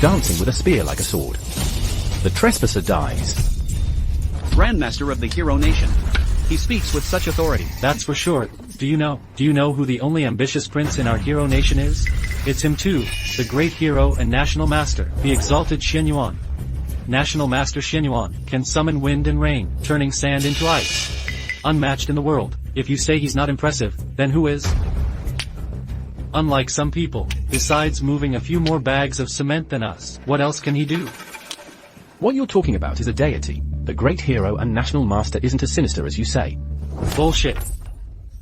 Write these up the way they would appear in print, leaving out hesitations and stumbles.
dancing with a spear like a sword. The trespasser dies. Grandmaster of the hero nation. He speaks with such authority. That's for sure. Do you know who the only ambitious prince in our hero nation is? It's him too, the great hero and national master, the exalted Xuanyuan. National Master Xuanyuan can summon wind and rain, turning sand into ice. Unmatched in the world. If you say he's not impressive, then who is? Unlike some people, besides moving a few more bags of cement than us, what else can he do? What you're talking about is a deity. The great hero and national master isn't as sinister as you say. Bullshit.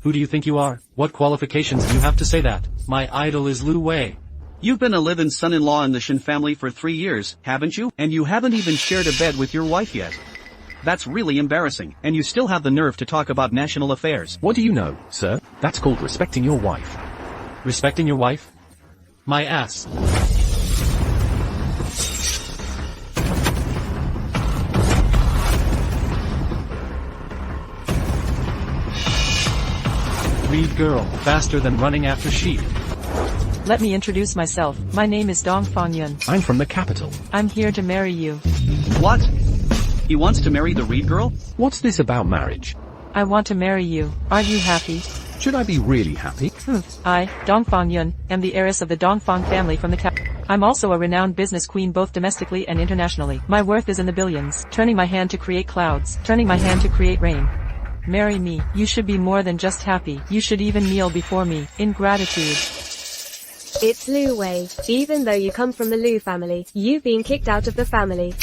Who do you think you are? What qualifications do you have to say that? My idol is Lu Wei. You've been a live-in son-in-law in the Shen family for 3 years, haven't you? And you haven't even shared a bed with your wife yet. That's really embarrassing, and you still have the nerve to talk about national affairs. What do you know, sir? That's called respecting your wife. Respecting your wife? My ass. Read girl, faster than running after sheep. Let me introduce myself. My name is Dongfang Yun. I'm from the capital. I'm here to marry you. What? He wants to marry the Reed girl? What's this about marriage? I want to marry you. Are you happy? Should I be really happy? I, Dongfang Yun, am the heiress of the Dongfang family from the capital. I'm also a renowned business queen both domestically and internationally. My worth is in the billions. Turning my hand to create clouds. Turning my hand to create rain. Marry me. You should be more than just happy. You should even kneel before me, in gratitude. It's Lu Wei. Even though you come from the Lu family, you've been kicked out of the family.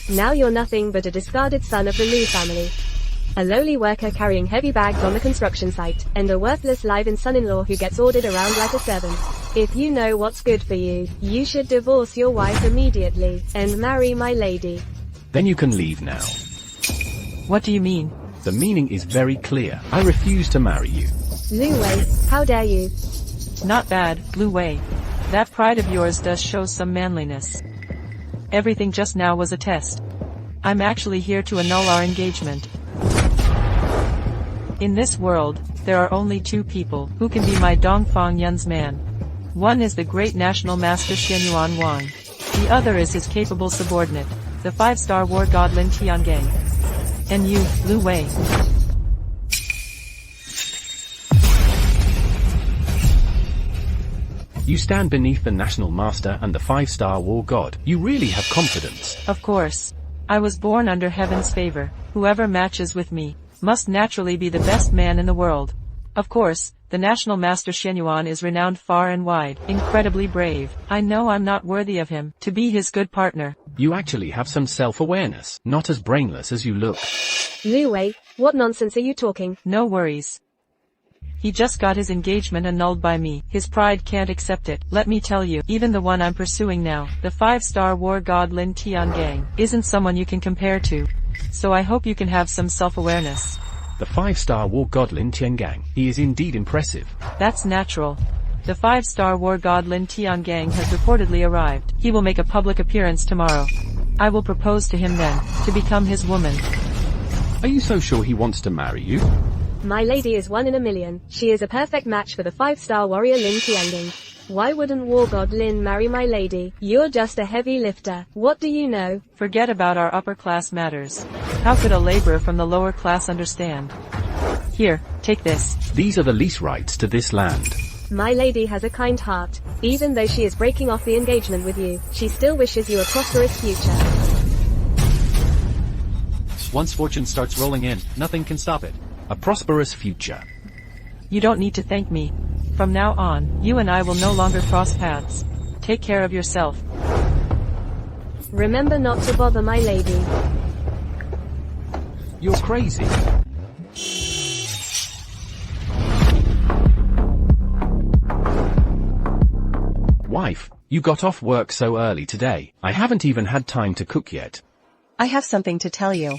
Now you're nothing but a discarded son of the Lu family. A lowly worker carrying heavy bags on the construction site, and a worthless live-in son-in-law who gets ordered around like a servant. If you know what's good for you, you should divorce your wife immediately, and marry my lady. Then you can leave now. What do you mean? The meaning is very clear. I refuse to marry you. Lu Wei, how dare you? Not bad, Lu Wei. That pride of yours does show some manliness. Everything just now was a test. I'm actually here to annul our engagement. In this world, there are only 2 people who can be my Dongfang Yun's man. One is the great national master Xuanyuan Wang. The other is his capable subordinate, the 5-star war god Lin Tiangang. And you, Lu Wei. You stand beneath the national master and the 5-star war god. You really have confidence. Of course. I was born under heaven's favor. Whoever matches with me must naturally be the best man in the world. Of course, the national master Xuanyuan is renowned far and wide, incredibly brave. I know I'm not worthy of him to be his good partner. You actually have some self-awareness, not as brainless as you look. Lu Wei, what nonsense are you talking? No worries. He just got his engagement annulled by me. His pride can't accept it. Let me tell you, even the one I'm pursuing now, the 5-star war god Lin Tiangang, isn't someone you can compare to. So I hope you can have some self-awareness. The 5-star war god Lin Tiangang, he is indeed impressive. That's natural. The 5-star war god Lin Tiangang has reportedly arrived. He will make a public appearance tomorrow. I will propose to him then, to become his woman. Are you so sure he wants to marry you? My lady is 1 in a million. She is a perfect match for the 5-star warrior Lin Tiangang. Why wouldn't war god Lin marry my lady? You're just a heavy lifter. What do you know? Forget about our upper class matters. How could a laborer from the lower class understand? Here, take this. These are the lease rights to this land. My lady has a kind heart. Even though she is breaking off the engagement with you, she still wishes you a prosperous future. Once fortune starts rolling in, nothing can stop it. A prosperous future. You don't need to thank me. From now on, you and I will no longer cross paths. Take care of yourself. Remember not to bother my lady. You're crazy. Wife, you got off work so early today. I haven't even had time to cook yet. I have something to tell you.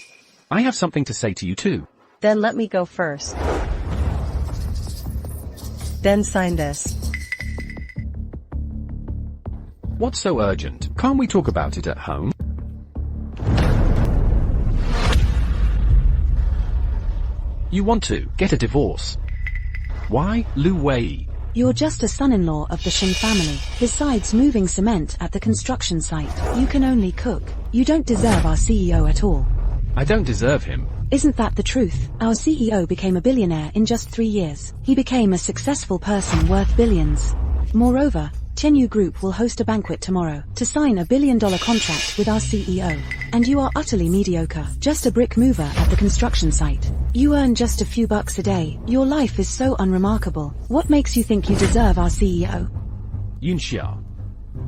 I have something to say to you too. Then let me go first. Then sign this. What's so urgent? Can't we talk about it at home? You want to get a divorce. Why, Lu Wei? You're just a son-in-law of the Shen family. Besides moving cement at the construction site, you can only cook. You don't deserve our CEO at all. I don't deserve him. Isn't that the truth? Our CEO became a billionaire in just 3 years. He became a successful person worth billions. Moreover, Chen Group will host a banquet tomorrow to sign $1 billion contract with our CEO. And you are utterly mediocre, just a brick mover at the construction site. You earn just a few bucks a day. Your life is so unremarkable. What makes you think you deserve our CEO? Yunshang,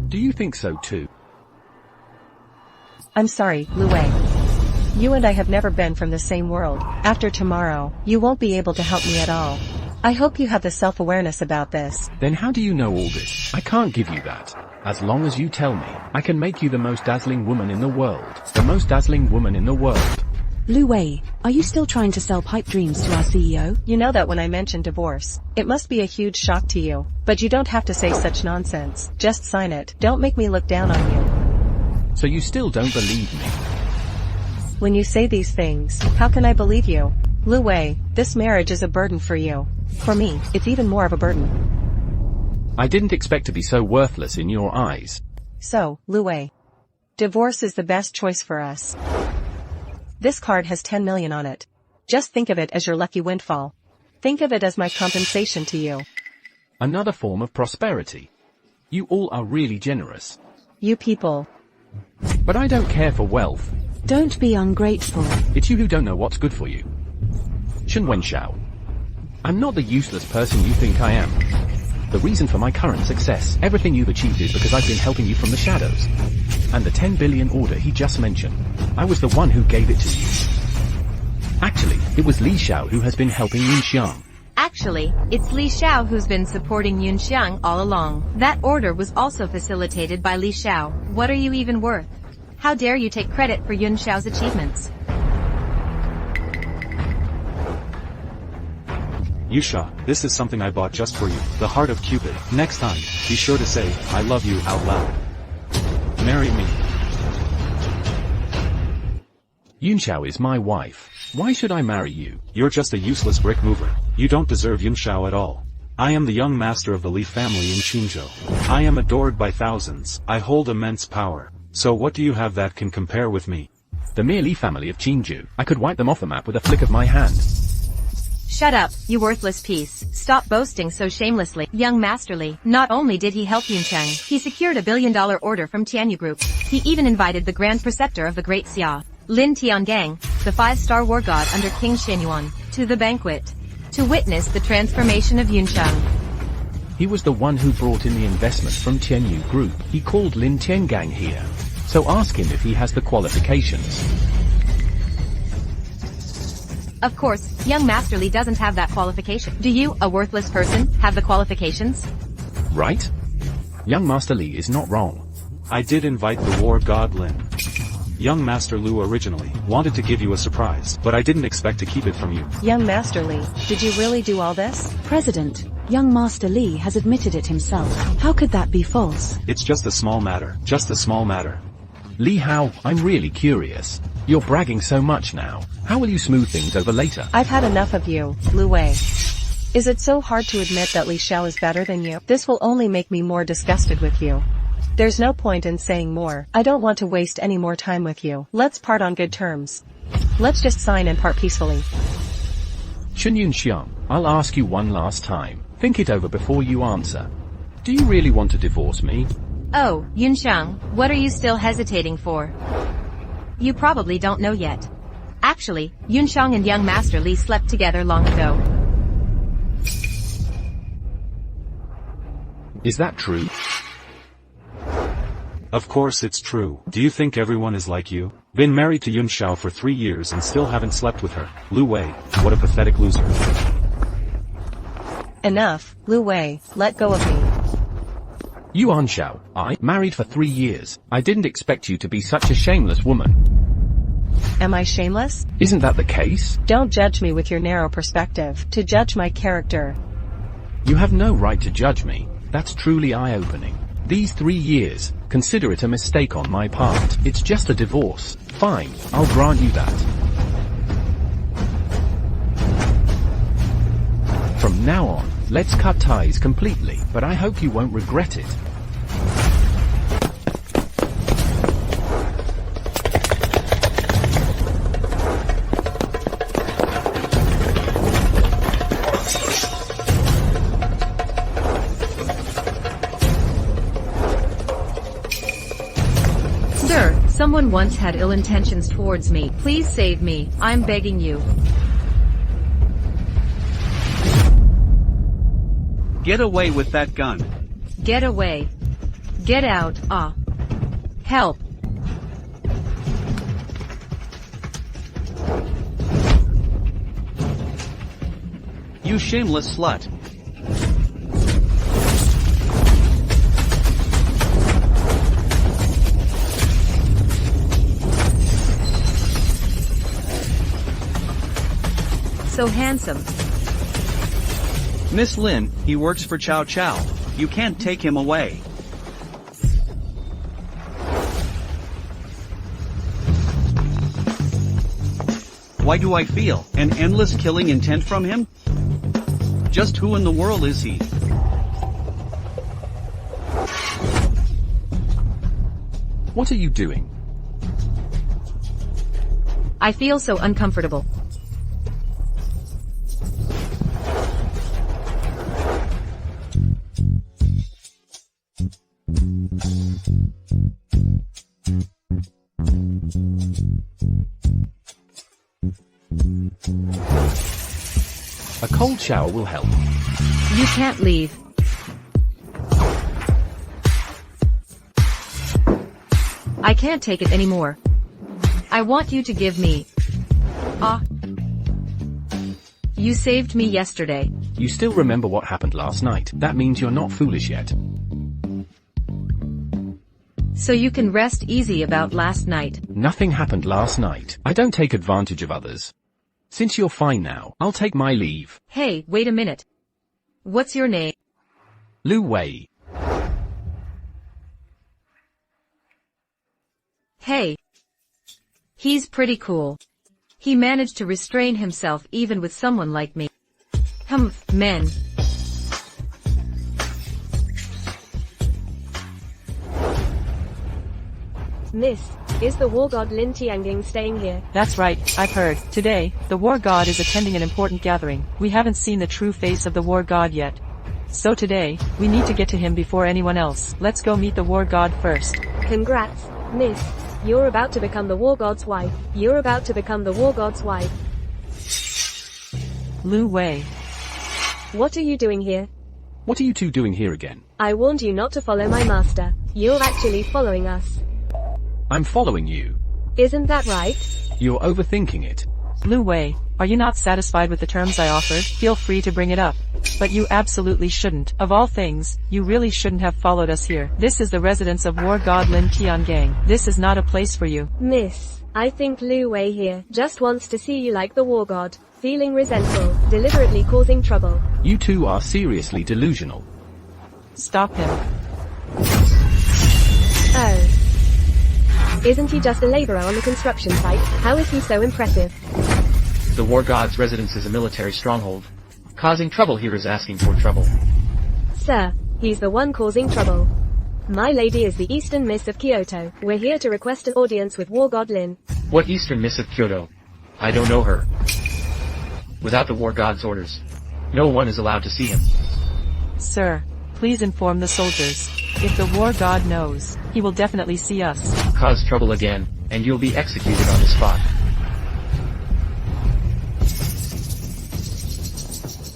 do you think so too? I'm sorry, Lu Wei. You and I have never been from the same world. After tomorrow, you won't be able to help me at all. I hope you have the self-awareness about this. Then how do you know all this? I can't give you that. As long as you tell me, I can make you the most dazzling woman in the world. The most dazzling woman in the world. Lu Wei, are you still trying to sell pipe dreams to our CEO? You know that when I mention divorce, it must be a huge shock to you. But you don't have to say such nonsense. Just sign it. Don't make me look down on you. So you still don't believe me? When you say these things, how can I believe you? Lu Wei, this marriage is a burden for you. For me, it's even more of a burden. I didn't expect to be so worthless in your eyes. So, Lu Wei, divorce is the best choice for us. This card has 10 million on it. Just think of it as your lucky windfall. Think of it as my compensation to you. Another form of prosperity. You all are really generous. You people. But I don't care for wealth. Don't be ungrateful. It's you who don't know what's good for you. Chen Yunshang. I'm not the useless person you think I am. The reason for my current success, everything you've achieved is because I've been helping you from the shadows. And the 10 billion order he just mentioned, I was the one who gave it to you. Actually, it was Li Xiao who has been helping Yunshang. Actually, it's Li Xiao who's been supporting Yunshang all along. That order was also facilitated by Li Xiao. What are you even worth? How dare you take credit for Yunxiao's achievements? Yusha, this is something I bought just for you. The Heart of Cupid. Next time, be sure to say, I love you out loud. Marry me. Yunshao is my wife. Why should I marry you? You're just a useless brick mover. You don't deserve Yunshao at all. I am the young master of the Li family in Qingzhou. I am adored by thousands. I hold immense power. So what do you have that can compare with me? The mere Li family of Qingzhou. I could wipe them off the map with a flick of my hand. Shut up, you worthless piece. Stop boasting so shamelessly. Young Master Li, not only did he help Yunshang, he secured $1 billion order from Tianyu Group. He even invited the Grand Preceptor of the Great Xia, Lin Tiangang, the 5-star war god under King Xuanyuan, to the banquet, to witness the transformation of Yunshang. He was the one who brought in the investment from Tianyu Group. He called Lin Tiangang here. So ask him if he has the qualifications. Of course, young Master Li doesn't have that qualification. Do you, a worthless person, have the qualifications? Right? Young Master Li is not wrong. I did invite the war god Lin. Young Master Lu originally wanted to give you a surprise, but I didn't expect to keep it from you. Young Master Li, did you really do all this? President, young Master Li has admitted it himself. How could that be false? It's just a small matter. Just a small matter. Li Hao, I'm really curious. You're bragging so much now. How will you smooth things over later? I've had enough of you, Lu Wei. Is it so hard to admit that Li Xiao is better than you? This will only make me more disgusted with you. There's no point in saying more. I don't want to waste any more time with you. Let's part on good terms. Let's just sign and part peacefully. Shen Yunshang, I'll ask you one last time. Think it over before you answer. Do you really want to divorce me? Oh, Yunshang, what are you still hesitating for? You probably don't know yet. Actually, Yunshang and young Master Li slept together long ago. Is that true? Of course it's true. Do you think everyone is like you? Been married to Yunshao for 3 years and still haven't slept with her. Lu Wei, what a pathetic loser. Enough, Lu Wei, let go of me. You Anshao, I married for 3 years. I didn't expect you to be such a shameless woman. Am I shameless? Isn't that the case? Don't judge me with your narrow perspective. To judge my character. You have no right to judge me. That's truly eye-opening. These 3 years, consider it a mistake on my part. It's just a divorce. Fine, I'll grant you that. From now on, Let's cut ties completely, but I hope you won't regret it. Sir, someone once had ill intentions towards me. Please save me. I'm begging you. Get away with that gun. Get away. Get out. Help. You shameless slut. So handsome. Miss Lin, he works for Chiao. You can't take him away. Why do I feel an endless killing intent from him? Just who in the world is he? What are you doing? I feel so uncomfortable. A cold shower will help. You can't leave. I can't take it anymore. I want you to give me. You saved me yesterday. You still remember what happened last night. That means you're not foolish yet. So you can rest easy about last night. Nothing happened last night. I don't take advantage of others. Since you're fine now, I'll take my leave. Hey, wait a minute. What's your name? Lu Wei. Hey. He's pretty cool. He managed to restrain himself even with someone like me. Men. Miss, is the war god Lin Tiangang staying here? That's right, I've heard. Today, the war god is attending an important gathering. We haven't seen the true face of the war god yet. So today, we need to get to him before anyone else. Let's go meet the war god first. Congrats, Miss. You're about to become the war god's wife. You're about to become the war god's wife. Lu Wei. What are you doing here? What are you two doing here again? I warned you not to follow my master. You're actually following us. I'm following you. Isn't that right? You're overthinking it. Lu Wei, are you not satisfied with the terms I offered? Feel free to bring it up. But you absolutely shouldn't. Of all things, you really shouldn't have followed us here. This is the residence of war god Lin Tiangang. This is not a place for you. Miss, I think Lu Wei here just wants to see you like the war god, feeling resentful, deliberately causing trouble. You two are seriously delusional. Stop him. Oh. Isn't he just a laborer on the construction site? How is he so impressive? The war god's residence is a military stronghold. Causing trouble here is asking for trouble. Sir, he's the one causing trouble. My lady is the Eastern Miss of Kyoto. We're here to request an audience with war god Lin. What Eastern Miss of Kyoto? I don't know her. Without the war god's orders, no one is allowed to see him. Sir, please inform the soldiers. If the war god knows, he will definitely see us. Cause trouble again, and you'll be executed on the spot.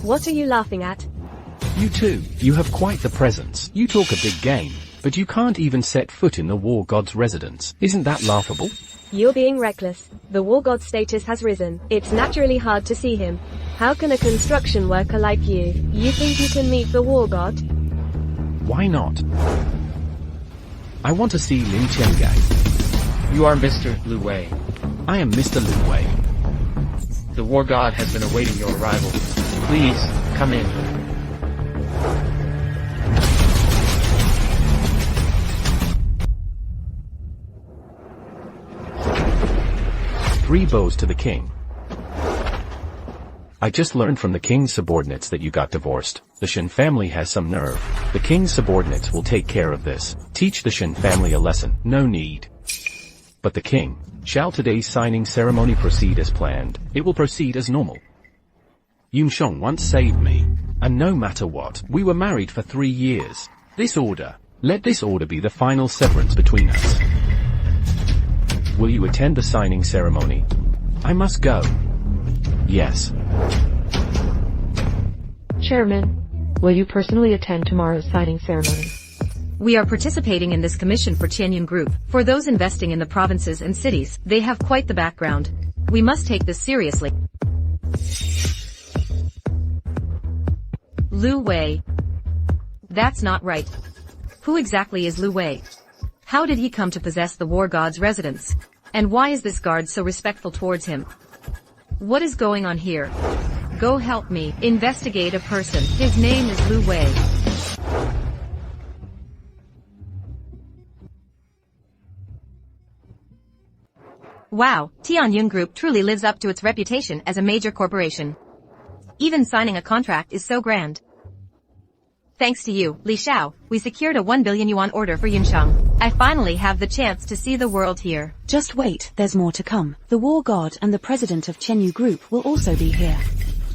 What are you laughing at? You two, you have quite the presence. You talk a big game, but you can't even set foot in the war god's residence. Isn't that laughable? You're being reckless. The war god's status has risen. It's naturally hard to see him. How can a construction worker like you think you can meet the war god? Why not? I want to see Lin Tiangang. You are Mr. Lu Wei. I am Mr. Lu Wei. The war god has been awaiting your arrival. Please, come in. Three bows to the king. I just learned from the king's subordinates that you got divorced. The Shen family has some nerve. The king's subordinates will take care of this. Teach the Shen family a lesson. No need. But the king, shall today's signing ceremony proceed as planned? It will proceed as normal. Yunshang once saved me. And no matter what, we were married for 3 years. Let this order be the final severance between us. Will you attend the signing ceremony? I must go. Yes. Chairman, will you personally attend tomorrow's signing ceremony? We are participating in this commission for Xuanyuan Group. For those investing in the provinces and cities, they have quite the background. We must take this seriously. Lu Wei. That's not right. Who exactly is Lu Wei? How did he come to possess the war god's residence? And why is this guard so respectful towards him? What is going on here? Go help me. Investigate a person. His name is Lu Wei. Wow, Xuanyuan Group truly lives up to its reputation as a major corporation. Even signing a contract is so grand. Thanks to you, Li Xiao, we secured a 1 billion yuan order for Yunshang. I finally have the chance to see the world here. Just wait, there's more to come. The war god and the president of Xuanyuan Group will also be here.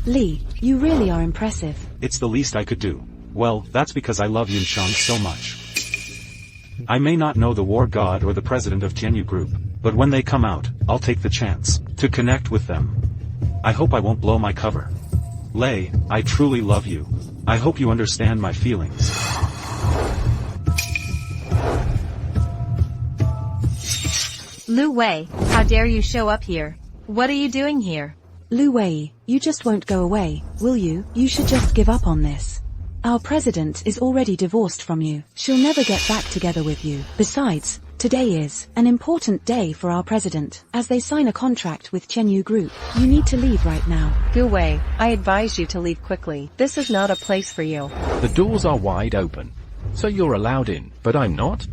Li, you really are impressive. It's the least I could do. Well, that's because I love Yunshang so much. I may not know the war god or the president of Xuanyuan Group, but when they come out, I'll take the chance to connect with them. I hope I won't blow my cover. Lei, I truly love you. I hope you understand my feelings. Lu Wei, how dare you show up here? What are you doing here? Lu Wei, you just won't go away, will you? You should just give up on this. Our president is already divorced from you. She'll never get back together with you. Besides, today is an important day for our president, as they sign a contract with Xuanyuan Group. You need to leave right now. Gu Wei, I advise you to leave quickly. This is not a place for you. The doors are wide open. So you're allowed in, but I'm not?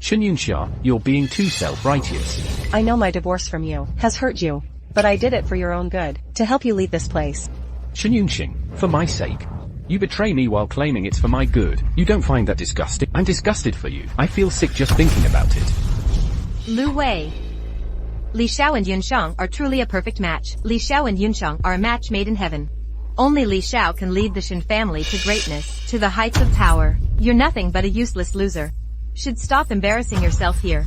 Shen Yunshang, you're being too self-righteous. I know my divorce from you has hurt you, but I did it for your own good, to help you leave this place. Shen Yunshang, for my sake. You betray me while claiming it's for my good. You don't find that disgusting? I'm disgusted for you. I feel sick just thinking about it. Lu Wei. Li Xiao and Yunshang are truly a perfect match. Li Xiao and Yunshang are a match made in heaven. Only Li Xiao can lead the Shen family to greatness, to the heights of power. You're nothing but a useless loser. Should stop embarrassing yourself here.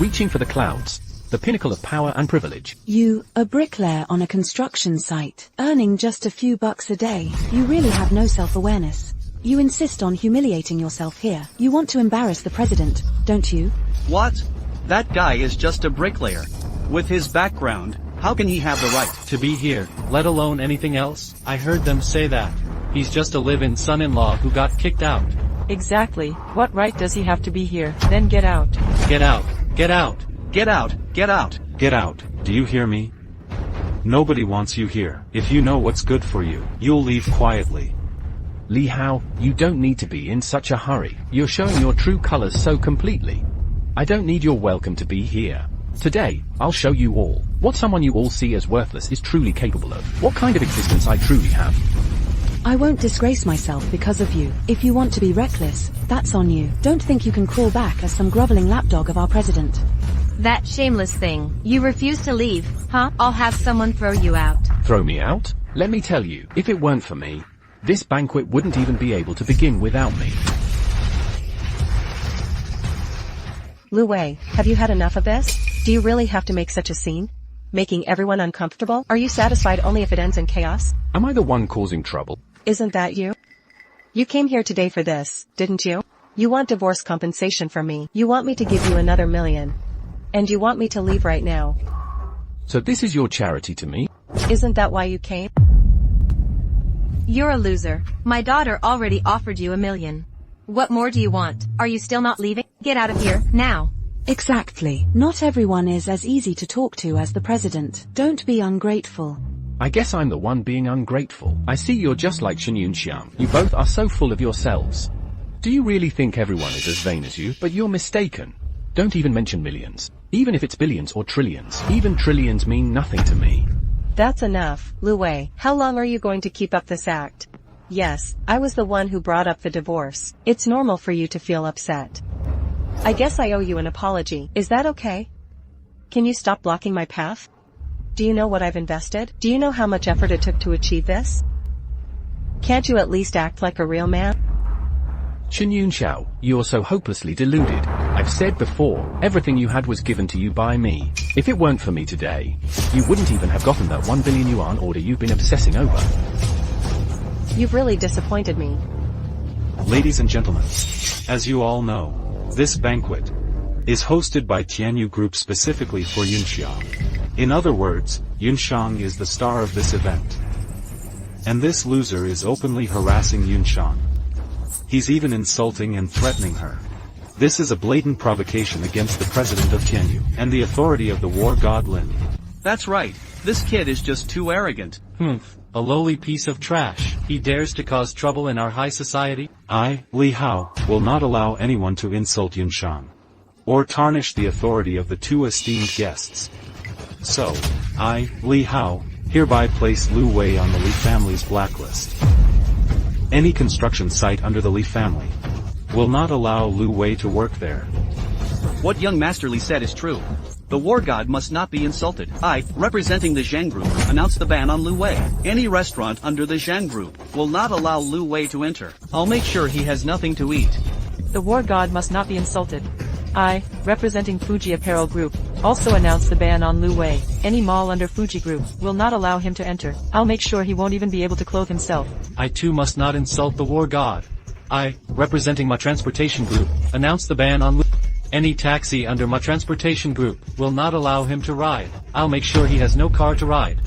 Reaching for the clouds. The pinnacle of power and privilege. You, a bricklayer on a construction site, earning just a few bucks a day. You really have no self-awareness. You insist on humiliating yourself here. You want to embarrass the president, don't you? What? That guy is just a bricklayer. With his background, how can he have the right To be here, let alone anything else? I heard them say that. He's just a live-in son-in-law who got kicked out. Exactly. What right does he have to be here? Then get out. Get out. Get out. Get out, get out. Get out, do you hear me? Nobody wants you here. If you know what's good for you, you'll leave quietly. Li Hao, you don't need to be in such a hurry. You're showing your true colors so completely. I don't need your welcome to be here. Today, I'll show you all what someone you all see as worthless is truly capable of. What kind of existence I truly have. I won't disgrace myself because of you. If you want to be reckless, that's on you. Don't think you can crawl back as some groveling lapdog of our president. That shameless thing. You refuse to leave, huh? I'll have someone throw you out. Throw me out? Let me tell you, if it weren't for me, this banquet wouldn't even be able to begin without me. Lu Wei, have you had enough of this? Do you really have to make such a scene? Making everyone uncomfortable? Are you satisfied only if it ends in chaos? Am I the one causing trouble? Isn't that you? You came here today for this, didn't you? You want divorce compensation from me. You want me to give you another $1 million. And you want me to leave right now. So this is your charity to me? Isn't that why you came? You're a loser. My daughter already offered you $1 million. What more do you want? Are you still not leaving? Get out of here, now. Exactly. Not everyone is as easy to talk to as the president. Don't be ungrateful. I guess I'm the one being ungrateful. I see you're just like Shen Yunshang. You both are so full of yourselves. Do you really think everyone is as vain as you? But you're mistaken. Don't even mention millions. Even if it's billions or trillions. Even trillions mean nothing to me. That's enough, Lu Wei. How long are you going to keep up this act? Yes, I was the one who brought up the divorce. It's normal for you to feel upset. I guess I owe you an apology. Is that okay? Can you stop blocking my path? Do you know what I've invested? Do you know how much effort it took to achieve this? Can't you at least act like a real man? Shen Yunshang, you're so hopelessly deluded. I've said before, everything you had was given to you by me. If it weren't for me today, you wouldn't even have gotten that 1 billion yuan order you've been obsessing over. You've really disappointed me. Ladies and gentlemen, as you all know, this banquet is hosted by Tianyu Group specifically for Yunshang. In other words, Yunshang is the star of this event. And this loser is openly harassing Yunshang. He's even insulting and threatening her. This is a blatant provocation against the president of Tianyu and the authority of the war god Lin. That's right. This kid is just too arrogant. A lowly piece of trash. He dares to cause trouble in our high society? I, Li Hao, will not allow anyone to insult Yunshang or tarnish the authority of the two esteemed guests. So, I, Li Hao, hereby place Lu Wei on the Li family's blacklist. Any construction site under the Li family will not allow Lu Wei to work there. What young Master Li said is true. The war god must not be insulted. I, representing the Zhang group, announce the ban on Lu Wei. Any restaurant under the Zhang group will not allow Lu Wei to enter. I'll make sure he has nothing to eat. The war god must not be insulted. I, representing Fuji Apparel Group, also announce the ban on Lu Wei. Any mall under Fuji Group will not allow him to enter. I'll make sure he won't even be able to clothe himself. I too must not insult the war god. I, representing my transportation group, announce the ban on Lu. Any taxi under my transportation group will not allow him to ride. I'll make sure he has no car to ride.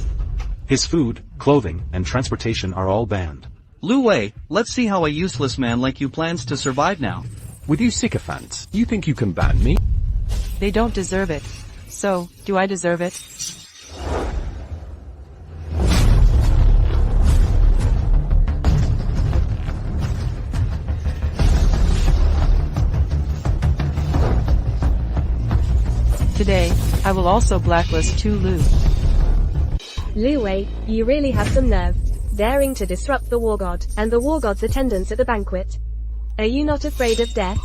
His food, clothing, and transportation are all banned. Lu Wei, let's see how a useless man like you plans to survive now. With you sycophants, you think you can ban me? They don't deserve it. So, do I deserve it? Today, I will also blacklist 2 Lu. Lu Wei, you really have some nerve. Daring to disrupt the war god, and the war god's attendance at the banquet. Are you not afraid of death?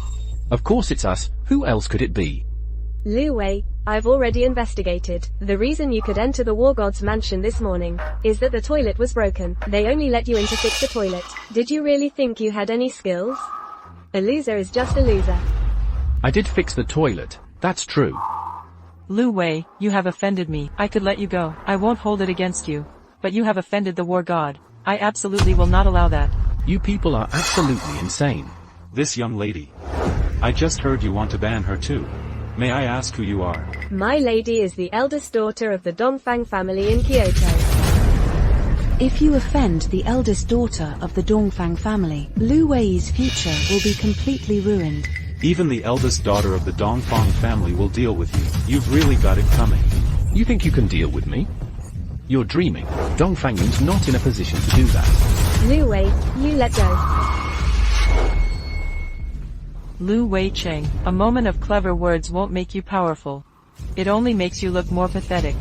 Of course it's us, who else could it be? Lu Wei, I've already investigated. The reason you could enter the war god's mansion this morning is that the toilet was broken. They only let you in to fix the toilet. Did you really think you had any skills? A loser is just a loser. I did fix the toilet, that's true. Lu Wei, you have offended me. I could let you go. I won't hold it against you. But you have offended the war god. I absolutely will not allow that. You people are absolutely insane. This young lady. I just heard you want to ban her too. May I ask who you are? My lady is the eldest daughter of the Dongfang family in Kyoto. If you offend the eldest daughter of the Dongfang family, Lu Wei's future will be completely ruined. Even the eldest daughter of the Dongfang family will deal with you. You've really got it coming. You think you can deal with me? You're dreaming. Dongfang Yun's not in a position to do that. Lu Wei, you let go. Lu Wei Cheng, a moment of clever words won't make you powerful. It only makes you look more pathetic.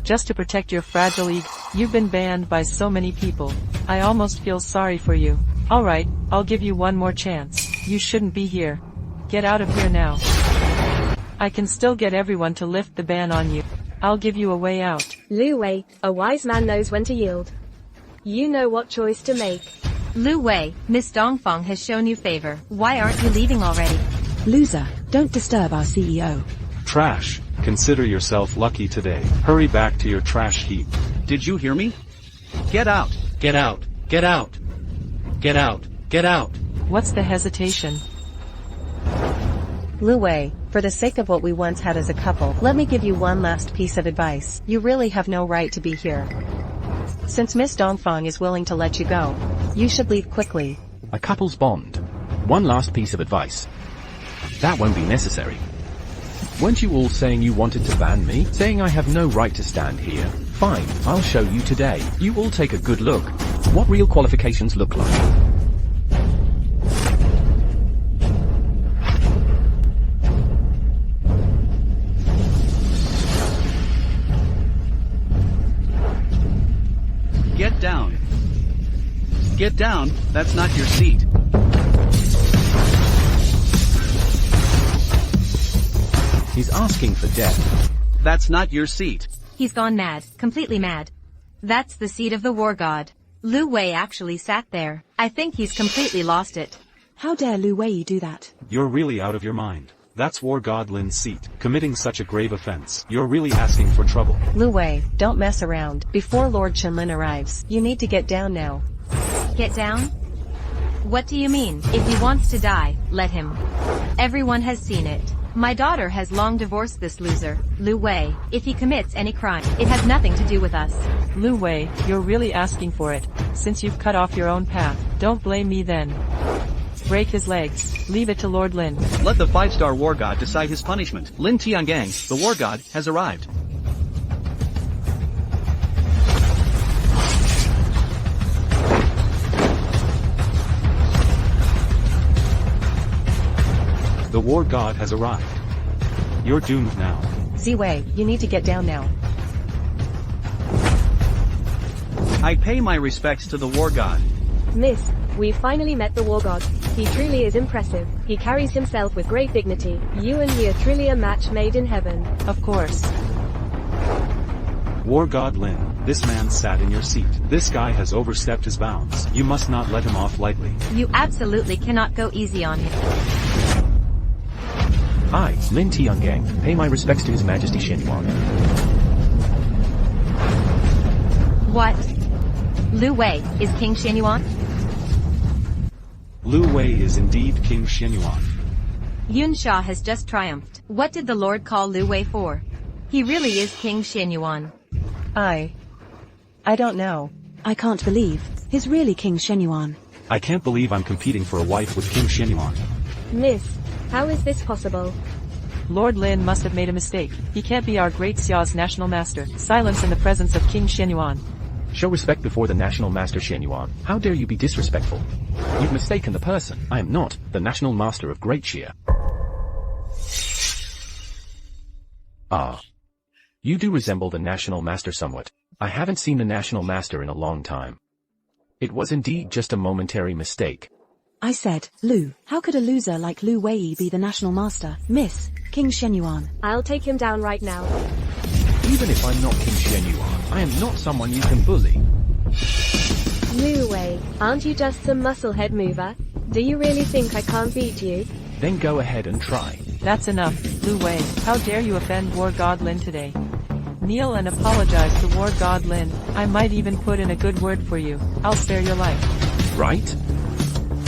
Just to protect your fragile ego, you've been banned by so many people. I almost feel sorry for you. Alright, I'll give you one more chance. You shouldn't be here. Get out of here now. I can still get everyone to lift the ban on you. I'll give you a way out. Lu Wei, a wise man knows when to yield. You know what choice to make. Lu Wei, Miss Dongfang has shown you favor. Why aren't you leaving already? Loser, don't disturb our CEO. Trash, consider yourself lucky today. Hurry back to your trash heap. Did you hear me? Get out. Get out. Get out. Get out. Get out. What's the hesitation? Lu Wei, for the sake of what we once had as a couple, let me give you one last piece of advice. You really have no right to be here. Since Miss Dongfang is willing to let you go, you should leave quickly. A couple's bond. One last piece of advice. That won't be necessary. Weren't you all saying you wanted to ban me? Saying I have no right to stand here? Fine, I'll show you today. You all take a good look. What real qualifications look like. Get down, that's not your seat. He's asking for death. That's not your seat. He's gone mad, completely mad. That's the seat of the war god. Lu Wei actually sat there. I think he's completely lost it. How dare Lu Wei do that? You're really out of your mind. That's War God Lin's seat. Committing such a grave offense. You're really asking for trouble. Lu Wei, don't mess around. Before Lord Chenlin arrives, you need to get down now. Get down? What do you mean? If he wants to die, let him. Everyone has seen it. My daughter has long divorced this loser, Lu Wei. If he commits any crime, it has nothing to do with us. Lu Wei, you're really asking for it. Since you've cut off your own path, don't blame me then. Break his legs. Leave it to Lord Lin. Let the 5-star war god decide his punishment. Lin Tiangang, the war god, has arrived. The War God has arrived. You're doomed now. Ziwei, you need to get down now. I pay my respects to the war god. Miss, we finally met the war god. He truly is impressive. He carries himself with great dignity. You and he are truly a match made in heaven. Of course. War God Lin, this man sat in your seat. This guy has overstepped his bounds. You must not let him off lightly. You absolutely cannot go easy on him. I, Lin Tiangang, pay my respects to His Majesty Shen Yunshang. What? Lu Wei is King Shen Yunshang? Lu Wei is indeed King Shen Yunshang. Yunsha has just triumphed. What did the Lord call Lu Wei for? He really is King Shen Yunshang. I don't know. I can't believe. He's really King Shen Yunshang. I can't believe I'm competing for a wife with King Shen Yunshang. Miss, how is this possible? Lord Lin must have made a mistake. He can't be our great Xiao's national master. Silence in the presence of King Shen Yunshang. Show respect before the national master Shen Yunshang. How dare you be disrespectful? You've mistaken the person. I am not the national master of Great Xia. Ah. You do resemble the national master somewhat. I haven't seen the national master in a long time. It was indeed just a momentary mistake. I said, Lu, how could a loser like Lu Wei be the national master? Miss, King Shen Yunshang. I'll take him down right now. Even if I'm not King Shen Yunshang, I am not someone you can bully. Lu Wei, aren't you just some musclehead mover? Do you really think I can't beat you? Then go ahead and try. That's enough, Lu Wei. How dare you offend War God Lin today? Kneel and apologize to War God Lin. I might even put in a good word for you. I'll spare your life. Right?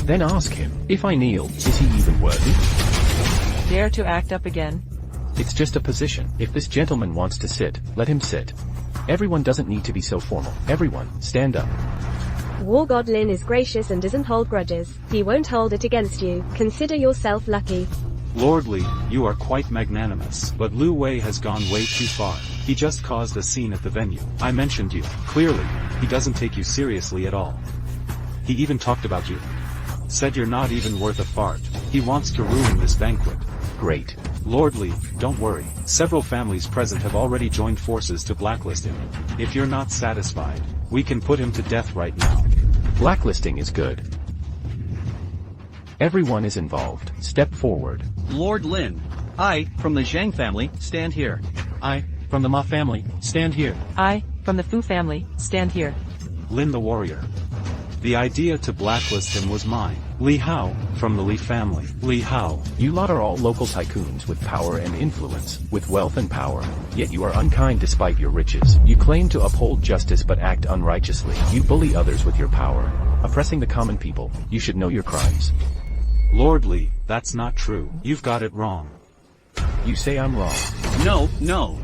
Then ask him, if I kneel, is he even worthy? Dare to act up again? It's just a position. If this gentleman wants to sit, let him sit. Everyone doesn't need to be so formal. Everyone, stand up. War God Lin is gracious and doesn't hold grudges. He won't hold it against you. Consider yourself lucky. Lord Li, you are quite magnanimous, but Lu Wei has gone way too far. He just caused a scene at the venue. I mentioned you. Clearly, he doesn't take you seriously at all. He even talked about you. Said you're not even worth a fart. He wants to ruin this banquet. Great. Lord Li, don't worry. Several families present have already joined forces to blacklist him. If you're not satisfied, we can put him to death right now. Blacklisting is good. Everyone is involved. Step forward. Lord Lin, I, from the Zhang family, stand here. I, from the Ma family, stand here. I, from the Fu family, stand here. Lin the warrior. The idea to blacklist him was mine. Li Hao, from the Li family. Li Hao. You lot are all local tycoons with power and influence, with wealth and power. Yet you are unkind despite your riches. You claim to uphold justice but act unrighteously. You bully others with your power, oppressing the common people. You should know your crimes. Lord Li, that's not true. You've got it wrong. You say I'm wrong. No.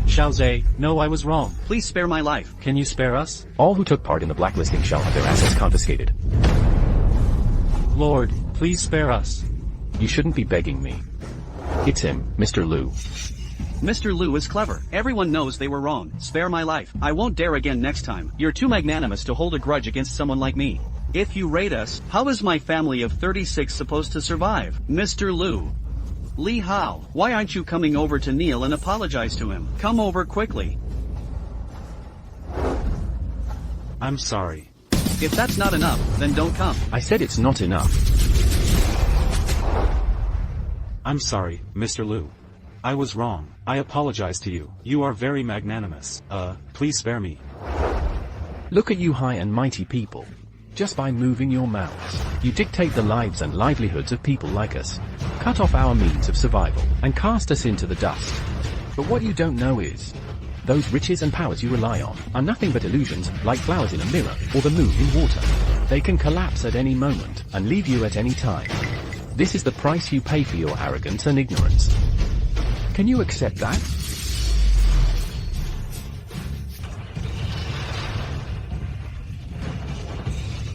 Xiao Zhe, no, I was wrong. Please spare my life. Can you spare us? All who took part in the blacklisting shall have their assets confiscated. Lord, please spare us. You shouldn't be begging me. It's him, Mr. Lu. Mr. Lu is clever. Everyone knows they were wrong. Spare my life. I won't dare again next time. You're too magnanimous to hold a grudge against someone like me. If you raid us, how is my family of 36 supposed to survive? Mr. Lu. Li Hao, why aren't you coming over to kneel and apologize to him? Come over quickly. I'm sorry. If that's not enough, then don't come. I said it's not enough. I'm sorry, Mr. Lu. I was wrong. I apologize to you. You are very magnanimous. Please spare me. Look at you high and mighty people. Just by moving your mouths, you dictate the lives and livelihoods of people like us, cut off our means of survival, and cast us into the dust. But what you don't know is, those riches and powers you rely on are nothing but illusions, like flowers in a mirror, or the moon in water. They can collapse at any moment, and leave you at any time. This is the price you pay for your arrogance and ignorance. Can you accept that?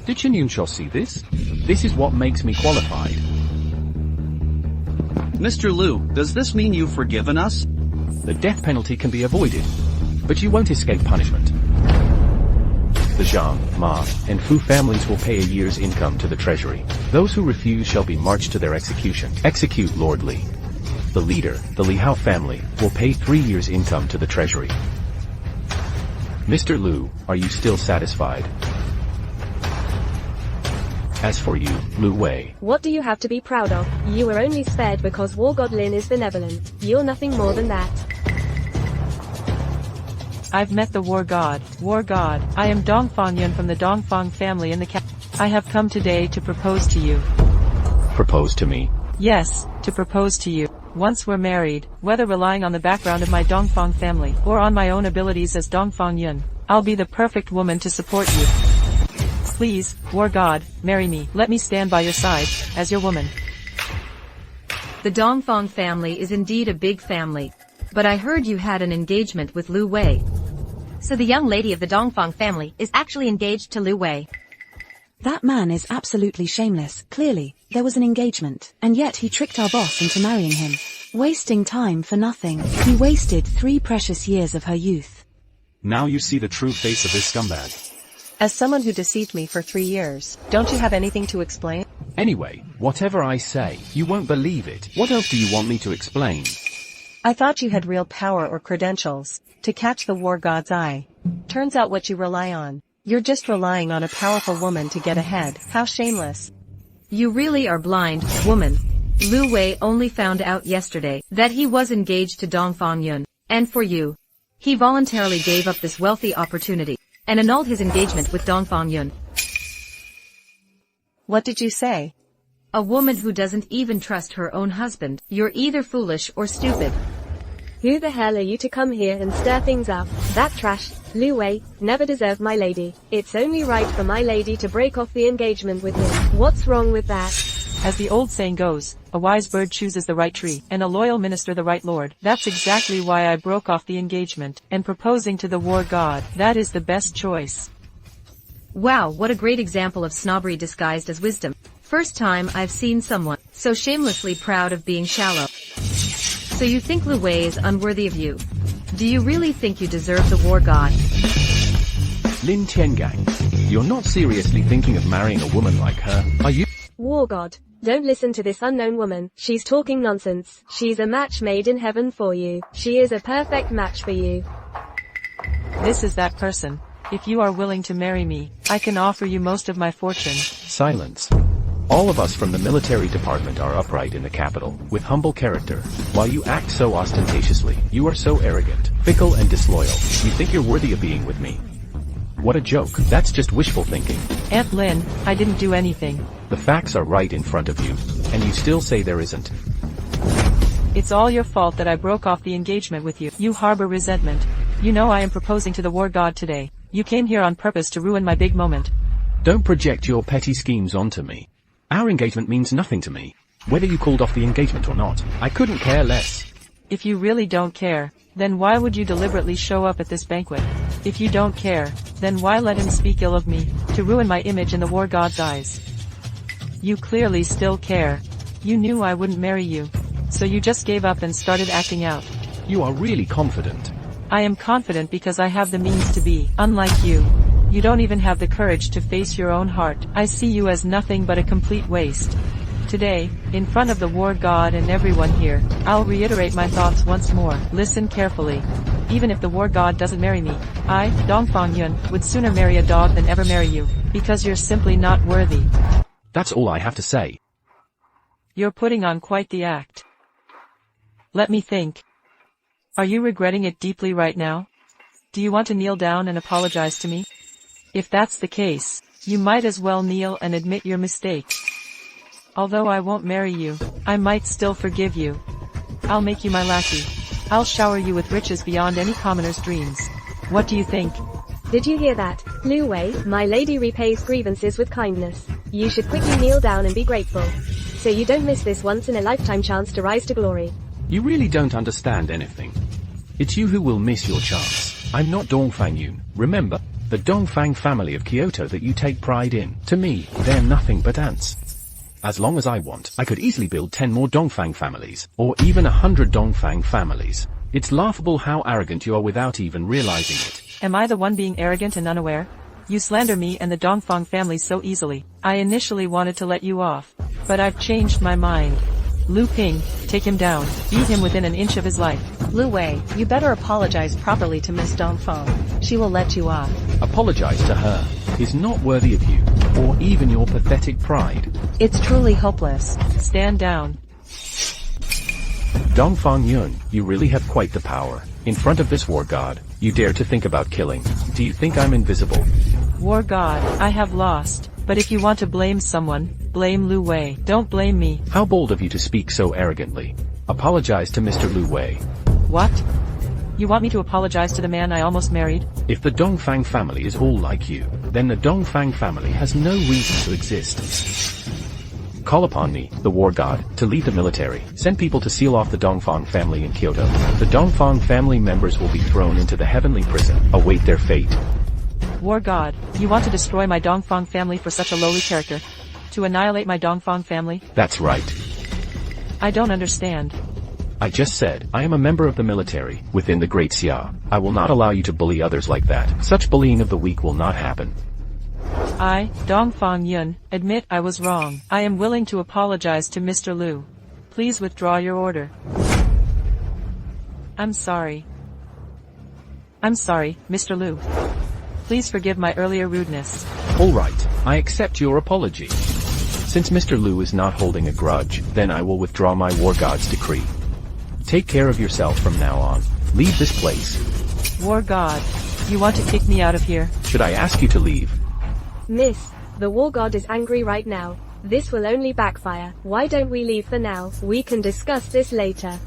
Did Shen Yunshang see this? This is what makes me qualified. Mr. Lu, does this mean you've forgiven us? The death penalty can be avoided, but you won't escape punishment. The Zhang, Ma, and Fu families will pay a year's income to the treasury. Those who refuse shall be marched to their execution. Execute Lord Li. The leader, the Li Hao family, will pay 3 years' income to the treasury. Mr. Lu, are you still satisfied? As for you, Lu Wei. What do you have to be proud of? You were only spared because War God Lin is benevolent. You're nothing more than that. I've met the War God. War God, I am Dongfang Yun from the Dongfang family in the I have come today to propose to you. Propose to me? Yes, to propose to you. Once we're married, whether relying on the background of my Dongfang family, or on my own abilities as Dongfang Yun, I'll be the perfect woman to support you. Please, War God, marry me. Let me stand by your side, as your woman. The Dongfang family is indeed a big family. But I heard you had an engagement with Lu Wei. So the young lady of the Dongfang family is actually engaged to Lu Wei. That man is absolutely shameless. Clearly, there was an engagement, and yet he tricked our boss into marrying him. Wasting time for nothing. He wasted 3 precious years of her youth. Now you see the true face of this scumbag. As someone who deceived me for 3 years, don't you have anything to explain? Anyway, whatever I say, you won't believe it. What else do you want me to explain? I thought you had real power or credentials to catch the War God's eye. Turns out what you rely on. You're just relying on a powerful woman to get ahead. How shameless. You really are blind, woman. Lu Wei only found out yesterday that he was engaged to Dongfang Yun. And for you, he voluntarily gave up this wealthy opportunity and annulled his engagement with Dongfang Yun. What did you say? A woman who doesn't even trust her own husband. You're either foolish or stupid. Who the hell are you to come here and stir things up? That trash, Lu Wei, never deserved my lady. It's only right for my lady to break off the engagement with him. What's wrong with that? As the old saying goes, a wise bird chooses the right tree, and a loyal minister the right lord. That's exactly why I broke off the engagement, and proposing to the War God. That is the best choice. Wow, what a great example of snobbery disguised as wisdom. First time I've seen someone so shamelessly proud of being shallow. So you think Lu Wei is unworthy of you? Do you really think you deserve the War God? Lin Tiangang, you're not seriously thinking of marrying a woman like her, are you? War God, don't listen to this unknown woman. She's talking nonsense. She's a match made in heaven for you. She is a perfect match for you. This is that person. If you are willing to marry me, I can offer you most of my fortune. Silence. All of us from the military department are upright in the capital, with humble character. While you act so ostentatiously, you are so arrogant, fickle and disloyal. You think you're worthy of being with me. What a joke. That's just wishful thinking. Aunt Lin, I didn't do anything. The facts are right in front of you, and you still say there isn't. It's all your fault that I broke off the engagement with you. You harbor resentment. You know I am proposing to the War God today. You came here on purpose to ruin my big moment. Don't project your petty schemes onto me. Our engagement means nothing to me. Whether you called off the engagement or not, I couldn't care less. If you really don't care, then why would you deliberately show up at this banquet? If you don't care, then why let him speak ill of me, to ruin my image in the War God's eyes? You clearly still care. You knew I wouldn't marry you. So you just gave up and started acting out. You are really confident. I am confident because I have the means to be. Unlike you. You don't even have the courage to face your own heart. I see you as nothing but a complete waste. Today, in front of the War God and everyone here, I'll reiterate my thoughts once more. Listen carefully. Even if the war god doesn't marry me, I, Dongfang Yun, would sooner marry a dog than ever marry you, because you're simply not worthy. That's all I have to say. You're putting on quite the act. Let me think. Are you regretting it deeply right now? Do you want to kneel down and apologize to me? If that's the case, you might as well kneel and admit your mistake. Although I won't marry you, I might still forgive you. I'll make you my lackey. I'll shower you with riches beyond any commoner's dreams. What do you think? Did you hear that? Lu Wei, my lady repays grievances with kindness. You should quickly kneel down and be grateful, so you don't miss this once-in-a-lifetime chance to rise to glory. You really don't understand anything. It's you who will miss your chance. I'm not Dongfang Yun, remember? The Dongfang family of Kyoto that you take pride in. To me, they're nothing but ants. As long as I want, I could easily build 10 more Dongfang families, or even 100 Dongfang families. It's laughable how arrogant you are without even realizing it. Am I the one being arrogant and unaware? You slander me and the Dongfang family so easily. I initially wanted to let you off, but I've changed my mind. Lu Ping, take him down. Beat him within an inch of his life. Lu Wei, you better apologize properly to Miss Dongfang. She will let you off. Apologize to her. Is not worthy of you, or even your pathetic pride. It's truly hopeless. Stand down. Dongfang Yun, you really have quite the power. In front of this war god, you dare to think about killing. Do you think I'm invisible? War god, I have lost. But if you want to blame someone, blame Lu Wei. Don't blame me. How bold of you to speak so arrogantly. Apologize to Mr. Lu Wei. What? You want me to apologize to the man I almost married? If the Dongfang family is all like you, then the Dongfang family has no reason to exist. Call upon me, the war god, to lead the military. Send people to seal off the Dongfang family in Kyoto. The Dongfang family members will be thrown into the heavenly prison. Await their fate. War god, you want to destroy my Dongfang family for such a lowly character? To annihilate my Dongfang family? That's right. I don't understand. I just said, I am a member of the military, within the Great Xia. I will not allow you to bully others like that. Such bullying of the weak will not happen. I, Dongfang Yun, admit I was wrong. I am willing to apologize to Mr. Lu. Please withdraw your order. I'm sorry. I'm sorry, Mr. Lu. Please forgive my earlier rudeness. Alright, I accept your apology. Since Mr. Lu is not holding a grudge, then I will withdraw my war god's decree. Take care of yourself from now on. Leave this place. War god, you want to kick me out of here? Should I ask you to leave? Miss, the war god is angry right now. This will only backfire. Why don't we leave for now? We can discuss this later.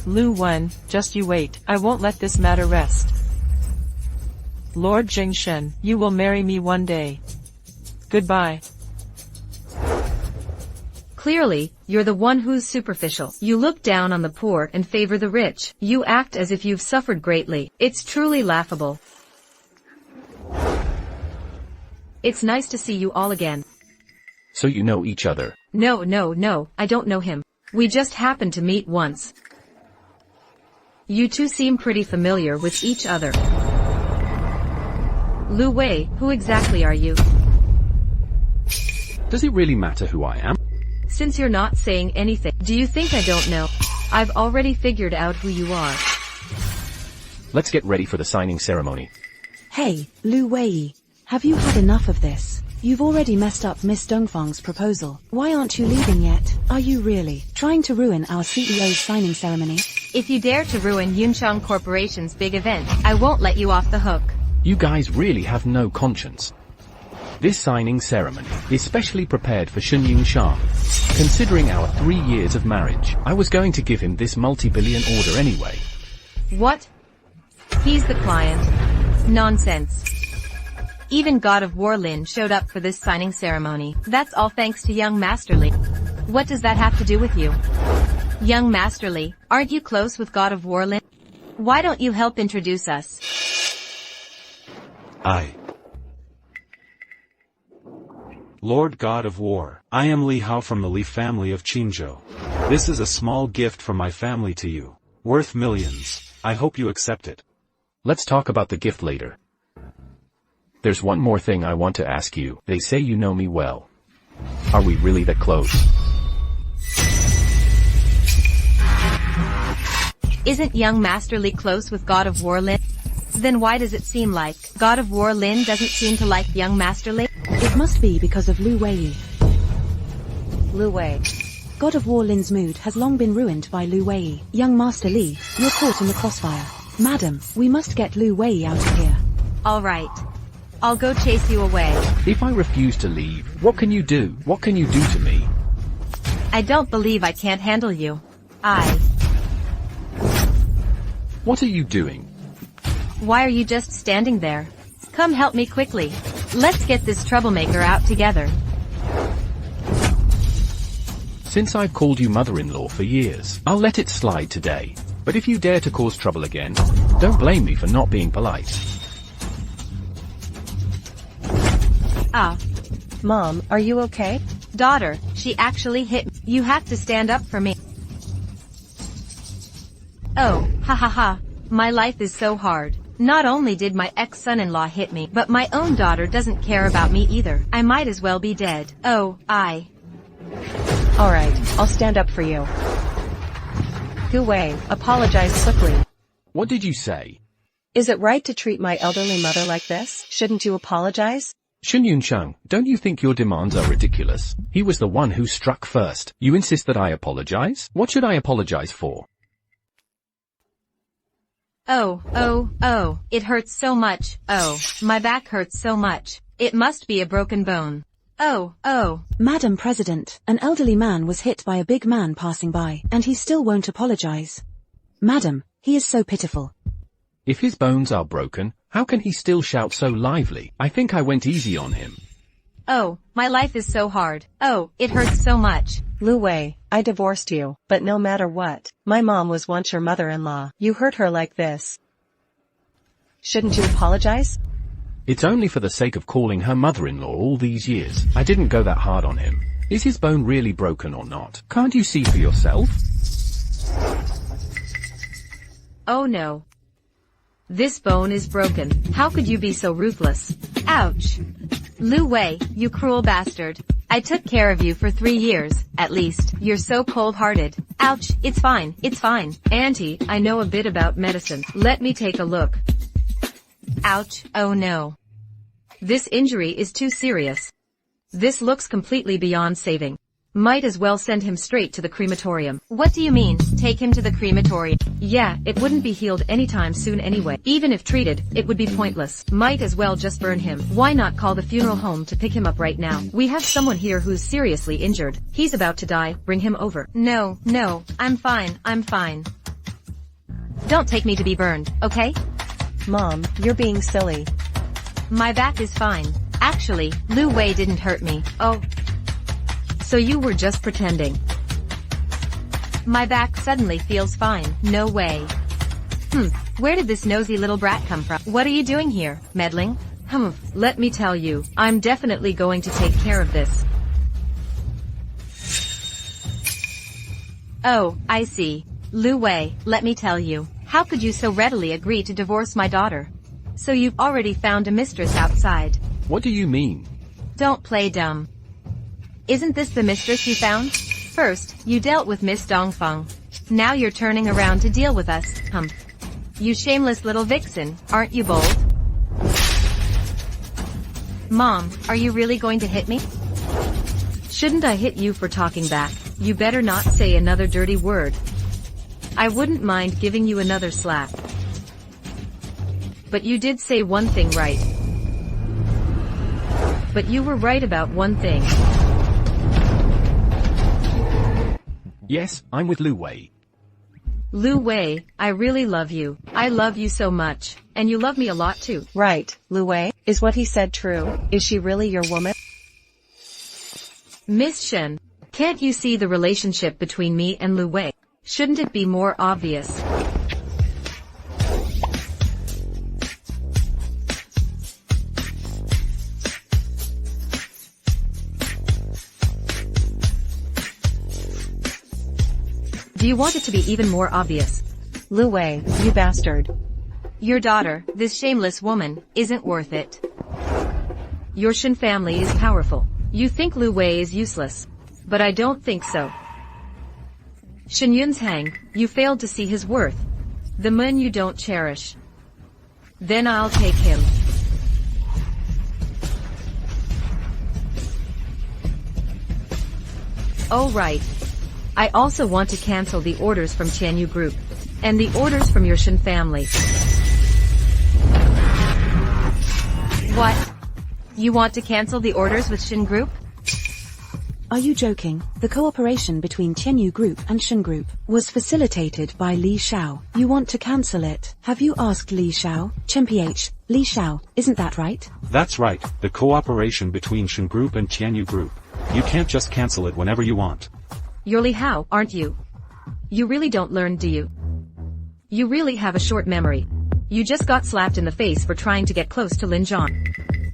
Lu Wen, just you wait. I won't let this matter rest. Lord Jingshen, you will marry me one day. Goodbye. Clearly, you're the one who's superficial. You look down on the poor and favor the rich. You act as if you've suffered greatly. It's truly laughable. It's nice to see you all again. So you know each other? No, I don't know him. We just happened to meet once. You two seem pretty familiar with each other. Lu Wei, who exactly are you? Does it really matter who I am? Since you're not saying anything, do you think I don't know? I've already figured out who you are. Let's get ready for the signing ceremony. Hey, Lu Wei, have you had enough of this? You've already messed up Miss Dongfang's proposal. Why aren't you leaving yet? Are you really trying to ruin our CEO's signing ceremony? If you dare to ruin Yunshang Corporation's big event, I won't let you off the hook. You guys really have no conscience. This signing ceremony is specially prepared for Shen Yunshang. Considering our 3 years of marriage, I was going to give him this multi-billion order anyway. What? He's the client. Nonsense. Even God of War Lin showed up for this signing ceremony. That's all thanks to young Master Li. What does that have to do with you? Young Master Li, aren't you close with God of War Lin? Why don't you help introduce us? Lord God of War, I am Li Hao from the Li family of Qinzhou. This is a small gift from my family to you, worth millions. I hope you accept it. Let's talk about the gift later. There's one more thing I want to ask you. They say you know me well. Are we really that close? Isn't young Master Li close with God of War Lin? Then why does it seem like God of War Lin doesn't seem to like young Master Li? It must be because of Lu Wei. Lu Wei. God of War Lin's mood has long been ruined by Lu Wei. Young Master Li, you're caught in the crossfire. Madam, we must get Lu Wei out of here. Alright. I'll go chase you away. If I refuse to leave, what can you do? What can you do to me? I don't believe I can't handle you. What are you doing? Why are you just standing there? Come help me quickly. Let's get this troublemaker out together. Since I've called you mother-in-law for years, I'll let it slide today. But if you dare to cause trouble again, don't blame me for not being polite. Mom, are you okay? Daughter, she actually hit me. You have to stand up for me. Oh, ha ha ha. My life is so hard. Not only did my ex-son-in-law hit me, but my own daughter doesn't care about me either. I might as well be dead. Alright, I'll stand up for you. Gu Wei, apologize quickly. What did you say? Is it right to treat my elderly mother like this? Shouldn't you apologize? Shen Yunshang, don't you think your demands are ridiculous? He was the one who struck first. You insist that I apologize? What should I apologize for? It hurts so much. My back hurts so much. It must be a broken bone. Madam President, an elderly man was hit by a big man passing by, and he still won't apologize. Madam, he is so pitiful. If his bones are broken, how can he still shout so lively? I think I went easy on him. My life is so hard. It hurts so much. Lu Wei, I divorced you, but no matter what, my mom was once your mother-in-law. You hurt her like this. Shouldn't you apologize? It's only for the sake of calling her mother-in-law all these years. I didn't go that hard on him. Is his bone really broken or not? Can't you see for yourself? Oh no. This bone is broken. How could you be so ruthless? Ouch. Lu Wei, you cruel bastard. I took care of you for 3 years, at least. You're so cold-hearted. Ouch, it's fine. Auntie, I know a bit about medicine. Let me take a look. Ouch, oh no. This injury is too serious. This looks completely beyond saving. Might as well send him straight to the crematorium. What do you mean, take him to the crematorium? Yeah, it wouldn't be healed anytime soon anyway. Even if treated, it would be pointless. Might as well just burn him. Why not call the funeral home to pick him up right now? We have someone here who's seriously injured. He's about to die, bring him over. No, I'm fine. Don't take me to be burned, okay? Mom, you're being silly. My back is fine. Actually, Lu Wei didn't hurt me. So you were just pretending. My back suddenly feels fine. No way. Where did this nosy little brat come from? What are you doing here, meddling? Let me tell you, I'm definitely going to take care of this. Oh, I see. Lu Wei, let me tell you. How could you so readily agree to divorce my daughter? So you've already found a mistress outside. What do you mean? Don't play dumb. Isn't this the mistress you found? First, you dealt with Miss Dongfang. Now you're turning around to deal with us, You shameless little vixen, aren't you bold? Mom, are you really going to hit me? Shouldn't I hit you for talking back? You better not say another dirty word. I wouldn't mind giving you another slap. But you did say one thing right. But you were right about one thing. Yes, I'm with Lu Wei. Lu Wei, I really love you. I love you so much. And you love me a lot too. Right, Lu Wei, is what he said true? Is she really your woman? Miss Shen, can't you see the relationship between me and Lu Wei? Shouldn't it be more obvious? Do you want it to be even more obvious? Lu Wei, you bastard. Your daughter, this shameless woman, isn't worth it. Your Shen family is powerful. You think Lu Wei is useless. But I don't think so. Shen Yunshang, you failed to see his worth. The man you don't cherish. Then I'll take him. Oh right. I also want to cancel the orders from Tianyu Group. And the orders from your Shen family. What? You want to cancel the orders with Shen Group? Are you joking? The cooperation between Tianyu Group and Shen Group was facilitated by Li Xiao. You want to cancel it? Have you asked Li Xiao? Chen PH, Li Xiao, isn't that right? That's right, the cooperation between Shen Group and Tianyu Group. You can't just cancel it whenever you want. You're Li Hao, aren't you? You really don't learn, do you? You really have a short memory. You just got slapped in the face for trying to get close to Lin Zhang.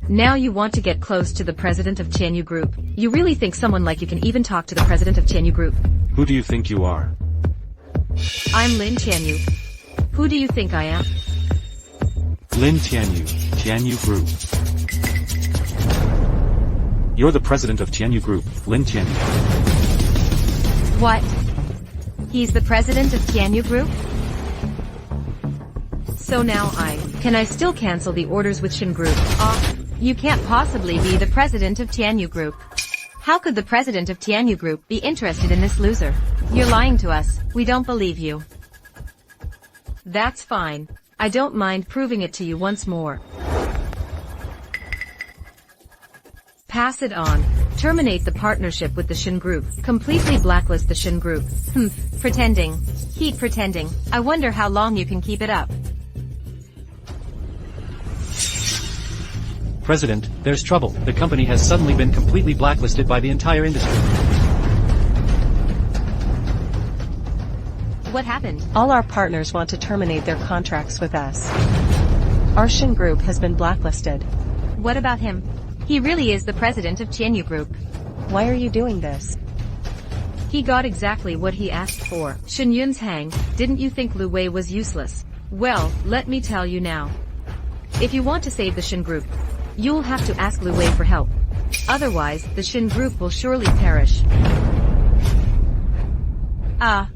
Now you want to get close to the president of Tianyu Group. You really think someone like you can even talk to the president of Tianyu Group? Who do you think you are? I'm Lin Tianyu. Who do you think I am? Lin Tianyu, Tianyu Group. You're the president of Tianyu Group, Lin Tianyu. What? He's the president of Tianyu Group? So now can I still cancel the orders with Shen Group? You can't possibly be the president of Tianyu Group. How could the president of Tianyu Group be interested in this loser? You're lying to us. We don't believe you. That's fine. I don't mind proving it to you once more. Pass it on. Terminate the partnership with the Shen Group. Completely blacklist the Shen Group. Pretending. Keep pretending. I wonder how long you can keep it up. President, there's trouble. The company has suddenly been completely blacklisted by the entire industry. What happened? All our partners want to terminate their contracts with us. Our Shen Group has been blacklisted. What about him? He really is the president of Tianyu Group. Why are you doing this? He got exactly what he asked for. Shen Yunshang, didn't you think Lu Wei was useless? Well, let me tell you now. If you want to save the Shen Group, you'll have to ask Lu Wei for help. Otherwise, the Shen Group will surely perish.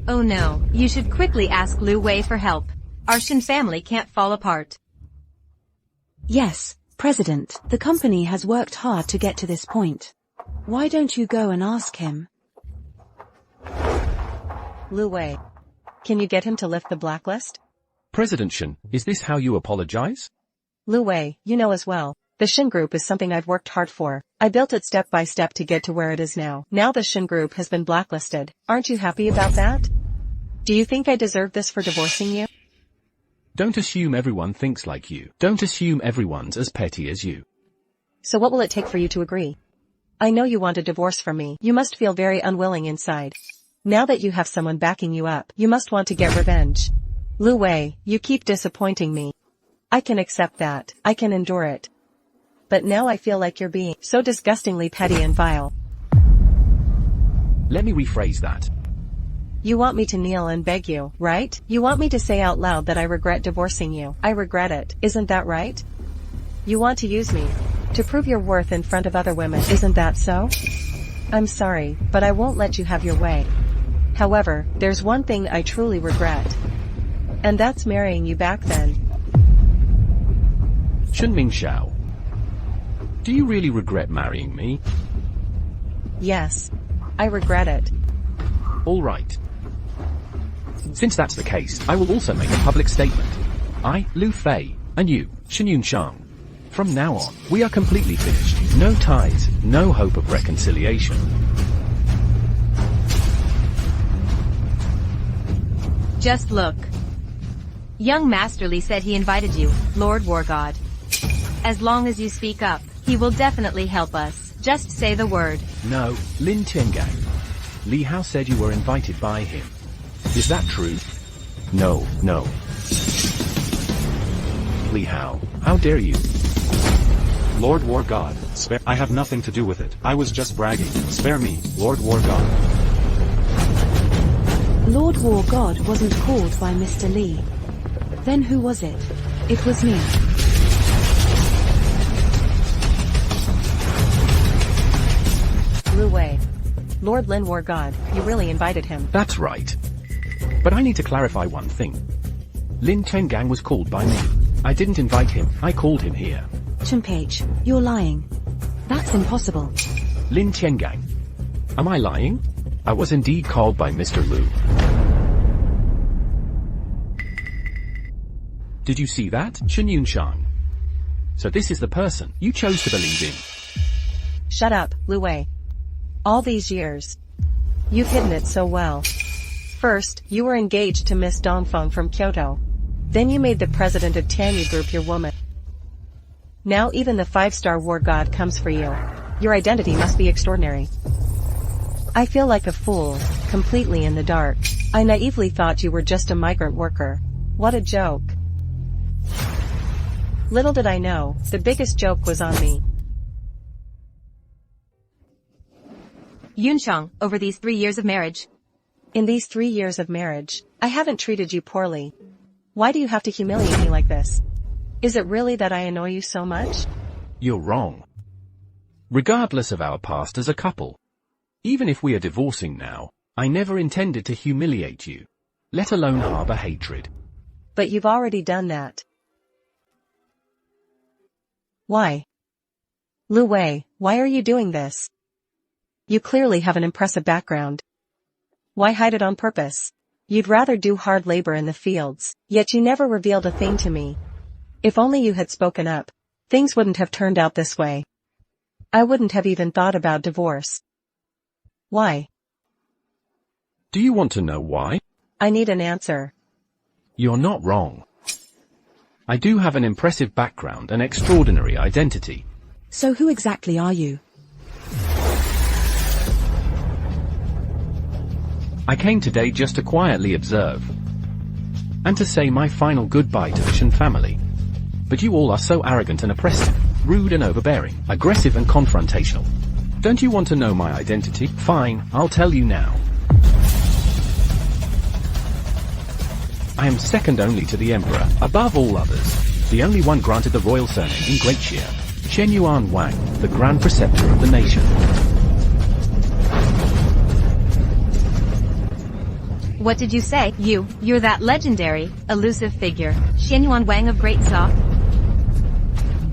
Oh no, you should quickly ask Lu Wei for help. Our Shen family can't fall apart. Yes, President, the company has worked hard to get to this point. Why don't you go and ask him? Lu Wei. Can you get him to lift the blacklist? President Shen, is this how you apologize? Lu Wei, you know as well. The Shen Group is something I've worked hard for. I built it step by step to get to where it is now. Now the Shen Group has been blacklisted. Aren't you happy about that? Do you think I deserve this for divorcing you? Don't assume everyone thinks like you. Don't assume everyone's as petty as you. So what will it take for you to agree? I know you want a divorce from me. You must feel very unwilling inside. Now that you have someone backing you up, you must want to get revenge. Lu Wei, you keep disappointing me. I can accept that. I can endure it. But now I feel like you're being so disgustingly petty and vile. Let me rephrase that. You want me to kneel and beg you, right? You want me to say out loud that I regret divorcing you. I regret it, isn't that right? You want to use me to prove your worth in front of other women, isn't that so? I'm sorry, but I won't let you have your way. However, there's one thing I truly regret. And that's marrying you back then. Chen Mingxiao, do you really regret marrying me? Yes. I regret it. All right. Since that's the case, I will also make a public statement. I, Lu Fei, and you, Shen Yunshang. From now on, we are completely finished. No ties, no hope of reconciliation. Just look. Young Master Li said he invited you, Lord War God. As long as you speak up, he will definitely help us. Just say the word. No, Lin Tiangang. Li Hao said you were invited by him. Is that true? No. Li Hao, how dare you? Lord War God, spare. I have nothing to do with it. I was just bragging. Spare me, Lord War God. Lord War God wasn't called by Mr. Li. Then who was it? It was me. Lu Wei. Lord Lin War God, you really invited him. That's right. But I need to clarify one thing. Lin Tengang was called by me. I didn't invite him, I called him here. Chen Page, you're lying. That's impossible. Lin Tengang. Am I lying? I was indeed called by Mr. Lu. Did you see that, Shen Yunshang? So this is the person you chose to believe in. Shut up, Lu Wei. All these years. You've hidden it so well. First, you were engaged to Miss Dongfang from Kyoto. Then you made the president of Tianyu Group your woman. Now even the 5-star war god comes for you. Your identity must be extraordinary. I feel like a fool, completely in the dark. I naively thought you were just a migrant worker. What a joke. Little did I know, the biggest joke was on me. Yunshang, over these 3 years of marriage. In these 3 years of marriage, I haven't treated you poorly. Why do you have to humiliate me like this? Is it really that I annoy you so much? You're wrong. Regardless of our past as a couple, even if we are divorcing now, I never intended to humiliate you, let alone harbor hatred. But you've already done that. Why? Lu Wei, why are you doing this? You clearly have an impressive background. Why hide it on purpose? You'd rather do hard labor in the fields, yet you never revealed a thing to me. If only you had spoken up, things wouldn't have turned out this way. I wouldn't have even thought about divorce. Why? Do you want to know why? I need an answer. You're not wrong. I do have an impressive background and extraordinary identity. So who exactly are you? I came today just to quietly observe and to say my final goodbye to the Shen family. But you all are so arrogant and oppressive, rude and overbearing, aggressive and confrontational. Don't you want to know my identity? Fine, I'll tell you now. I am second only to the emperor, above all others, the only one granted the royal surname in Great Xia, Xuanyuan Wang, the grand preceptor of the nation. What did you say? You're that legendary, elusive figure, Xuanyuan Wang of Great Xia?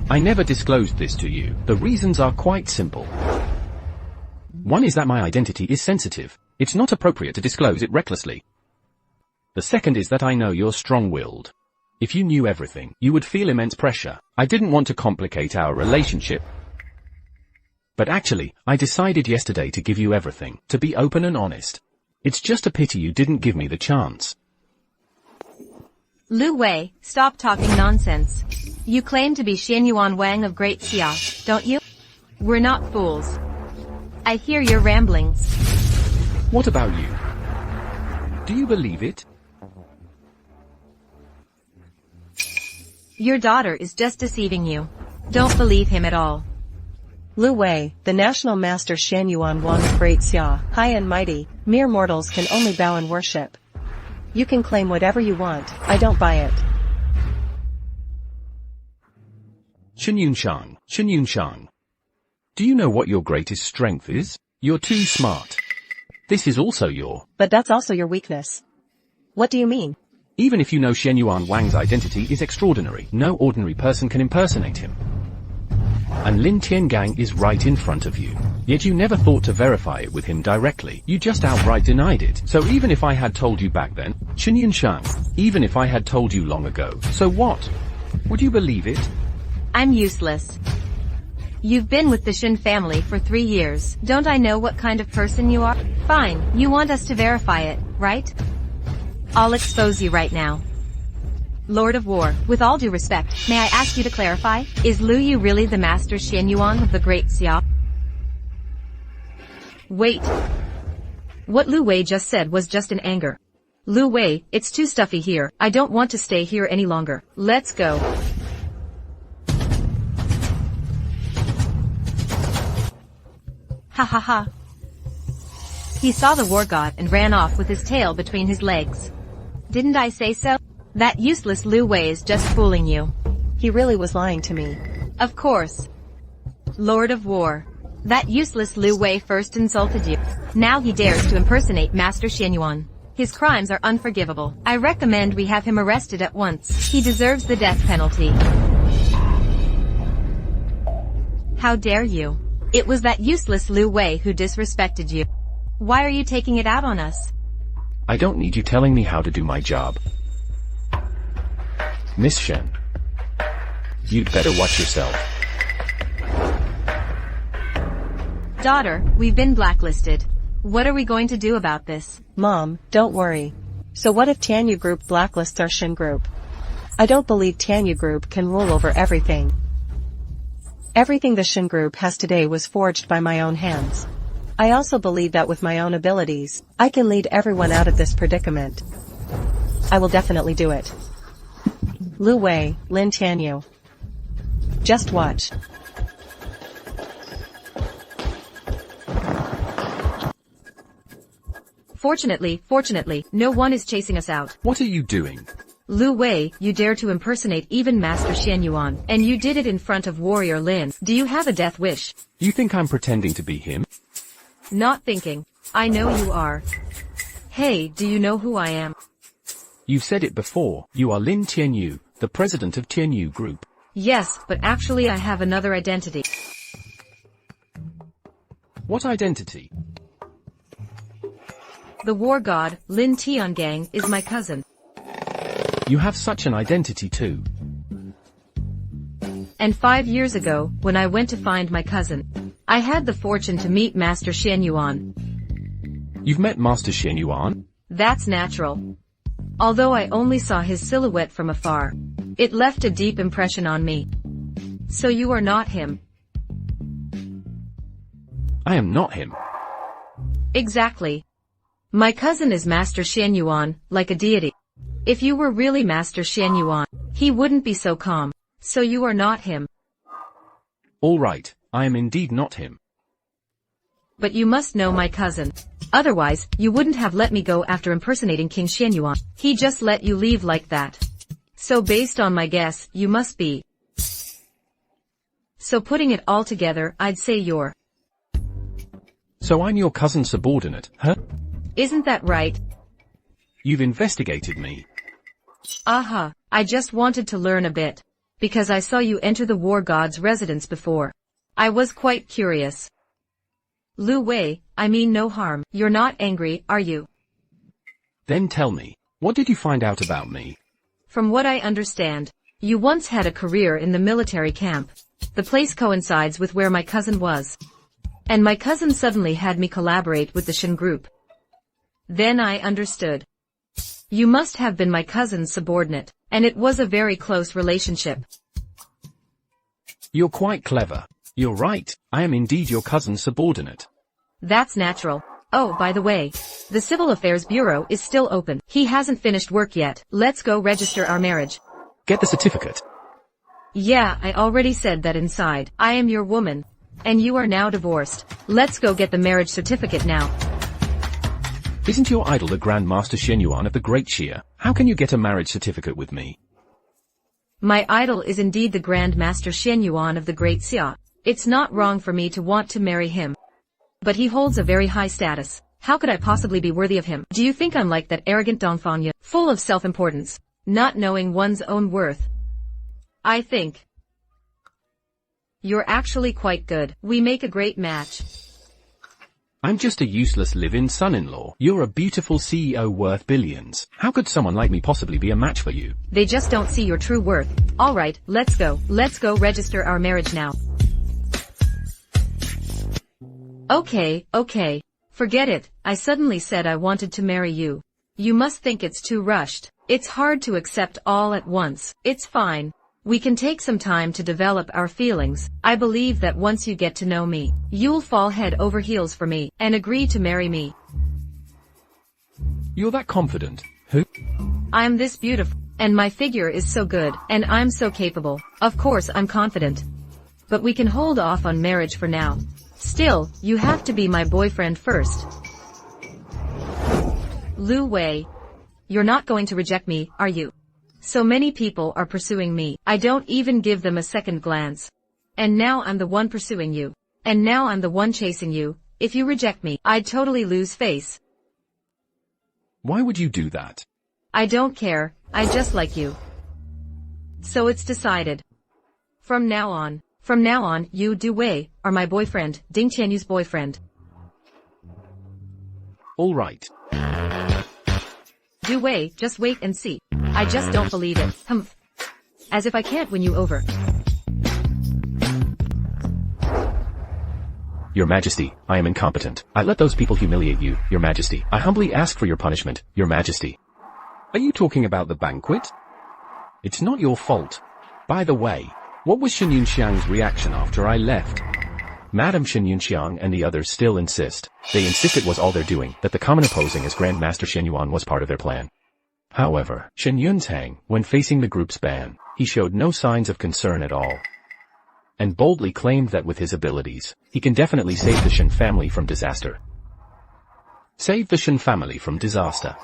I never disclosed this to you. The reasons are quite simple. One is that my identity is sensitive. It's not appropriate to disclose it recklessly. The second is that I know you're strong-willed. If you knew everything, you would feel immense pressure. I didn't want to complicate our relationship. But actually, I decided yesterday to give you everything, to be open and honest. It's just a pity you didn't give me the chance. Lu Wei, stop talking nonsense. You claim to be Xuanyuan Wang of Great Xia, don't you? We're not fools. I hear your ramblings. What about you? Do you believe it? Your daughter is just deceiving you. Don't believe him at all. Lu Wei, the national master Xuanyuan Wang of Great Xia, high and mighty, mere mortals can only bow and worship. You can claim whatever you want, I don't buy it. Shen Yunshang. Do you know what your greatest strength is? You're too smart. This is also your... But that's also your weakness. What do you mean? Even if you know Xuanyuan Wang's identity is extraordinary, no ordinary person can impersonate him. And Lin Tiangang is right in front of you. Yet you never thought to verify it with him directly, you just outright denied it. So even if I had told you back then, Shen Yunshang, even if I had told you long ago, so what? Would you believe it? I'm useless. You've been with the Shen family for 3 years. Don't I know what kind of person you are? Fine, you want us to verify it, right? I'll expose you right now. Lord of War, with all due respect, may I ask you to clarify? Is Lu Yu really the master Xuanyuan of the Great Xia? Wait. What Lu Wei just said was just in anger. Lu Wei, it's too stuffy here. I don't want to stay here any longer. Let's go. Ha ha ha. He saw the war god and ran off with his tail between his legs. Didn't I say so? That useless Lu Wei is just fooling you. He really was lying to me. Of course. Lord of War. That useless Lu Wei first insulted you. Now he dares to impersonate Master Xuanyuan. His crimes are unforgivable. I recommend we have him arrested at once. He deserves the death penalty. How dare you? It was that useless Lu Wei who disrespected you. Why are you taking it out on us? I don't need you telling me how to do my job. Miss Shen, you'd better watch yourself. Daughter, we've been blacklisted. What are we going to do about this? Mom, don't worry. So what if Tianyu Group blacklists our Shen Group? I don't believe Tianyu Group can rule over everything. Everything the Shen Group has today was forged by my own hands. I also believe that with my own abilities, I can lead everyone out of this predicament. I will definitely do it. Lu Wei, Lin Tianyu. Just watch. Fortunately, no one is chasing us out. What are you doing? Lu Wei, you dare to impersonate even Master Xuanyuan, and you did it in front of Warrior Lin. Do you have a death wish? You think I'm pretending to be him? Not thinking. I know you are. Hey, do you know who I am? You've said it before. You are Lin Tianyu, the president of Tianyu Group. Yes, but actually I have another identity. What identity? The war god, Lin Tiangang, is my cousin. You have such an identity too. And 5 years ago, when I went to find my cousin, I had the fortune to meet Master Xuanyuan. You've met Master Xuanyuan? That's natural. Although I only saw his silhouette from afar, it left a deep impression on me. So you are not him. I am not him. Exactly. My cousin is Master Xuanyuan, like a deity. If you were really Master Xuanyuan, he wouldn't be so calm. So you are not him. All right, I am indeed not him. But you must know my cousin. Otherwise, you wouldn't have let me go after impersonating King Xuanyuan. He just let you leave like that. So based on my guess, you must be. So putting it all together, I'd say you're. So I'm your cousin's subordinate, huh? Isn't that right? You've investigated me. Aha, I just wanted to learn a bit. Because I saw you enter the war god's residence before. I was quite curious. Lu Wei, I mean no harm. You're not angry, are you? Then tell me, what did you find out about me? From what I understand, you once had a career in the military camp. The place coincides with where my cousin was. And my cousin suddenly had me collaborate with the Shen group. Then I understood. You must have been my cousin's subordinate, and it was a very close relationship. You're quite clever. You're right, I am indeed your cousin's subordinate. That's natural. Oh, by the way, the Civil Affairs Bureau is still open. He hasn't finished work yet. Let's go register our marriage. Get the certificate. Yeah, I already said that inside. I am your woman. And you are now divorced. Let's go get the marriage certificate now. Isn't your idol the Grand Master Xuanyuan of the Great Xia? How can you get a marriage certificate with me? My idol is indeed the Grand Master Xuanyuan of the Great Xia. It's not wrong for me to want to marry him. But he holds a very high status. How could I possibly be worthy of him? Do you think I'm like that arrogant Dongfang Yun, full of self-importance, not knowing one's own worth? I think you're actually quite good. We make a great match. I'm just a useless live-in son-in-law. You're a beautiful CEO worth billions. How could someone like me possibly be a match for you? They just don't see your true worth. Alright, let's go. Let's go register our marriage now. Okay. Forget it. I suddenly said I wanted to marry you. You must think it's too rushed. It's hard to accept all at once. It's fine. We can take some time to develop our feelings. I believe that once you get to know me, you'll fall head over heels for me, and agree to marry me. You're that confident? Who? I'm this beautiful, and my figure is so good, and I'm so capable. Of course I'm confident. But we can hold off on marriage for now. Still, you have to be my boyfriend first. Lu Wei, you're not going to reject me, are you? So many people are pursuing me. I don't even give them a second glance. And now I'm the one pursuing you. And now I'm the one chasing you. If you reject me, I'd totally lose face. Why would you do that? I don't care, I just like you. So it's decided. From now on, you, Du Wei, are my boyfriend, Ding Tianyu's boyfriend. All right. Du Wei, just wait and see. I just don't believe it. Humph. As if I can't win you over. Your Majesty, I am incompetent. I let those people humiliate you, Your Majesty. I humbly ask for your punishment, Your Majesty. Are you talking about the banquet? It's not your fault. By the way, what was Shen Yunshang's reaction after I left? Madam Shen Yunshang and the others still insist. They insist it was all they're doing, that the commoner posing as Grand Master Xuanyuan was part of their plan. However, Shen Yunshang, when facing the group's ban, he showed no signs of concern at all, and boldly claimed that with his abilities, he can definitely save the Shen family from disaster. Save the Shen family from disaster.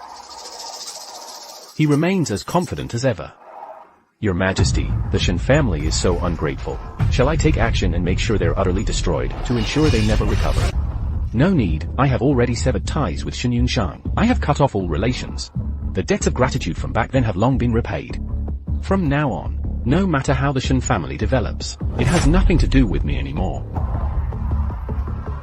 He remains as confident as ever. Your Majesty, the Shen family is so ungrateful. Shall I take action and make sure they're utterly destroyed, to ensure they never recover? No need, I have already severed ties with Shen Yunshang. I have cut off all relations. The debts of gratitude from back then have long been repaid. From now on, no matter how the Shen family develops, it has nothing to do with me anymore.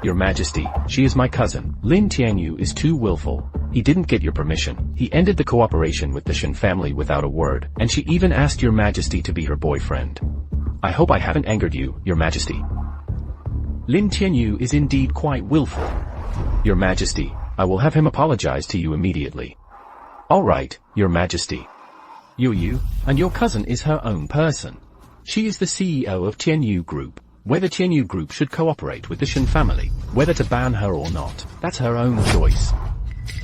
Your Majesty, she is my cousin. Lin Tianyu is too willful. He didn't get your permission. He ended the cooperation with the Shen family without a word, and she even asked Your Majesty to be her boyfriend. I hope I haven't angered you, Your Majesty. Lin Tianyu is indeed quite willful. Your Majesty, I will have him apologize to you immediately. All right, Your Majesty. You and your cousin is her own person. She is the CEO of Tianyu Group. Whether Tianyu Group should cooperate with the Shen family, whether to ban her or not, that's her own choice.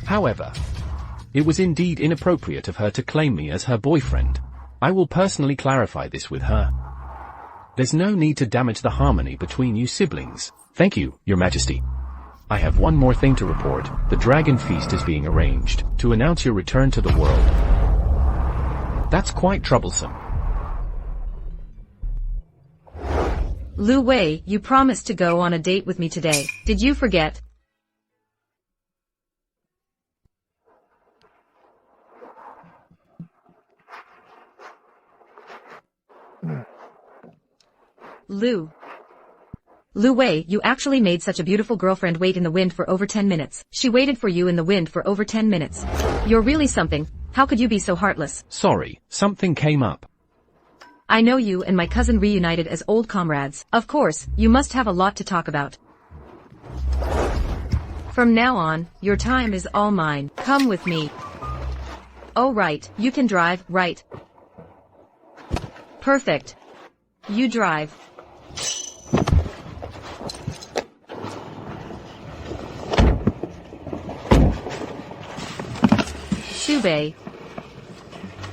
However, it was indeed inappropriate of her to claim me as her boyfriend. I will personally clarify this with her. There's no need to damage the harmony between you siblings. Thank you, Your Majesty. I have one more thing to report. The Dragon Feast is being arranged to announce your return to the world. That's quite troublesome. Lu Wei, you promised to go on a date with me today. Did you forget? Lu Wei, you actually made such a beautiful girlfriend wait in the wind for over 10 minutes. She waited for you in the wind for over 10 minutes. You're really something. How could you be so heartless? Sorry, something came up. I know you and my cousin reunited as old comrades. Of course, you must have a lot to talk about. From now on, your time is all mine. Come with me. Oh right, you can drive, right? Perfect. You drive. Xubei.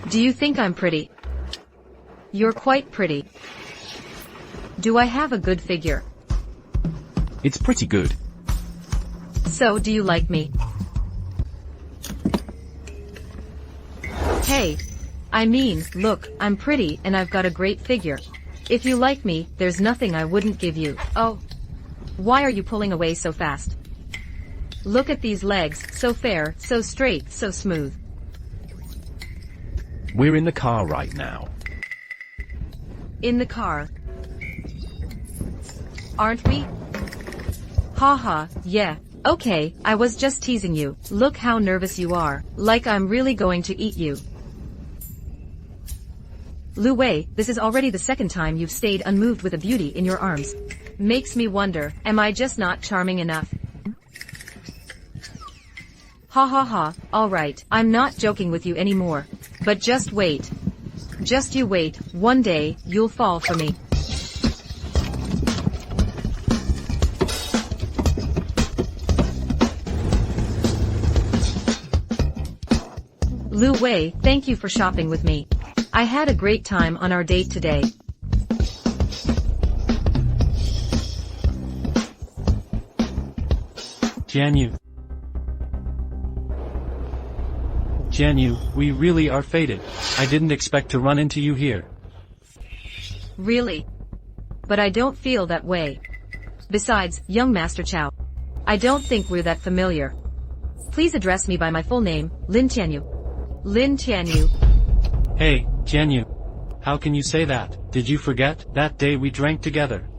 Do you think I'm pretty? You're quite pretty. Do I have a good figure? It's pretty good. So do you like me? Hey. I mean, look, I'm pretty and I've got a great figure. If you like me, there's nothing I wouldn't give you. Oh. Why are you pulling away so fast? Look at these legs, so fair, so straight, so smooth. We're in the car right now. In the car. Aren't we? Haha, yeah. Okay, I was just teasing you. Look how nervous you are. Like I'm really going to eat you. Lu Wei, this is already the second time you've stayed unmoved with a beauty in your arms. Makes me wonder, am I just not charming enough? Ha ha ha, alright, I'm not joking with you anymore. But just wait. Just you wait, one day, you'll fall for me. Lu Wei, thank you for shopping with me. I had a great time on our date today. Jianyu, we really are fated. I didn't expect to run into you here. Really? But I don't feel that way. Besides, young Master Chiao, I don't think we're that familiar. Please address me by my full name, Lin Tianyu. Lin Tianyu. Hey, Jianyu. How can you say that? Did you forget that day we drank together?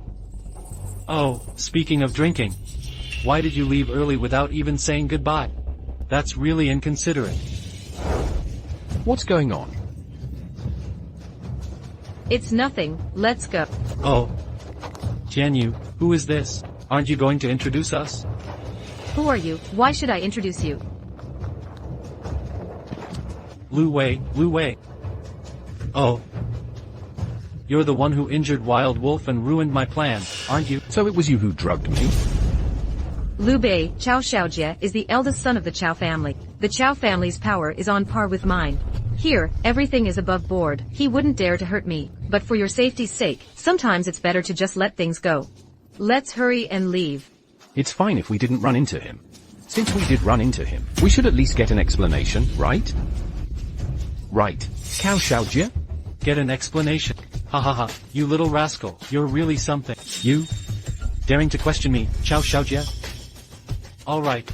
Oh, speaking of drinking. Why did you leave early without even saying goodbye? That's really inconsiderate. What's going on? It's nothing, let's go. Oh. Jianyu, who is this? Aren't you going to introduce us? Who are you? Why should I introduce you? Lu Wei. Oh. You're the one who injured Wild Wolf and ruined my plan, aren't you? So it was you who drugged me? Liu Bei, Chiao Xiaojie, is the eldest son of the Chiao family. The Chiao family's power is on par with mine. Here, everything is above board. He wouldn't dare to hurt me, but for your safety's sake, sometimes it's better to just let things go. Let's hurry and leave. It's fine if we didn't run into him. Since we did run into him, we should at least get an explanation, right? Right. Cao Xiaojie? Get an explanation. Ha ha ha, you little rascal, you're really something. You? Daring to question me, Chiao Xiaojie? Alright.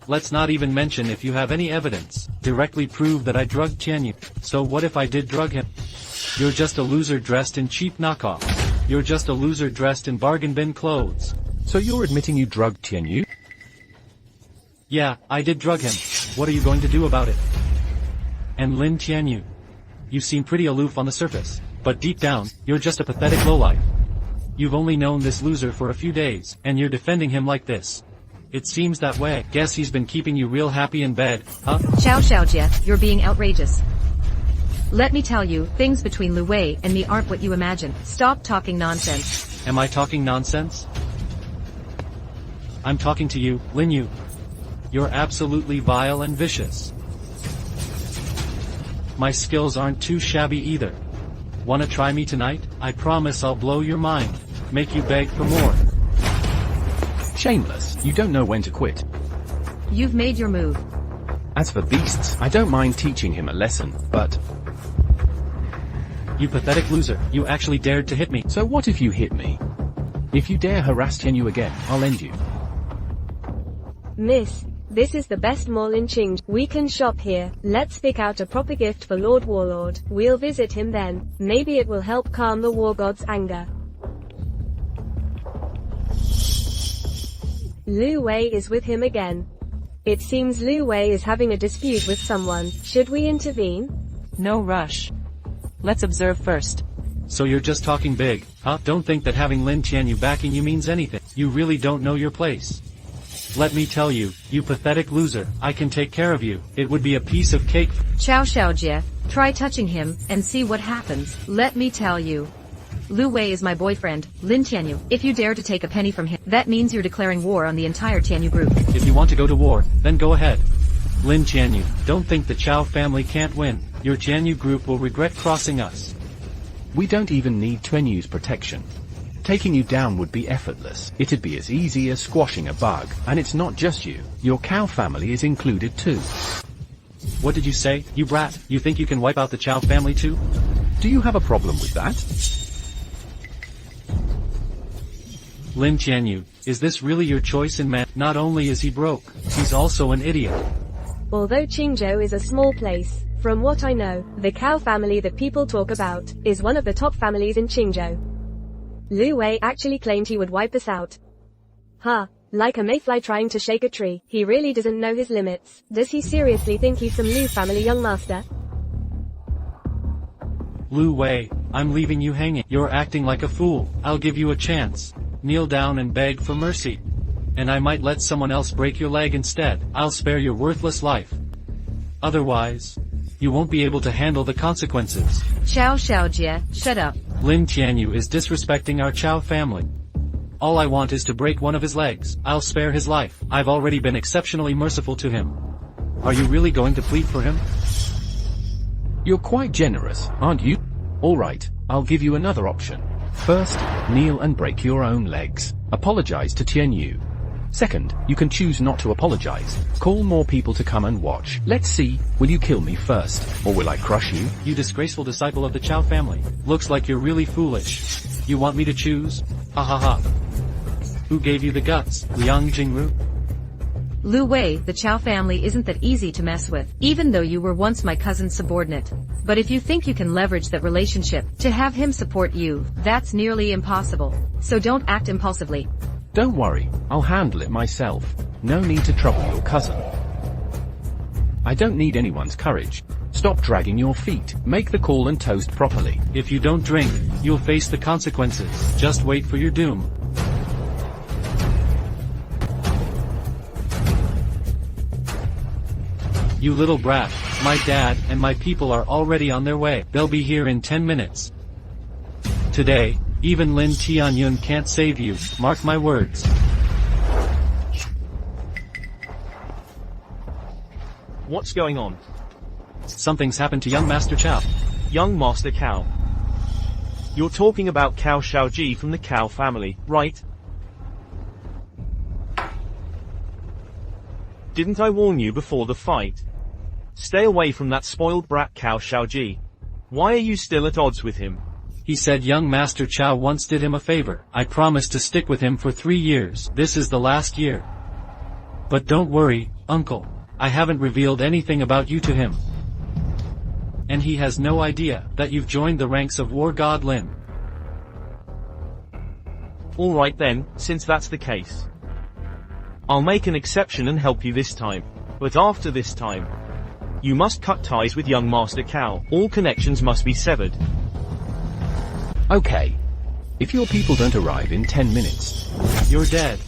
Let's not even mention if you have any evidence. Directly prove that I drugged Tianyu. So what if I did drug him? You're just a loser dressed in cheap knockoffs. You're just a loser dressed in bargain bin clothes. So you're admitting you drugged Tianyu? Yeah, I did drug him. What are you going to do about it? And Lin Tianyu. You seem pretty aloof on the surface, but deep down, you're just a pathetic lowlife. You've only known this loser for a few days, and you're defending him like this. It seems that way. Guess he's been keeping you real happy in bed, huh? Chiao Xiaojie, you're being outrageous. Let me tell you, things between Lu Wei and me aren't what you imagine. Stop talking nonsense. Am I talking nonsense? I'm talking to you, Lin Yu. You're absolutely vile and vicious. My skills aren't too shabby either. Wanna try me tonight? I promise I'll blow your mind. Make you beg for more. Shameless, you don't know when to quit. You've made your move. As for beasts, I don't mind teaching him a lesson, but... You pathetic loser, you actually dared to hit me. So what if you hit me? If you dare harass Tianyu again, I'll end you. Miss, this is the best mall in Qing. We can shop here. Let's pick out a proper gift for Lord Warlord. We'll visit him then. Maybe it will help calm the war god's anger. Lu Wei is with him again. It seems Lu Wei is having a dispute with someone. Should we intervene? No rush. Let's observe first. So you're just talking big, huh? Don't think that having Lin Tianyu backing you means anything. You really don't know your place. Let me tell you, you pathetic loser, I can take care of you. It would be a piece of cake. Chiao Xiaojie, try touching him, and see what happens. Let me tell you. Lu Wei is my boyfriend, Lin Tianyu. If you dare to take a penny from him, that means you're declaring war on the entire Tianyu group. If you want to go to war, then go ahead. Lin Tianyu, don't think the Chiao family can't win. Your Tianyu group will regret crossing us. We don't even need Tianyu's protection. Taking you down would be effortless. It'd be as easy as squashing a bug. And it's not just you. Your cow family is included too. What did you say, you brat? You think you can wipe out the Chiao family too? Do you have a problem with that? Lin Tianyu, is this really your choice in man? Not only is he broke, he's also an idiot. Although Qingzhou is a small place, from what I know, the cow family that people talk about, is one of the top families in Qingzhou. Lu Wei actually claimed he would wipe us out. Huh, like a mayfly trying to shake a tree. He really doesn't know his limits. Does he seriously think he's some Lu family young master? Lu Wei, I'm leaving you hanging. You're acting like a fool. I'll give you a chance. Kneel down and beg for mercy. And I might let someone else break your leg instead. I'll spare your worthless life. Otherwise, you won't be able to handle the consequences. Chiao Xiaojie, shut up. Lin Tianyu is disrespecting our Chiao family. All I want is to break one of his legs. I'll spare his life. I've already been exceptionally merciful to him. Are you really going to plead for him? You're quite generous, aren't you? Alright, I'll give you another option. First, kneel and break your own legs. Apologize to Tianyu. Second, you can choose not to apologize. Call more people to come and watch. Let's see, will you kill me first, or will I crush you? You disgraceful disciple of the Chiao family. Looks like you're really foolish. You want me to choose? Ha ha ha. Who gave you the guts, Liang Jingru? Lu Wei, the Chiao family isn't that easy to mess with, even though you were once my cousin's subordinate. But if you think you can leverage that relationship to have him support you, that's nearly impossible. So don't act impulsively. Don't worry, I'll handle it myself. No need to trouble your cousin. I don't need anyone's courage. Stop dragging your feet. Make the call and toast properly. If you don't drink, you'll face the consequences. Just wait for your doom. You little brat, my dad and my people are already on their way. They'll be here in 10 minutes. Today, even Lin Tianyun can't save you, mark my words. What's going on? Something's happened to young Master Chiao. Young Master Cao. You're talking about Cao Shaoji from the Cao family, right? Didn't I warn you before the fight? Stay away from that spoiled brat Cao Shaoji. Why are you still at odds with him? He said young Master Chiao once did him a favor. I promised to stick with him for 3 years. This is the last year. But don't worry, uncle. I haven't revealed anything about you to him. And he has no idea that you've joined the ranks of War God Lin. Alright then, since that's the case. I'll make an exception and help you this time. But after this time, you must cut ties with young Master Cao. All connections must be severed. Okay. If your people don't arrive in 10 minutes, you're dead.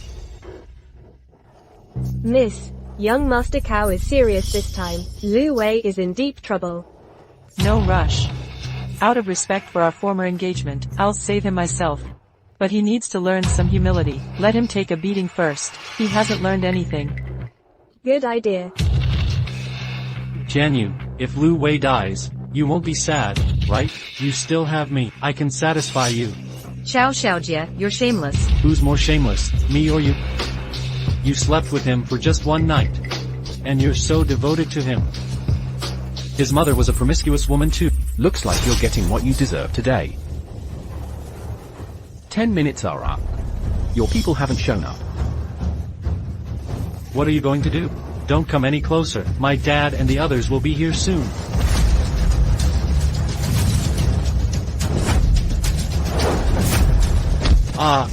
Miss, young Master Cao is serious this time. Lu Wei is in deep trouble. No rush. Out of respect for our former engagement, I'll save him myself. But he needs to learn some humility. Let him take a beating first. He hasn't learned anything. Good idea. Jianyu, if Lu Wei dies, you won't be sad, right? You still have me. I can satisfy you. Chiao Xiaojie, you're shameless. Who's more shameless, me or you? You slept with him for just 1 night. And you're so devoted to him. His mother was a promiscuous woman too. Looks like you're getting what you deserve today. 10 minutes are up. Your people haven't shown up. What are you going to do? Don't come any closer. My dad and the others will be here soon. Ah.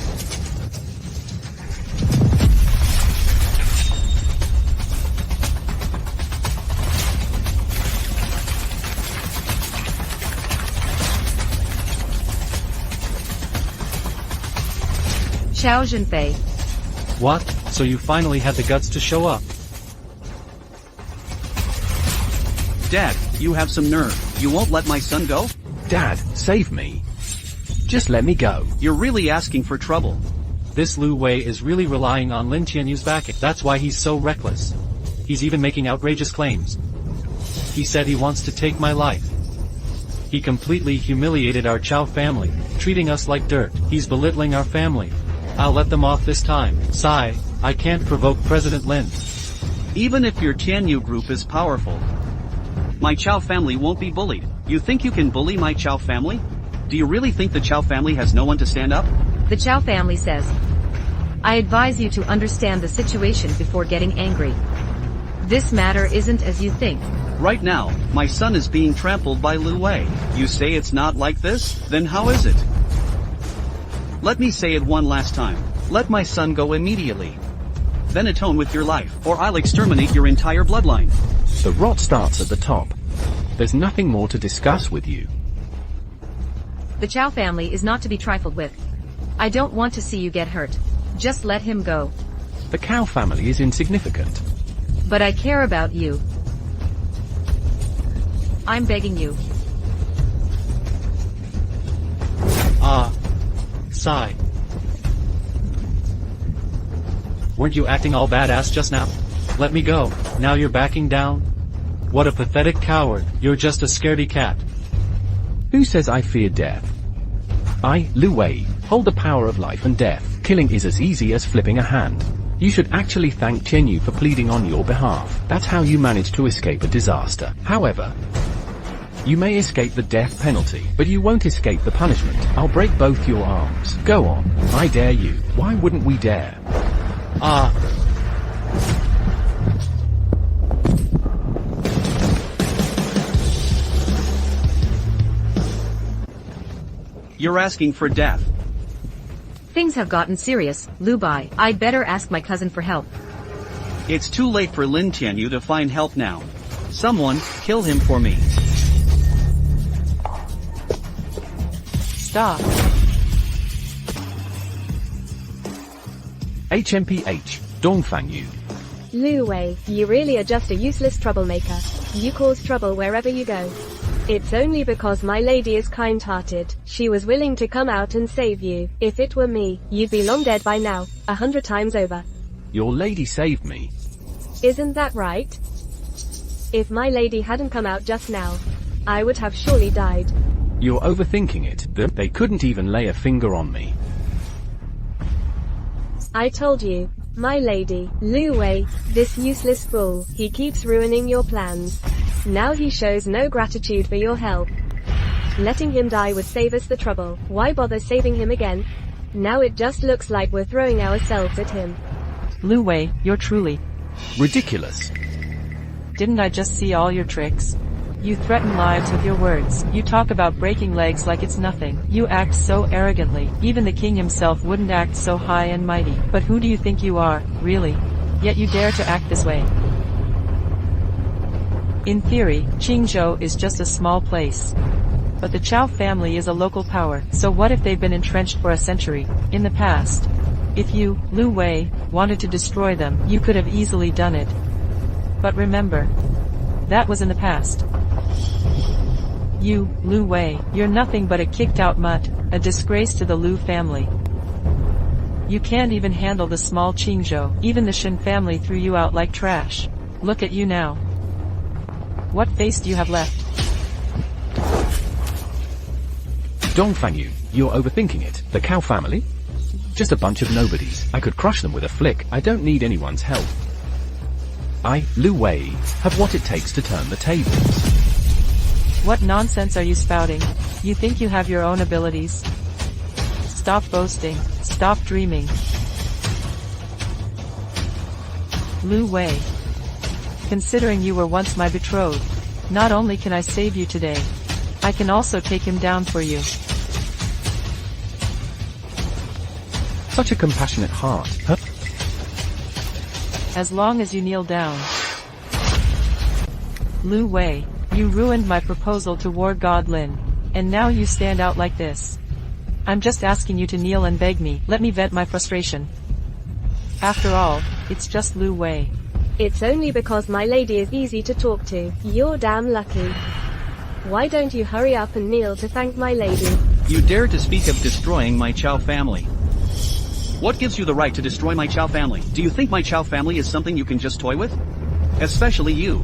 Xiao Zhenfei. What? So you finally had the guts to show up? Dad, you have some nerve. You won't let my son go? Dad, save me. Just let me go. You're really asking for trouble. This Lu Wei is really relying on Lin Tianyu's backing. That's why he's so reckless. He's even making outrageous claims. He said he wants to take my life. He completely humiliated our Chiao family, treating us like dirt. He's belittling our family. I'll let them off this time. Sigh, I can't provoke President Lin. Even if your Tianyu group is powerful, my Chiao family won't be bullied. You think you can bully my Chiao family? Do you really think the Chiao family has no one to stand up? The Chiao family says, I advise you to understand the situation before getting angry. This matter isn't as you think. Right now, my son is being trampled by Lu Wei. You say it's not like this? Then how is it? Let me say it one last time. Let my son go immediately. Then atone with your life, or I'll exterminate your entire bloodline. The rot starts at the top. There's nothing more to discuss with you. The Chiao family is not to be trifled with. I don't want to see you get hurt. Just let him go. The Cao family is insignificant. But I care about you. I'm begging you. Ah. Sigh. Weren't you acting all badass just now? Let me go. Now you're backing down? What a pathetic coward. You're just a scaredy cat. Who says I fear death? I, Lu Wei, hold the power of life and death. Killing is as easy as flipping a hand. You should actually thank Chen Yu for pleading on your behalf. That's how you managed to escape a disaster. However, you may escape the death penalty, but you won't escape the punishment. I'll break both your arms. Go on. I dare you. Why wouldn't we dare? Ah. You're asking for death. Things have gotten serious, Lu Bai. I'd better ask my cousin for help. It's too late for Lin Tianyu to find help now. Someone, kill him for me. Stop. HMPH, Dongfang Yun. Lu Wei, you really are just a useless troublemaker. You cause trouble wherever you go. It's only because my lady is kind-hearted. She was willing to come out and save you. If it were me, you'd be long dead by now, 100 times over. Your lady saved me. Isn't that right? If my lady hadn't come out just now, I would have surely died. You're overthinking it. They couldn't even lay a finger on me. I told you, my lady, Lu Wei, this useless fool, he keeps ruining your plans. Now he shows no gratitude for your help. Letting him die would save us the trouble. Why bother saving him again? Now it just looks like we're throwing ourselves at him. Lu Wei, you're truly ridiculous. Didn't I just see all your tricks? You threaten lives with your words. You talk about breaking legs like it's nothing. You act so arrogantly. Even the king himself wouldn't act so high and mighty. But who do you think you are, really? Yet you dare to act this way. In theory, Qingzhou is just a small place. But the Chiao family is a local power. So what if they've been entrenched for a century, in the past? If you, Lu Wei, wanted to destroy them, you could have easily done it. But remember, that was in the past. You, Lu Wei, you're nothing but a kicked-out mutt, a disgrace to the Lu family. You can't even handle the small Qingzhou. Even the Shen family threw you out like trash. Look at you now. What face do you have left? Dongfang Yun, you're overthinking it. The Cao family? Just a bunch of nobodies. I could crush them with a flick. I don't need anyone's help. I, Lu Wei, have what it takes to turn the tables. What nonsense are you spouting? You think you have your own abilities? Stop boasting. Stop dreaming. Lu Wei. Considering you were once my betrothed, not only can I save you today, I can also take him down for you. Such a compassionate heart, huh? As long as you kneel down. Lu Wei, you ruined my proposal to war god Lin, and now you stand out like this. I'm just asking you to kneel and beg me. Let me vent my frustration. After all, it's just Lu Wei. It's only because my lady is easy to talk to. You're damn lucky. Why don't you hurry up and kneel to thank my lady? You dare to speak of destroying my Chiao family. What gives you the right to destroy my Chiao family? Do you think my Chiao family is something you can just toy with? Especially you.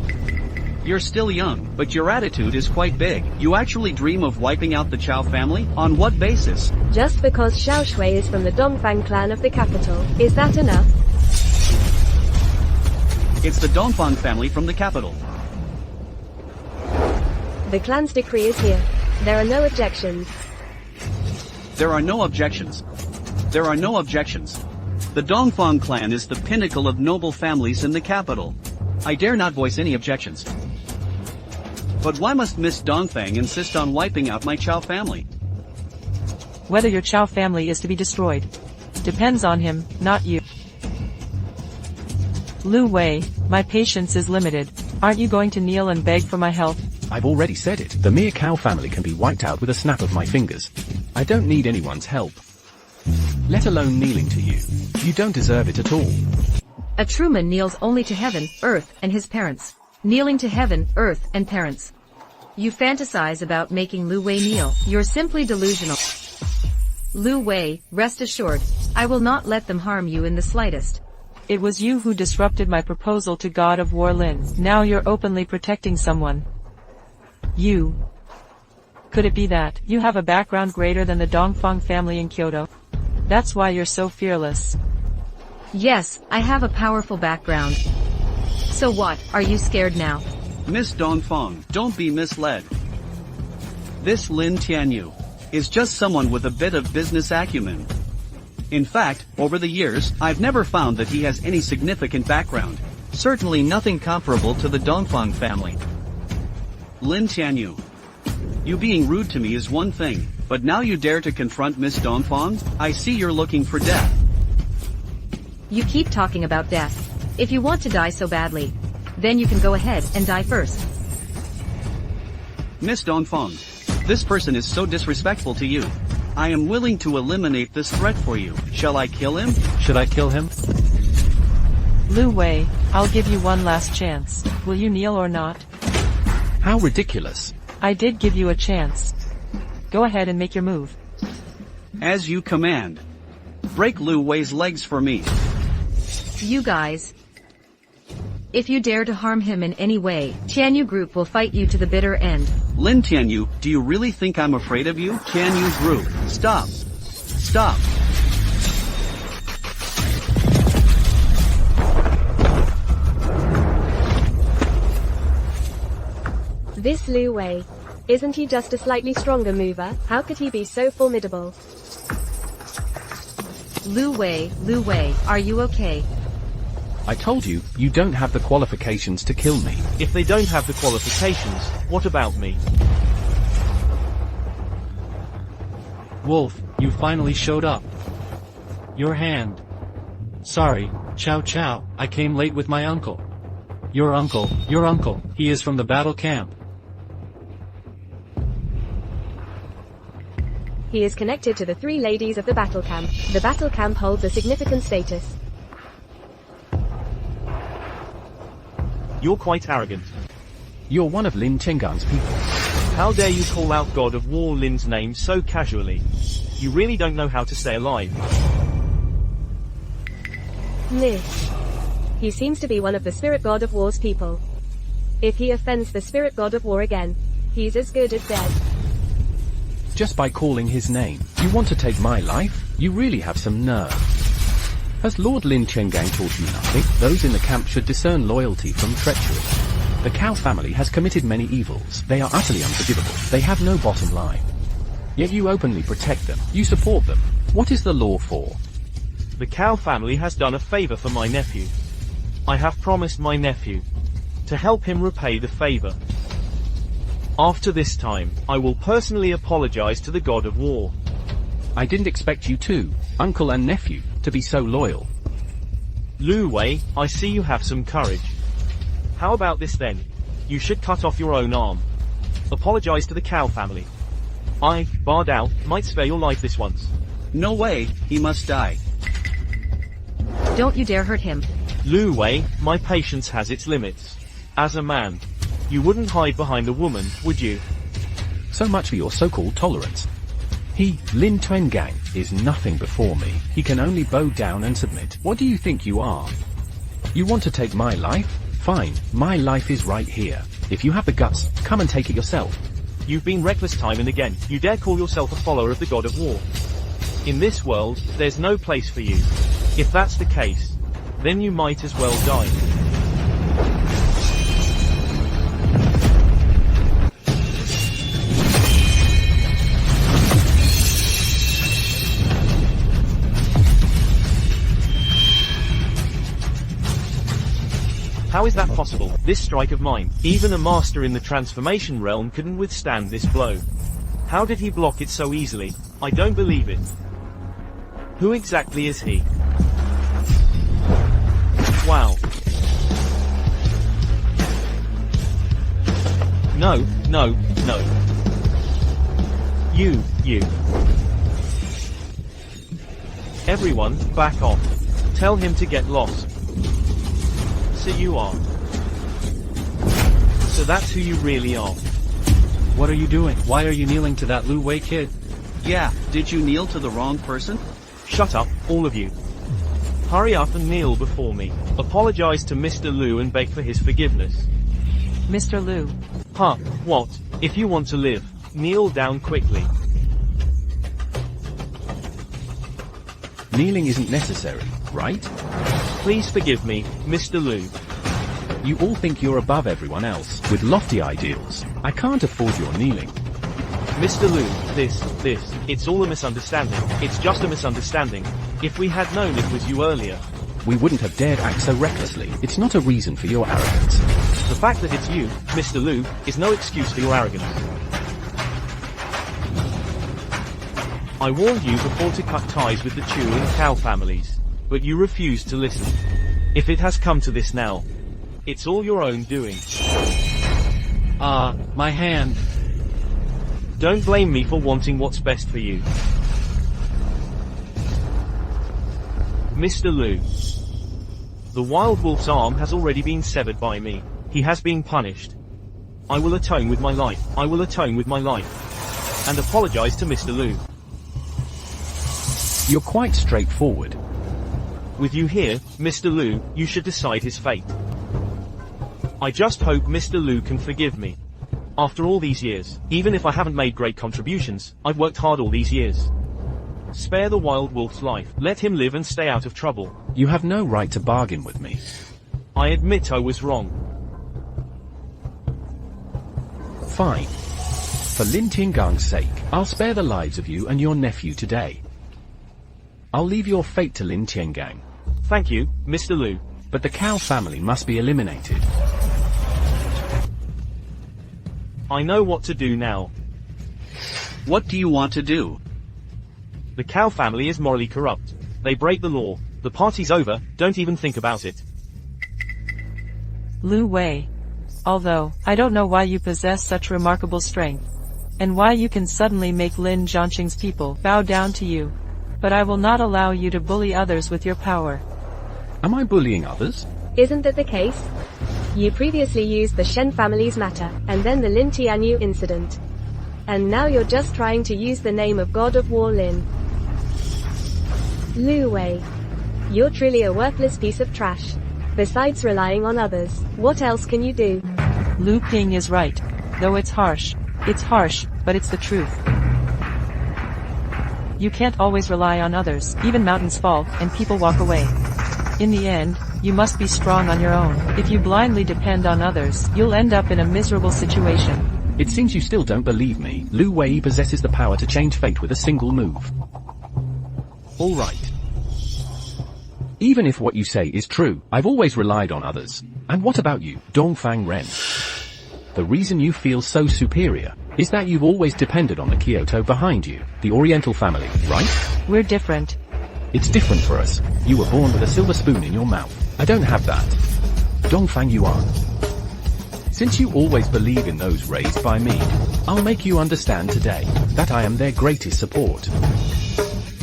You're still young, but your attitude is quite big. You actually dream of wiping out the Chiao family? On what basis? Just because Xiao Shui is from the Dongfang clan of the capital. Is that enough? It's the Dongfang family from the capital. The clan's decree is here. There are no objections. There are no objections. There are no objections. The Dongfang clan is the pinnacle of noble families in the capital. I dare not voice any objections. But why must Miss Dongfang insist on wiping out my Chiao family? Whether your Chiao family is to be destroyed depends on him, not you. Lu Wei, my patience is limited. Aren't you going to kneel and beg for my help? I've already said it. The mere Cao family can be wiped out with a snap of my fingers. I don't need anyone's help. Let alone kneeling to you. You don't deserve it at all. A true man kneels only to heaven, earth, and his parents. Kneeling to heaven, earth, and parents. You fantasize about making Lu Wei kneel. You're simply delusional. Lu Wei, rest assured, I will not let them harm you in the slightest. It was you who disrupted my proposal to God of War Lin. Now you're openly protecting someone. You. Could it be that you have a background greater than the Dongfang family in Kyoto? That's why you're so fearless. Yes, I have a powerful background. So what, are you scared now? Miss Dongfang, don't be misled. This Lin Tianyu is just someone with a bit of business acumen. In fact, over the years, I've never found that he has any significant background. Certainly nothing comparable to the Dongfang family. Lin Tianyu, You being rude to me is one thing, but now you dare to confront Miss Dongfang? I see you're looking for death. You keep talking about death. If you want to die so badly, then you can go ahead and die first. Miss Dongfang, this person is so disrespectful to you. I am willing to eliminate this threat for you. Shall I kill him? Should I kill him? Lu Wei, I'll give you one last chance. Will you kneel or not? How ridiculous. I did give you a chance. Go ahead and make your move. As you command. Break Lu Wei's legs for me. You guys. If you dare to harm him in any way, Tianyu Group will fight you to the bitter end. Lin Tianyu, do you really think I'm afraid of you? Tianyu Group, stop. Stop. This Lu Wei. Isn't he just a slightly stronger mover? How could he be so formidable? Lu Wei, are you okay? I told you, you don't have the qualifications to kill me. If they don't have the qualifications, what about me? Wolf, you finally showed up. Your hand. Sorry, Chiao, I came late with my uncle. Your uncle, he is from the battle camp. He is connected to the 3 ladies of the battle camp. The battle camp holds a significant status. You're quite arrogant. You're one of Lin Chenggang's people. How dare you call out God of War Lin's name so casually? You really don't know how to stay alive. Miss. He seems to be one of the Spirit God of War's people. If he offends the Spirit God of War again, he's as good as dead. Just by calling his name, you want to take my life? You really have some nerve. Has Lord Lin Chengang taught you nothing? Those in the camp should discern loyalty from treachery. The Cao family has committed many evils. They are utterly unforgivable. They have no bottom line. Yet you openly protect them. You support them. What is the law for? The Cao family has done a favor for my nephew. I have promised my nephew to help him repay the favor. After this time, I will personally apologize to the God of War. I didn't expect you two, uncle and nephew, to be so loyal. Lu Wei, I see you have some courage. How about this then? You should cut off your own arm. Apologize to the Cao family. I, Ba Dao, might spare your life this once. No way, he must die. Don't you dare hurt him. Lu Wei, my patience has its limits. As a man, you wouldn't hide behind a woman, would you? So much for your so-called tolerance. He, Lin Chengang, is nothing before me. He can only bow down and submit. What do you think you are? You want to take my life? Fine, my life is right here. If you have the guts, come and take it yourself. You've been reckless time and again. You dare call yourself a follower of the God of War. In this world, there's no place for you. If that's the case, then you might as well die. How is that possible? This strike of mine, even a master in the transformation realm couldn't withstand this blow. How did he block it so easily? I don't believe it. Who exactly is he? Wow. No. You. Everyone, back off. Tell him to get lost. So you are. So that's who you really are. What are you doing? Why are you kneeling to that Lu Wei kid? Yeah, did you kneel to the wrong person? Shut up, all of you. Hurry up and kneel before me. Apologize to Mr. Lu and beg for his forgiveness. Mr. Lu. Huh, what? If you want to live, kneel down quickly. Kneeling isn't necessary, right? Please forgive me, Mr. Lu. You all think you're above everyone else, with lofty ideals. I can't afford your kneeling. Mr. Lu, it's all a misunderstanding. It's just a misunderstanding. If we had known it was you earlier, we wouldn't have dared act so recklessly. It's not a reason for your arrogance. The fact that it's you, Mr. Lu, is no excuse for your arrogance. I warned you before to cut ties with the Chu and Cao families, but you refused to listen. If it has come to this now, it's all your own doing. My hand. Don't blame me for wanting what's best for you. Mr. Lu. The wild wolf's arm has already been severed by me. He has been punished. I will atone with my life. I will atone with my life. And apologize to Mr. Lu. You're quite straightforward. With you here, Mr. Lu, you should decide his fate. I just hope Mr. Lu can forgive me. After all these years, even if I haven't made great contributions, I've worked hard all these years. Spare the wild wolf's life. Let him live and stay out of trouble. You have no right to bargain with me. I admit I was wrong. Fine. For Lin Tiangang's sake, I'll spare the lives of you and your nephew today. I'll leave your fate to Lin Tiangang. Thank you, Mr. Lu. But the Cao family must be eliminated. I know what to do now. What do you want to do? The Cao family is morally corrupt. They break the law. The party's over, don't even think about it. Lu Wei. Although, I don't know why you possess such remarkable strength. And why you can suddenly make Lin Zhongqing's people bow down to you. But I will not allow you to bully others with your power. Am I bullying others? Isn't that the case? You previously used the Shen family's matter, and then the Lin Tianyu incident. And now you're just trying to use the name of God of War Lin. Lu Wei. You're truly a worthless piece of trash. Besides relying on others, what else can you do? Lu Ping is right. Though it's harsh, but it's the truth. You can't always rely on others, even mountains fall, and people walk away. In the end, you must be strong on your own. If you blindly depend on others, you'll end up in a miserable situation. It seems you still don't believe me. Lu Wei possesses the power to change fate with a single move. All right. Even if what you say is true, I've always relied on others. And what about you, Dongfang Ren? The reason you feel so superior is that you've always depended on the Kyoto behind you, the Oriental family, right? We're different. It's different for us. You were born with a silver spoon in your mouth. I don't have that. Dongfang Yuan. Since you always believe in those raised by me, I'll make you understand today that I am their greatest support.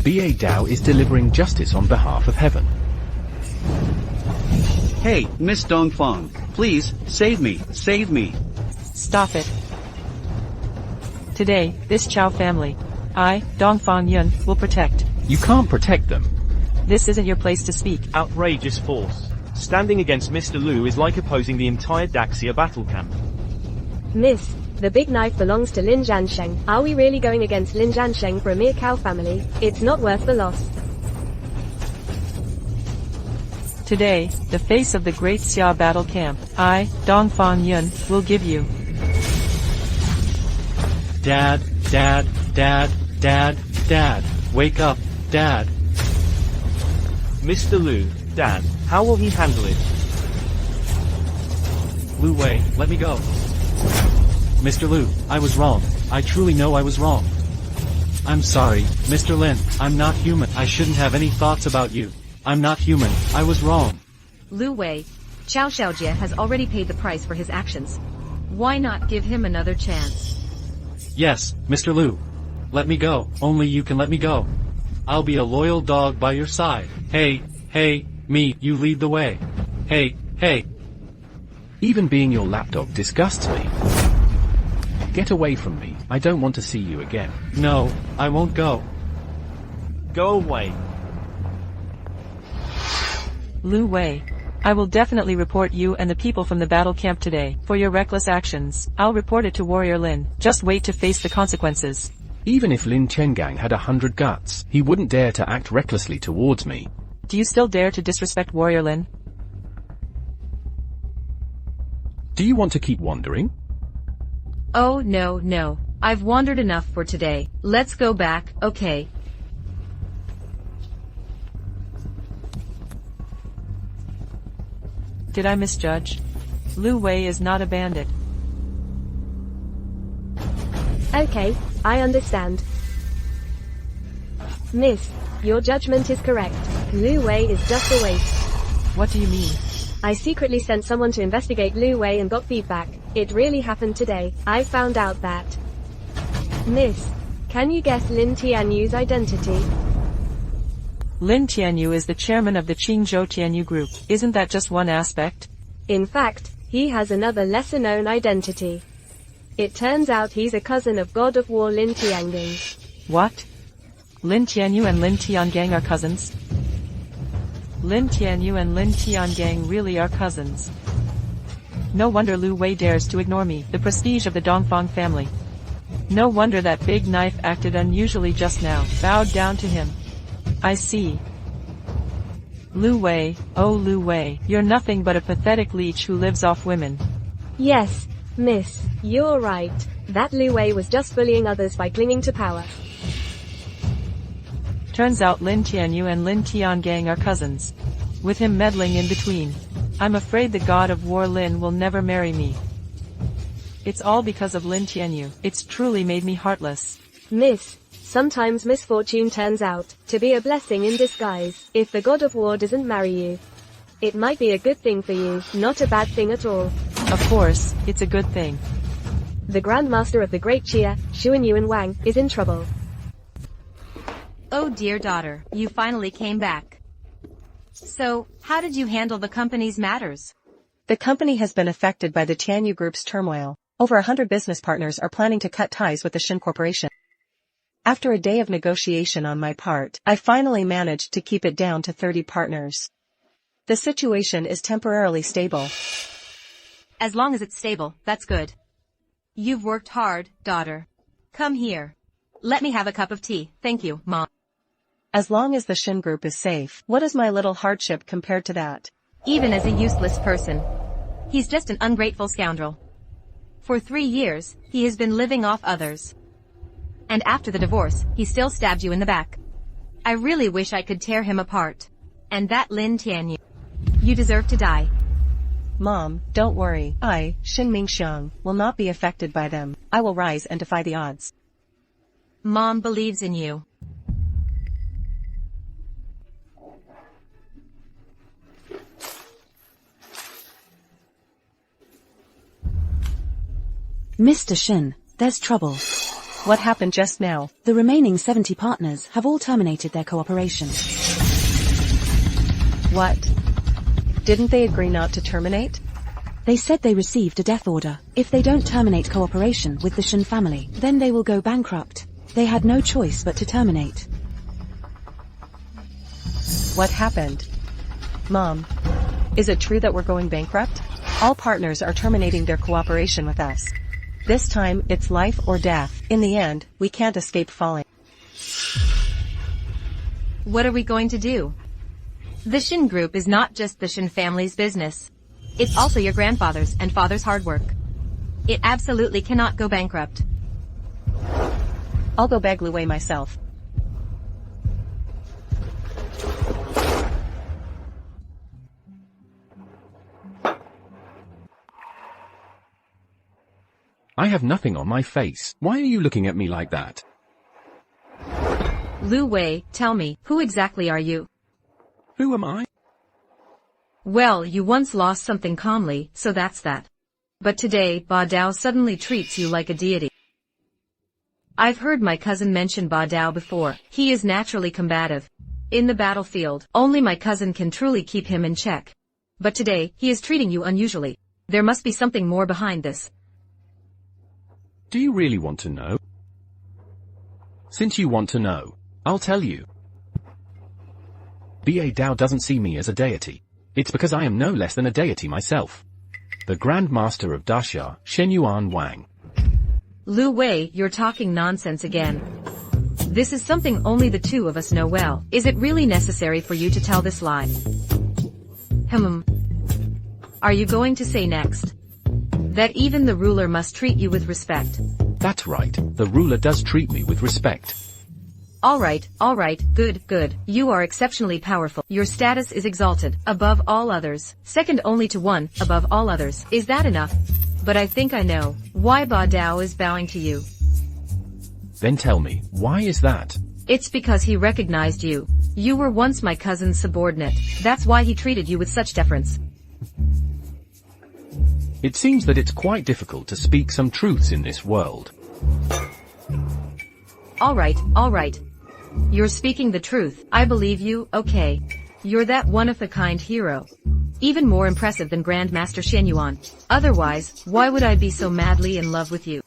B.A. Dao is delivering justice on behalf of heaven. Hey, Miss Dongfang, please, save me, save me. Stop it. Today, this Chiao family, I, Dongfang Yun, will protect. You can't protect them. This isn't your place to speak. Outrageous force. Standing against Mr. Lu is like opposing the entire Daxia battle camp. Miss, the big knife belongs to Lin Zhongqing. Are we really going against Lin Zhongqing for a mere cow family? It's not worth the loss. Today, the face of the great Xia battle camp, I, Dongfang Yun, will give you. Dad, Dad, Dad, Dad, Dad. Wake up, Dad. Mr. Lu, Dad, how will he handle it? Lu Wei, let me go. Mr. Lu, I was wrong. I truly know I was wrong. I'm sorry, Mr. Lin, I'm not human. I shouldn't have any thoughts about you. I'm not human. I was wrong. Lu Wei, Xiao Xiaojie has already paid the price for his actions. Why not give him another chance? Yes, Mr. Lu. Let me go. Only you can let me go. I'll be a loyal dog by your side. Hey, me, you lead the way. Hey. Even being your lapdog disgusts me. Get away from me. I don't want to see you again. No, I won't go. Go away. Lu Wei. I will definitely report you and the people from the battle camp today for your reckless actions. I'll report it to Warrior Lin. Just wait to face the consequences. Even if Lin Tiangang had 100 guts, he wouldn't dare to act recklessly towards me. Do you still dare to disrespect Warrior Lin? Do you want to keep wandering? Oh no. I've wandered enough for today. Let's go back, okay? Did I misjudge? Lu Wei is not a bandit. Okay, I understand. Miss, your judgment is correct. Lu Wei is just a waste. What do you mean? I secretly sent someone to investigate Lu Wei and got feedback. It really happened today. I found out that. Miss, can you guess Lin Tianyu's identity? Lin Tianyu is the chairman of the Qingzhou Tianyu Group. Isn't that just one aspect? In fact, he has another lesser-known identity. It turns out he's a cousin of God of War Lin Tiangang. What? Lin Tianyu and Lin Tiangang are cousins? Lin Tianyu and Lin Tiangang really are cousins. No wonder Lu Wei dares to ignore me, the prestige of the Dongfang family. No wonder that big knife acted unusually just now, bowed down to him. I see. Lu Wei, oh Lu Wei, you're nothing but a pathetic leech who lives off women. Yes, miss, you're right. That Lu Wei was just bullying others by clinging to power. Turns out Lin Tianyu and Lin Tiangang are cousins. With him meddling in between. I'm afraid the god of war Lin will never marry me. It's all because of Lin Tianyu. It's truly made me heartless. Miss, sometimes misfortune turns out to be a blessing in disguise. If the god of war doesn't marry you, it might be a good thing for you, not a bad thing at all. Of course, it's a good thing. The Grand Master of the Great Chia, Xuanyuan Wang, is in trouble. Oh dear daughter, you finally came back. So, how did you handle the company's matters? The company has been affected by the Tianyu Group's turmoil. Over 100 business partners are planning to cut ties with the Shen Corporation. After a day of negotiation on my part, I finally managed to keep it down to 30 partners. The situation is temporarily stable. As long as it's stable, that's good. You've worked hard, daughter. Come here. Let me have a cup of tea, thank you, Mom. As long as the Shen Group is safe, what is my little hardship compared to that? Even as a useless person. He's just an ungrateful scoundrel. For 3 years, he has been living off others. And after the divorce, he still stabbed you in the back. I really wish I could tear him apart. And that Lin Tianyu. You deserve to die. Mom, don't worry. I, Shen Yunshang, will not be affected by them. I will rise and defy the odds. Mom believes in you. Mr. Shen, there's trouble. What happened just now? The remaining 70 partners have all terminated their cooperation. What? Didn't they agree not to terminate? They said they received a death order. If they don't terminate cooperation with the Shen family, then they will go bankrupt. They had no choice but to terminate. What happened? Mom, is it true that we're going bankrupt? All partners are terminating their cooperation with us. This time, it's life or death. In the end, we can't escape falling. What are we going to do? The Shen Group is not just the Shen family's business. It's also your grandfather's and father's hard work. It absolutely cannot go bankrupt. I'll go beg Lu Wei myself. I have nothing on my face. Why are you looking at me like that? Lu Wei, tell me, who exactly are you? Who am I? Well, you once lost something calmly, so that's that. But today, Ba Dao suddenly treats you like a deity. I've heard my cousin mention Ba Dao before. He is naturally combative. In the battlefield, only my cousin can truly keep him in check. But today, he is treating you unusually. There must be something more behind this. Do you really want to know? Since you want to know, I'll tell you. Ba Dao doesn't see me as a deity. It's because I am no less than a deity myself. The Grand Master of Daxia, Xuanyuan Wang. Lu Wei, you're talking nonsense again. This is something only the two of us know well. Is it really necessary for you to tell this lie? Are you going to say next that even the ruler must treat you with respect? That's right, the ruler does treat me with respect. Alright, good. You are exceptionally powerful. Your status is exalted, above all others, second only to one, above all others. Is that enough? But I think I know why Ba Dao is bowing to you. Then tell me, why is that? It's because he recognized you. You were once my cousin's subordinate. That's why he treated you with such deference. It seems that it's quite difficult to speak some truths in this world. Alright. You're speaking the truth. I believe you, okay. You're that one-of-a-kind hero. Even more impressive than Grandmaster Xuanyuan. Otherwise, why would I be so madly in love with you?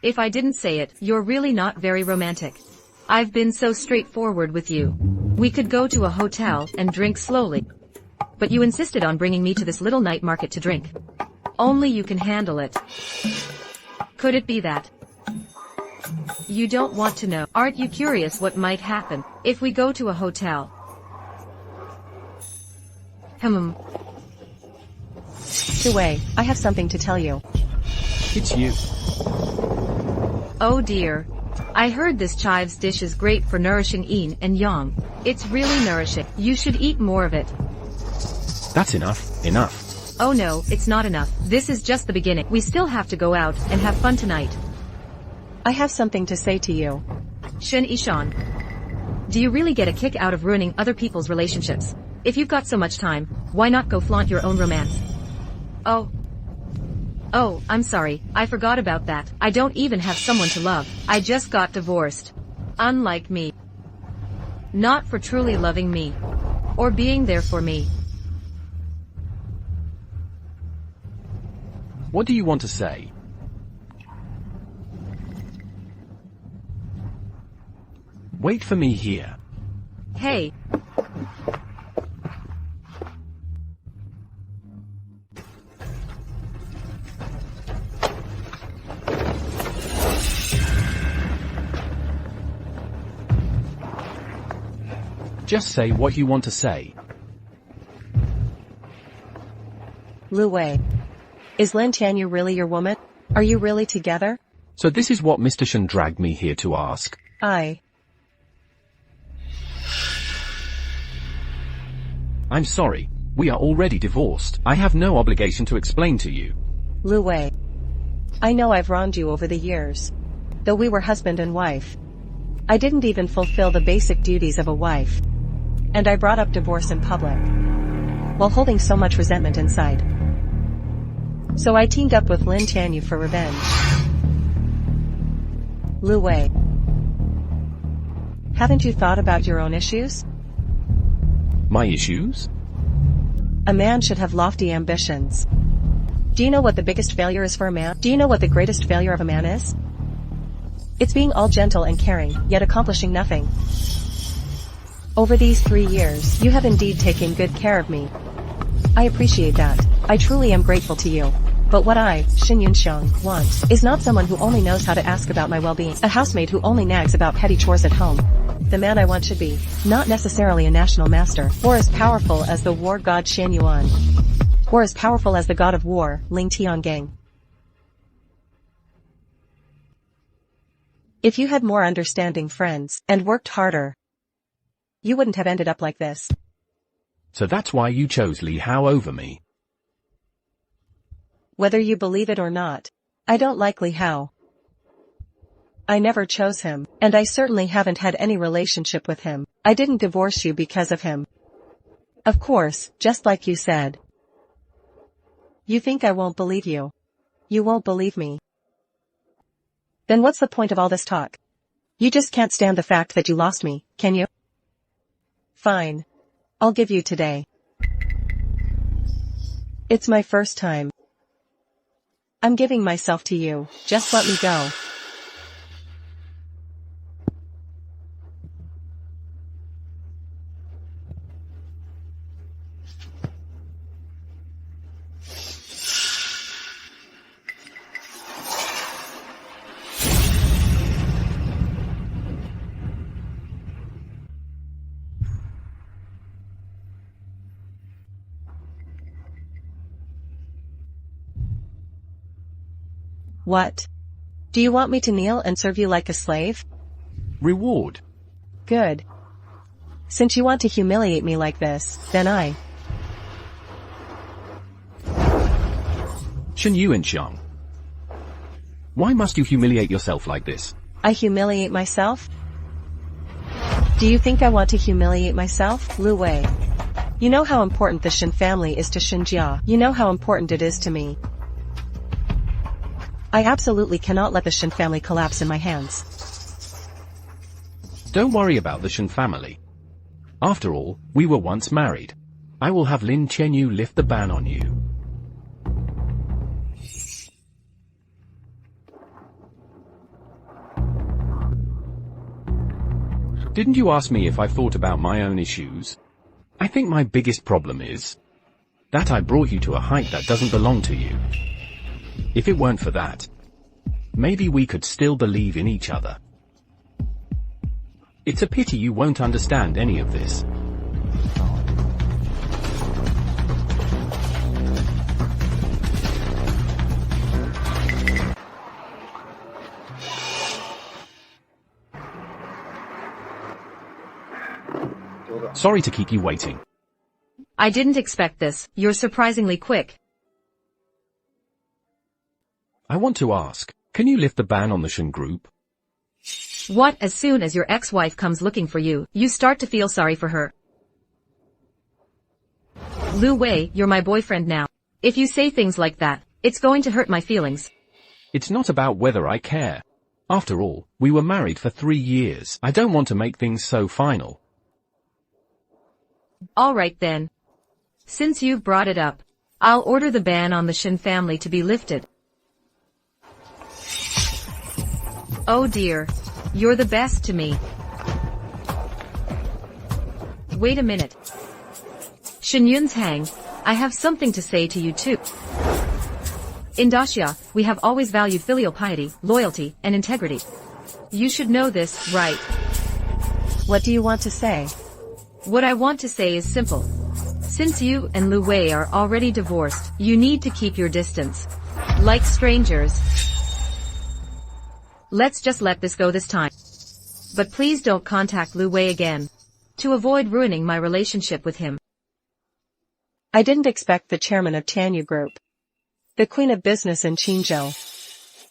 If I didn't say it, you're really not very romantic. I've been so straightforward with you. We could go to a hotel and drink slowly. But you insisted on bringing me to this little night market to drink. Only you can handle it. Could it be that? You don't want to know. Aren't you curious what might happen if we go to a hotel? Wei, I have something to tell you. It's you. Oh dear. I heard this chive's dish is great for nourishing yin and yang. It's really nourishing. You should eat more of it. That's enough. Oh no, it's not enough. This is just the beginning. We still have to go out and have fun tonight. I have something to say to you. Shen Yunshang. Do you really get a kick out of ruining other people's relationships? If you've got so much time, why not go flaunt your own romance? Oh, I'm sorry, I forgot about that. I don't even have someone to love. I just got divorced. Unlike me. Not for truly loving me. Or being there for me. What do you want to say? Wait for me here. Hey. Just say what you want to say. Lu Wei. Is Lin Tianyu really your woman? Are you really together? So this is what Mr. Shen dragged me here to ask. I'm sorry, we are already divorced. I have no obligation to explain to you. Lu Wei. I know I've wronged you over the years. Though we were husband and wife. I didn't even fulfill the basic duties of a wife. And I brought up divorce in public. While holding so much resentment inside. So I teamed up with Lin Tianyu for revenge. Lu Wei. Haven't you thought about your own issues? My issues? A man should have lofty ambitions. Do you know what the biggest failure is for a man? Do you know what the greatest failure of a man is? It's being all gentle and caring, yet accomplishing nothing. Over these 3 years, you have indeed taken good care of me. I appreciate that. I truly am grateful to you. But what I, Shen Yunshang, want, is not someone who only knows how to ask about my well-being, a housemaid who only nags about petty chores at home. The man I want should be, not necessarily a national master, or as powerful as the war god Shen Yuan, or as powerful as the god of war, Ling Tiangang. If you had more understanding friends, and worked harder, you wouldn't have ended up like this. So that's why you chose Li Hao over me. Whether you believe it or not, I don't like Li Hao. I never chose him, and I certainly haven't had any relationship with him. I didn't divorce you because of him. Of course, just like you said. You think I won't believe you. You won't believe me. Then what's the point of all this talk? You just can't stand the fact that you lost me, can you? Fine. I'll give you today. It's my first time. I'm giving myself to you, just let me go. What? Do you want me to kneel and serve you like a slave? Reward. Good. Since you want to humiliate me like this, then I... Shen Yunshang. Why must you humiliate yourself like this? I humiliate myself? Do you think I want to humiliate myself, Lu Wei? You know how important the Shen family is to Xinjia. You know how important it is to me. I absolutely cannot let the Shen family collapse in my hands. Don't worry about the Shen family. After all, we were once married. I will have Lin Qianyu lift the ban on you. Didn't you ask me if I thought about my own issues? I think my biggest problem is that I brought you to a height that doesn't belong to you. If it weren't for that, maybe we could still believe in each other. It's a pity you won't understand any of this. Sorry to keep you waiting. I didn't expect this. You're surprisingly quick. I want to ask, can you lift the ban on the Shen group? What? As soon as your ex-wife comes looking for you, you start to feel sorry for her. Lu Wei, you're my boyfriend now. If you say things like that, it's going to hurt my feelings. It's not about whether I care. After all, we were married for 3 years. I don't want to make things so final. Alright then. Since you've brought it up, I'll order the ban on the Shen family to be lifted. Oh dear. You're the best to me. Wait a minute. Shen Yunshang, I have something to say to you too. In Daxia, we have always valued filial piety, loyalty, and integrity. You should know this, right? What do you want to say? What I want to say is simple. Since you and Lu Wei are already divorced, you need to keep your distance. Like strangers. Let's just let this go this time. But please don't contact Lu Wei again. To avoid ruining my relationship with him. I didn't expect the chairman of Tianyu Group, the queen of business in Qingzhou,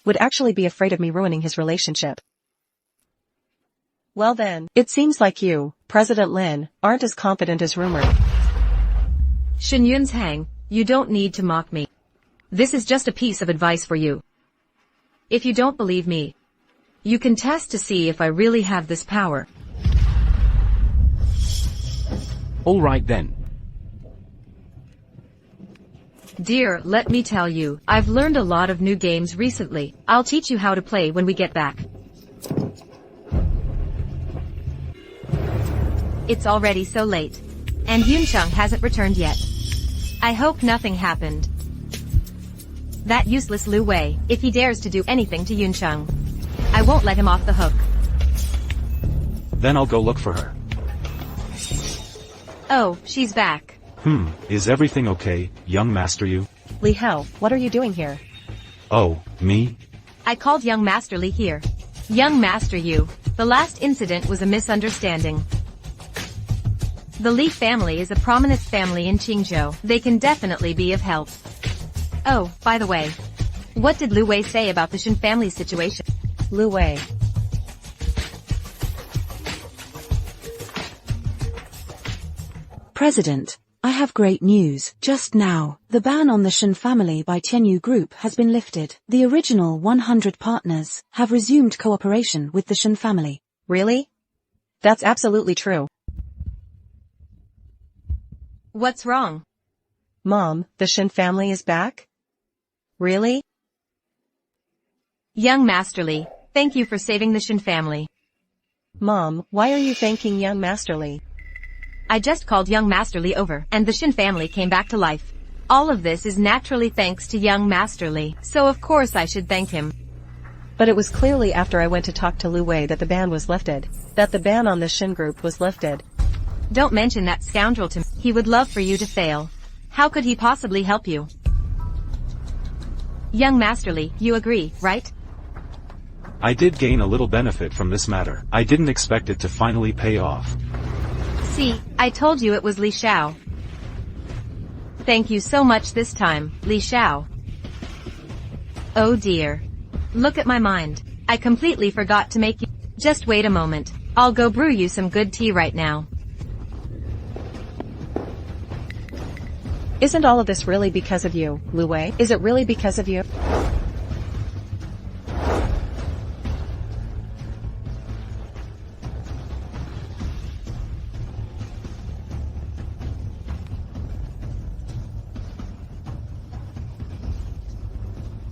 would actually be afraid of me ruining his relationship. Well then, it seems like you, President Lin, aren't as confident as rumored. Shen Yunshang, you don't need to mock me. This is just a piece of advice for you. If you don't believe me, you can test to see if I really have this power. All right then. Dear, let me tell you, I've learned a lot of new games recently. I'll teach you how to play when we get back. It's already so late. And Yunshang hasn't returned yet. I hope nothing happened. That useless Lu Wei, if he dares to do anything to Yunshang, I won't let him off the hook. Then I'll go look for her. Oh, she's back. Is everything okay, young Master Yu? Li Hao, what are you doing here? Oh, me? I called young Master Li here. Young Master Yu, the last incident was a misunderstanding. The Li family is a prominent family in Qingzhou. They can definitely be of help. Oh, by the way, what did Lu Wei say about the Shen family situation? Lu Wei. President, I have great news. Just now, the ban on the Shen family by Tianyu Group has been lifted. The original 100 partners have resumed cooperation with the Shen family. Really? That's absolutely true. What's wrong? Mom, the Shen family is back? Really? Young Master Li, thank you for saving the Shen family. Mom, why are you thanking young Master Li? I just called young Master Li over, and the Shen family came back to life. All of this is naturally thanks to young Master Li, so of course I should thank him. But it was clearly after I went to talk to Lu Wei that the ban was lifted. That the ban on the Shen group was lifted. Don't mention that scoundrel to me. He would love for you to fail. How could he possibly help you? Young Master Li, you agree, right? I did gain a little benefit from this matter. I didn't expect it to finally pay off. See, I told you it was Li Xiao. Thank you so much this time, Li Xiao. Oh dear. Look at my mind. I completely forgot to make you. Just wait a moment. I'll go brew you some good tea right now. Isn't all of this really because of you, Lu Wei? Is it really because of you?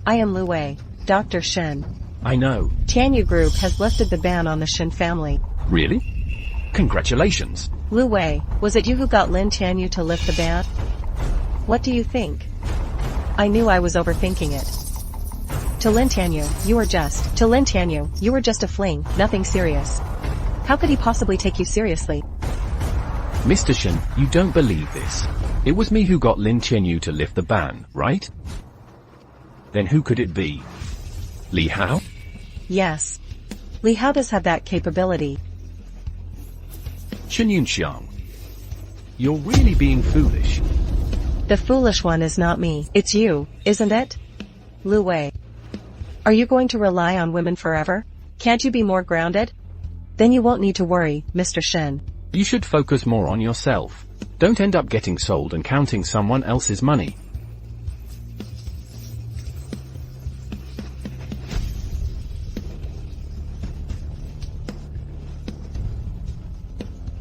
I am Lu Wei, Dr. Shen. I know. Tianyu Group has lifted the ban on the Shen family. Really? Congratulations. Lu Wei, was it you who got Lin Tianyu to lift the ban? What do you think? I knew I was overthinking it. To Lin Tianyu, you were just a fling, nothing serious. How could he possibly take you seriously? Mr. Shen, you don't believe this. It was me who got Lin Tianyu to lift the ban, right? Then who could it be? Li Hao? Yes. Li Hao does have that capability. Shen Yunshang. You're really being foolish. The foolish one is not me, it's you, isn't it? Lu Wei. Are you going to rely on women forever? Can't you be more grounded? Then you won't need to worry, Mr. Shen. You should focus more on yourself. Don't end up getting sold and counting someone else's money.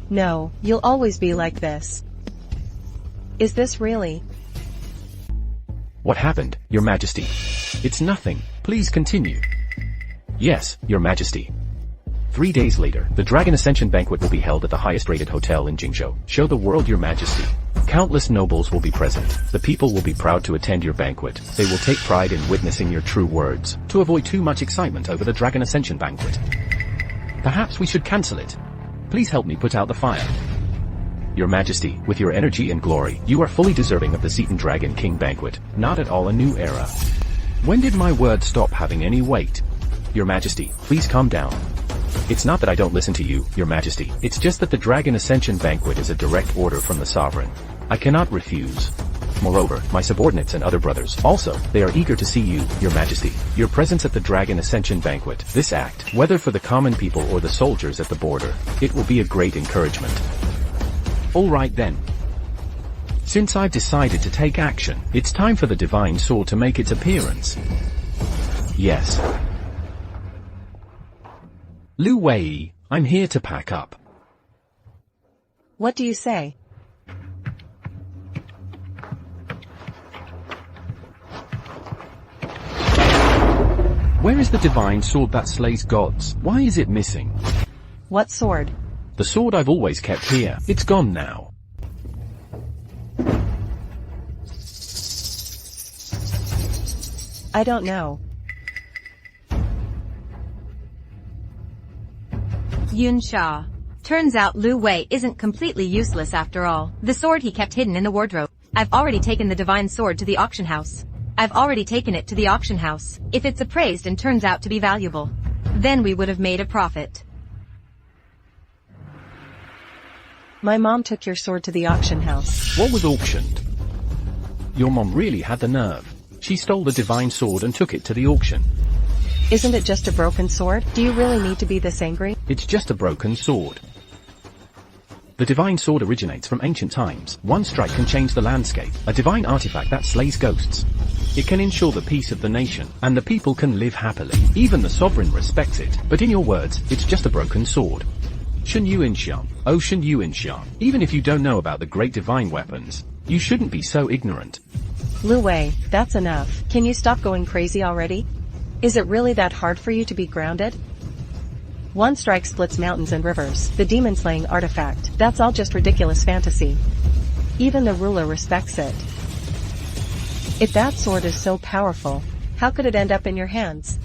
No, you'll always be like this. Is this really? What happened, Your Majesty? It's nothing. Please continue. Yes, Your Majesty. 3 days later, the Dragon Ascension Banquet will be held at the highest-rated hotel in Jingzhou. Show the world Your Majesty. Countless nobles will be present. The people will be proud to attend your banquet. They will take pride in witnessing your true words, to avoid too much excitement over the Dragon Ascension Banquet. Perhaps we should cancel it. Please help me put out the fire. Your Majesty, with your energy and glory, you are fully deserving of the Seton Dragon King Banquet, not at all a new era. When did my words stop having any weight? Your Majesty, please calm down. It's not that I don't listen to you, Your Majesty, it's just that the Dragon Ascension Banquet is a direct order from the Sovereign. I cannot refuse. Moreover, my subordinates and other brothers, also, they are eager to see you, Your Majesty. Your presence at the Dragon Ascension Banquet, this act, whether for the common people or the soldiers at the border, it will be a great encouragement. Alright then. Since I've decided to take action, it's time for the Divine Sword to make its appearance. Yes. Lu Wei, I'm here to pack up. What do you say? Where is the divine sword that slays gods? Why is it missing? What sword? The sword I've always kept here. It's gone now. I don't know. Yunsha. Turns out Lu Wei isn't completely useless after all. The sword he kept hidden in the wardrobe. I've already taken the divine sword to the auction house. If it's appraised and turns out to be valuable, then we would have made a profit. My mom took your sword to the auction house. What was auctioned? Your mom really had the nerve. She stole the divine sword and took it to the auction. Isn't it just a broken sword? Do you really need to be this angry? It's just a broken sword. The divine sword originates from ancient times. One strike can change the landscape. A divine artifact that slays ghosts. It can ensure the peace of the nation, and the people can live happily. Even the sovereign respects it. But in your words, it's just a broken sword. Shen Yunshang. Oh Shen Yunshang. Even if you don't know about the great divine weapons, you shouldn't be so ignorant. Lu Wei, that's enough. Can you stop going crazy already? Is it really that hard for you to be grounded? One strike splits mountains and rivers. The demon-slaying artifact. That's all just ridiculous fantasy. Even the ruler respects it. If that sword is so powerful, how could it end up in your hands?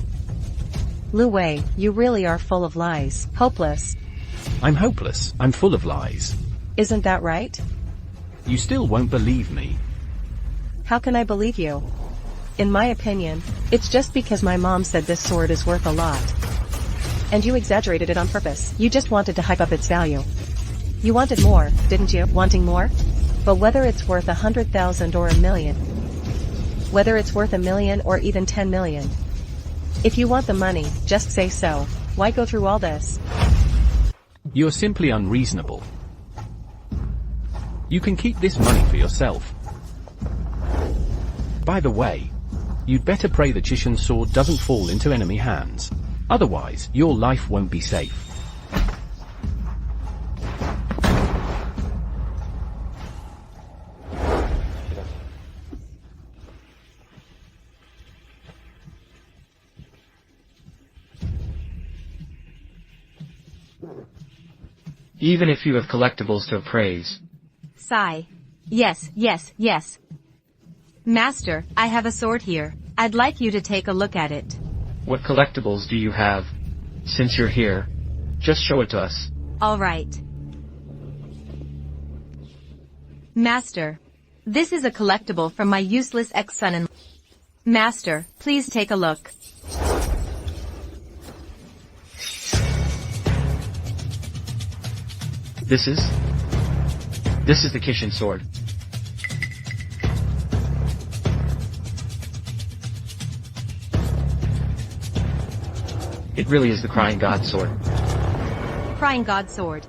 Lu Wei, you really are full of lies. Hopeless. I'm hopeless. I'm full of lies. Isn't that right? You still won't believe me. How can I believe you? In my opinion, it's just because my mom said this sword is worth a lot. And you exaggerated it on purpose. You just wanted to hype up its value. You wanted more, didn't you? Wanting more? But whether it's worth 100,000 or 1 million, whether it's worth 1 million or even 10 million, If you want the money, just say so. Why go through all this? You're simply unreasonable. You can keep this money for yourself. By the way, you'd better pray the Chishan's sword doesn't fall into enemy hands. Otherwise, your life won't be safe. Even if you have collectibles to appraise. Sigh. Yes, yes, yes. Master, I have a sword here. I'd like you to take a look at it. What collectibles do you have? Since you're here, just show it to us. All right. Master, this is a collectible from my useless ex-son-in-law. Master, please take a look. This is the Kishin sword. It really is the Crying God sword. Crying God sword.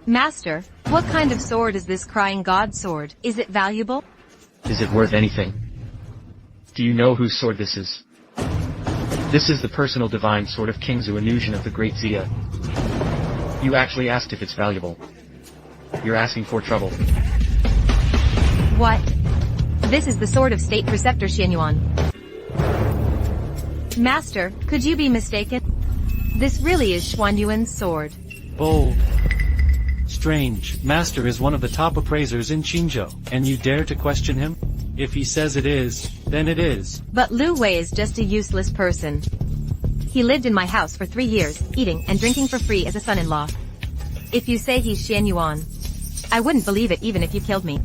Master, what kind of sword is this Crying God sword? Is it valuable? Is it worth anything? Do you know whose sword this is? This is the personal divine sword of King Xuanyuan of the Great Xia. You actually asked if it's valuable. You're asking for trouble. What? This is the sword of State Preceptor Xuanyuan. Master, could you be mistaken? This really is Xuanyuan's sword. Bold. Strange. Master is one of the top appraisers in Qingzhou, and you dare to question him? If he says it is, then it is. But Lu Wei is just a useless person. He lived in my house for 3 years, eating and drinking for free as a son-in-law. If you say he's Xuanyuan, I wouldn't believe it even if you killed me.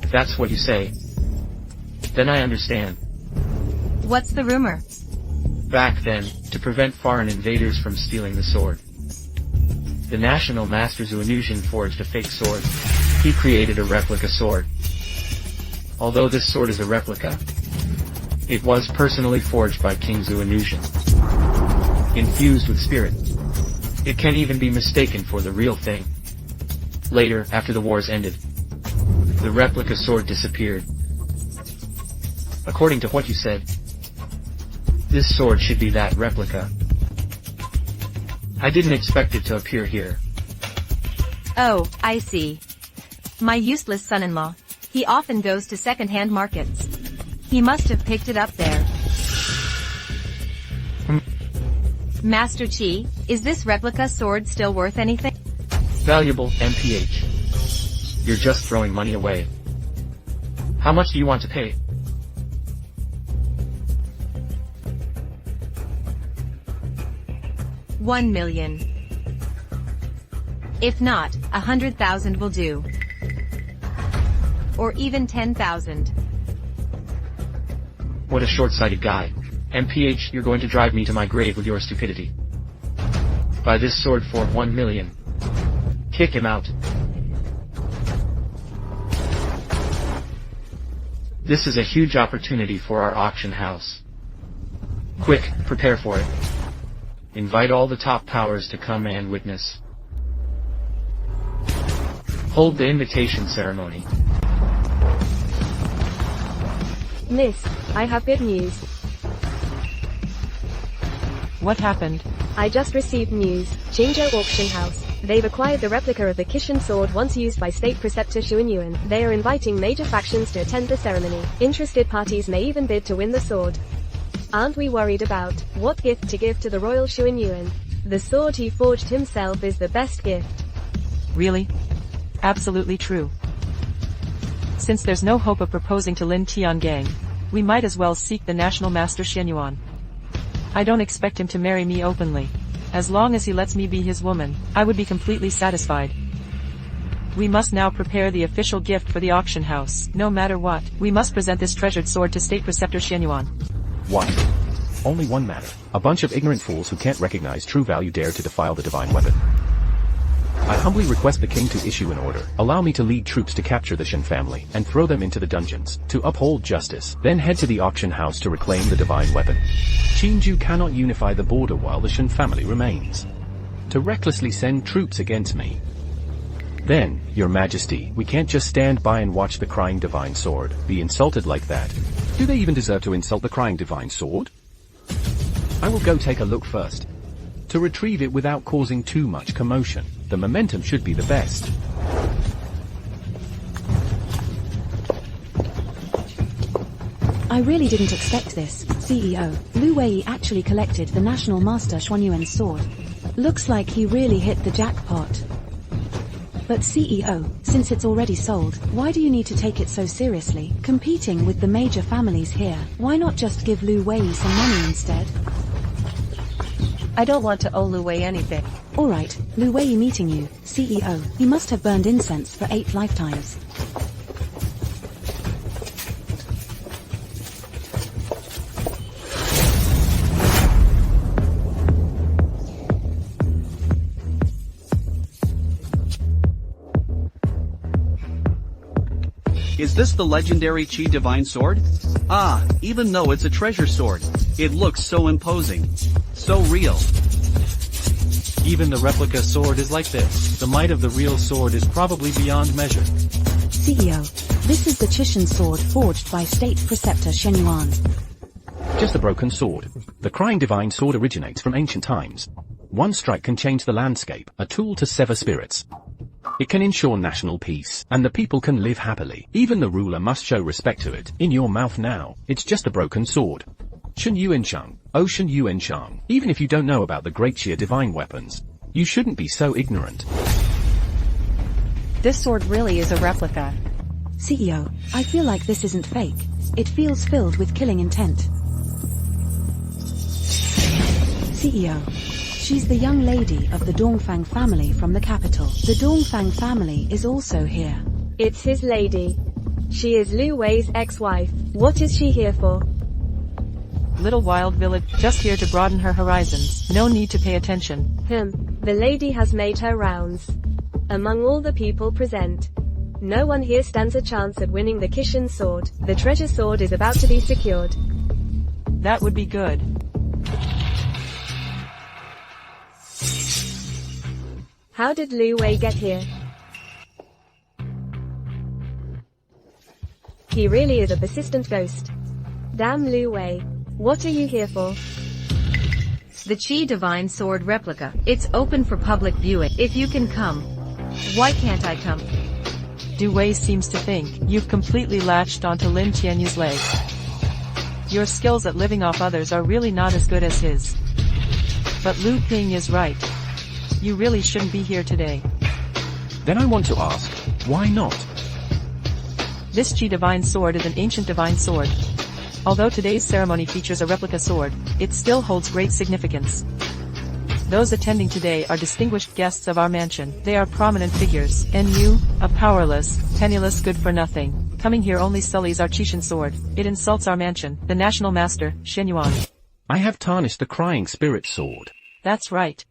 If that's what you say, then I understand. What's the rumor? Back then, to prevent foreign invaders from stealing the sword, the National Master Xuanyuan forged a fake sword. He created a replica sword. Although this sword is a replica, it was personally forged by King Xuanyuan. Infused with spirit. It can even be mistaken for the real thing. Later, after the wars ended, the replica sword disappeared. According to what you said, this sword should be that replica. I didn't expect it to appear here. Oh, I see. My useless son-in-law. He often goes to second-hand markets. He must have picked it up there. Master Qi, is this replica sword still worth anything? Valuable, MPH. You're just throwing money away. How much do you want to pay? $1 million. If not, 100,000 will do. Or even 10,000. What a short-sighted guy. MPH, you're going to drive me to my grave with your stupidity. Buy this sword for 1 million. Kick him out. This is a huge opportunity for our auction house. Quick, prepare for it. Invite all the top powers to come and witness. Hold the invitation ceremony. Miss, I have good news. What happened? I just received news. Qingzhou Auction House. They've acquired the replica of the Kishin sword once used by State Preceptor Xuanyuan. They are inviting major factions to attend the ceremony. Interested parties may even bid to win the sword. Aren't we worried about what gift to give to the royal Xuanyuan? The sword he forged himself is the best gift. Really? Absolutely true. Since there's no hope of proposing to Lin Tiangang, we might as well seek the National Master Xuanyuan. I don't expect him to marry me openly. As long as he lets me be his woman, I would be completely satisfied. We must now prepare the official gift for the auction house. No matter what, we must present this treasured sword to State Preceptor Xuanyuan. Why? Only one matter. A bunch of ignorant fools who can't recognize true value dare to defile the divine weapon. I humbly request the king to issue an order. Allow me to lead troops to capture the Shen family and throw them into the dungeons, to uphold justice. Then head to the auction house to reclaim the divine weapon. Qinju cannot unify the border while the Shen family remains. To recklessly send troops against me. Then, your majesty, we can't just stand by and watch the crying divine sword be insulted like that. Do they even deserve to insult the crying divine sword? I will go take a look first. To retrieve it without causing too much commotion. The momentum should be the best. I really didn't expect this, CEO. Lu Wei actually collected the National Master Xuanyuan's sword. Looks like he really hit the jackpot. But CEO, since it's already sold, why do you need to take it so seriously? Competing with the major families here, why not just give Lu Wei some money instead? I don't want to owe Lu Wei anything. Alright, Lu Wei meeting you, CEO. He must have burned incense for 8 lifetimes. Is this the legendary Qi Divine Sword? Ah, even though it's a treasure sword, it looks so imposing. So real. Even the replica sword is like this. The might of the real sword is probably beyond measure. CEO, this is the Chishan sword forged by state preceptor Shen Yuan. Just a broken sword. The crying divine sword originates from ancient times. One strike can change the landscape, a tool to sever spirits. It can ensure national peace, and the people can live happily. Even the ruler must show respect to it. In your mouth now, it's just a broken sword. Shen Yunshang, oh Shen Yunshang, even if you don't know about the great Xia divine weapons, you shouldn't be so ignorant. This sword really is a replica. CEO, I feel like this isn't fake. It feels filled with killing intent. CEO. She's the young lady of the Dongfang family from the capital. The Dongfang family is also here. It's his lady. She is Lu Wei's ex-wife. What is she here for? Little wild village, just here to broaden her horizons. No need to pay attention. The lady has made her rounds. Among all the people present, no one here stands a chance at winning the Kishan sword. The treasure sword is about to be secured. That would be good. How did Lu Wei get here? He really is a persistent ghost. Damn Lu Wei. What are you here for? The Qi Divine Sword replica. It's open for public viewing. If you can come. Why can't I come? Du Wei seems to think you've completely latched onto Lin Tianyu's leg. Your skills at living off others are really not as good as his. But Lu Ping is right. You really shouldn't be here today. Then I want to ask, why not? This Qi Divine Sword is an ancient divine sword. Although today's ceremony features a replica sword, it still holds great significance. Those attending today are distinguished guests of our mansion. They are prominent figures. And you, a powerless, penniless good-for-nothing, coming here only sullies our Qishan sword. It insults our mansion, the national master, Shen Yuan. I have tarnished the crying spirit sword. That's right.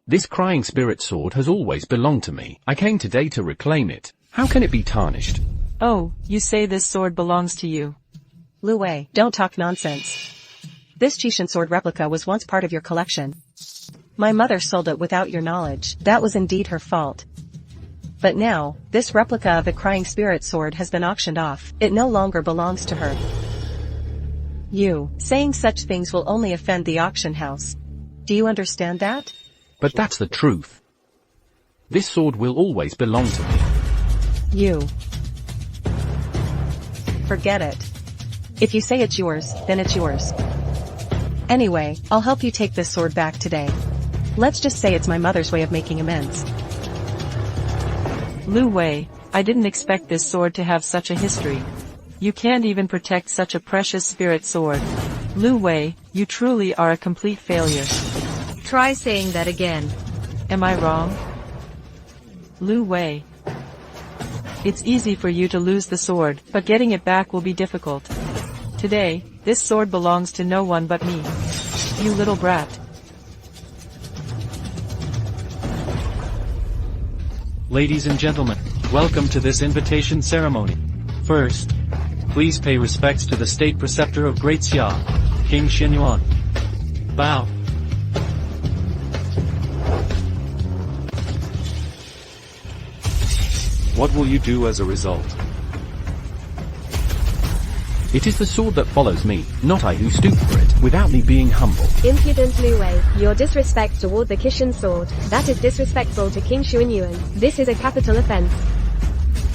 This crying spirit sword has always belonged to me. I came today to reclaim it. How can it be tarnished? Oh, you say this sword belongs to you. Lu Wei, don't talk nonsense. This Qishan sword replica was once part of your collection. My mother sold it without your knowledge. That was indeed her fault. But now, this replica of the crying spirit sword has been auctioned off. It no longer belongs to her. You, saying such things will only offend the auction house. Do you understand that? But that's the truth. This sword will always belong to me. You. Forget it. If you say it's yours, then it's yours. Anyway, I'll help you take this sword back today. Let's just say it's my mother's way of making amends. Lu Wei, I didn't expect this sword to have such a history. You can't even protect such a precious spirit sword. Lu Wei, you truly are a complete failure. Try saying that again. Am I wrong? Lu Wei. It's easy for you to lose the sword, but getting it back will be difficult. Today, this sword belongs to no one but me. You little brat. Ladies and gentlemen, welcome to this invitation ceremony. First, please pay respects to the state preceptor of Great Xia, King Xuanyuan. Bow. What will you do as a result? It is the sword that follows me, not I who stoop for it, without me being humble. Impudent Lu Wei, your disrespect toward the Kishan sword, that is disrespectful to King Xuanyuan. This is a capital offense.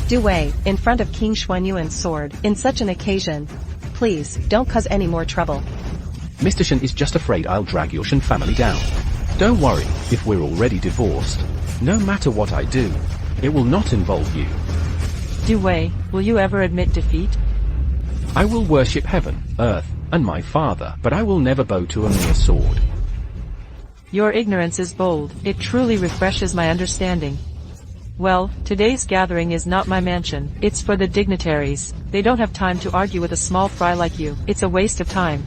Du Wei, in front of King Xuanyuan's sword, in such an occasion. Please, don't cause any more trouble. Mr. Shen is just afraid I'll drag your Shen family down. Don't worry, if we're already divorced. No matter what I do, it will not involve you. Du Wei, will you ever admit defeat? I will worship heaven, earth, and my father, but I will never bow to a mere sword. Your ignorance is bold. It truly refreshes my understanding. Well, today's gathering is not my mansion. It's for the dignitaries. They don't have time to argue with a small fry like you. It's a waste of time.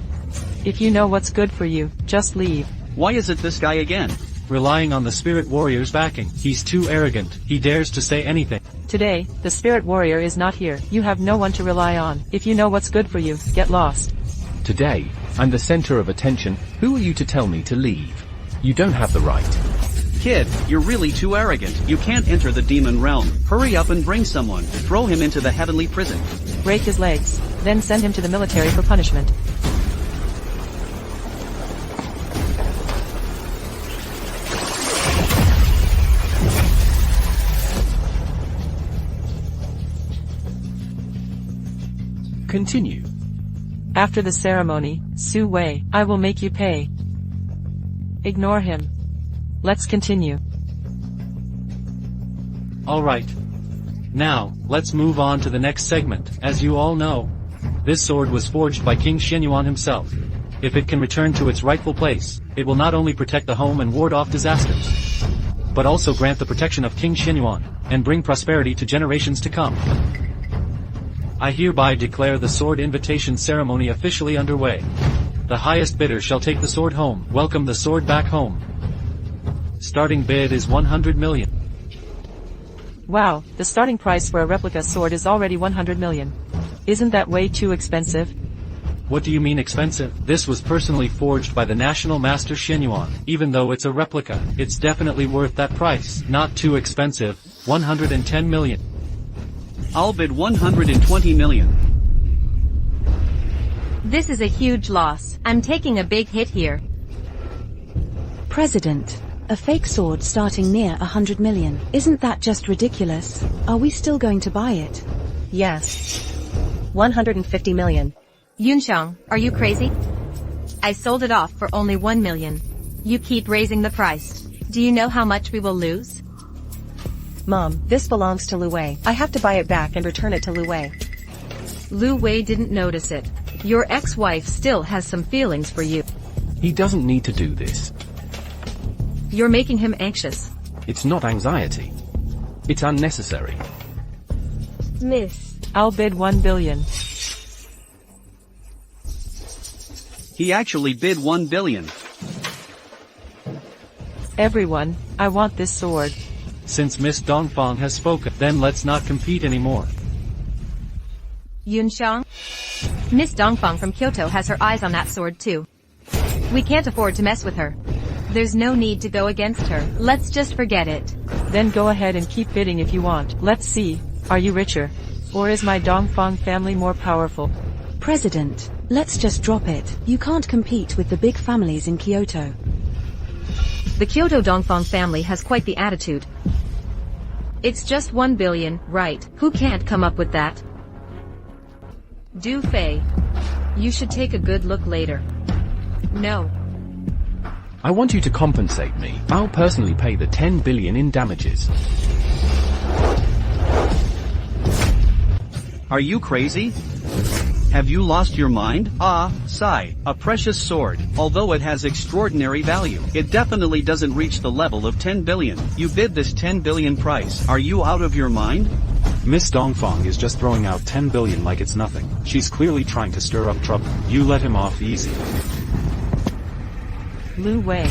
If you know what's good for you, just leave. Why is it this guy again? Relying on the spirit warrior's backing. He's too arrogant. He dares to say anything. Today, the spirit warrior is not here. You have no one to rely on. If you know what's good for you, get lost. Today, I'm the center of attention. Who are you to tell me to leave? You don't have the right. Kid, you're really too arrogant. You can't enter the demon realm. Hurry up and bring someone. Throw him into the heavenly prison. Break his legs, then send him to the military for punishment. Continue. After the ceremony, Su Wei, I will make you pay. Ignore him. Let's continue. Alright. Now, let's move on to the next segment. As you all know, this sword was forged by King Xuanyuan himself. If it can return to its rightful place, it will not only protect the home and ward off disasters, but also grant the protection of King Xuanyuan, and bring prosperity to generations to come. I hereby declare the sword invitation ceremony officially underway. The highest bidder shall take the sword home. Welcome the sword back home. Starting bid is 100 million. Wow, the starting price for a replica sword is already 100 million. Isn't that way too expensive? What do you mean expensive? This was personally forged by the National Master Xuanyuan. Even though it's a replica, it's definitely worth that price. Not too expensive. 110 million. I'll bid 120 million. This is a huge loss. I'm taking a big hit here. President, a fake sword starting near 100 million. Isn't that just ridiculous? Are we still going to buy it? Yes. 150 million. Yunshang, are you crazy? I sold it off for only 1 million. You keep raising the price. Do you know how much we will lose? Mom, this belongs to Lu Wei. I have to buy it back and return it to Lu Wei. Lu Wei didn't notice it. Your ex-wife still has some feelings for you. He doesn't need to do this. You're making him anxious. It's not anxiety. It's unnecessary. Miss. I'll bid 1 billion. He actually bid 1 billion. Everyone, I want this sword. Since Miss Dongfang has spoken, then let's not compete anymore. Yunshang? Miss Dongfang from Kyoto has her eyes on that sword too. We can't afford to mess with her. There's no need to go against her. Let's just forget it. Then go ahead and keep bidding if you want. Let's see, are you richer? Or is my Dongfang family more powerful? President, let's just drop it. You can't compete with the big families in Kyoto. The Kyoto Dongfang family has quite the attitude. It's just 1 billion, right? Who can't come up with that? Du Fei. You should take a good look later. No. I want you to compensate me. I'll personally pay the 10 billion in damages. Are you crazy? Have you lost your mind? Ah, sigh, a precious sword. Although it has extraordinary value, it definitely doesn't reach the level of 10 billion. You bid this 10 billion price. Are you out of your mind? Miss Dongfang is just throwing out 10 billion like it's nothing. She's clearly trying to stir up trouble. You let him off easy. Lu Wei.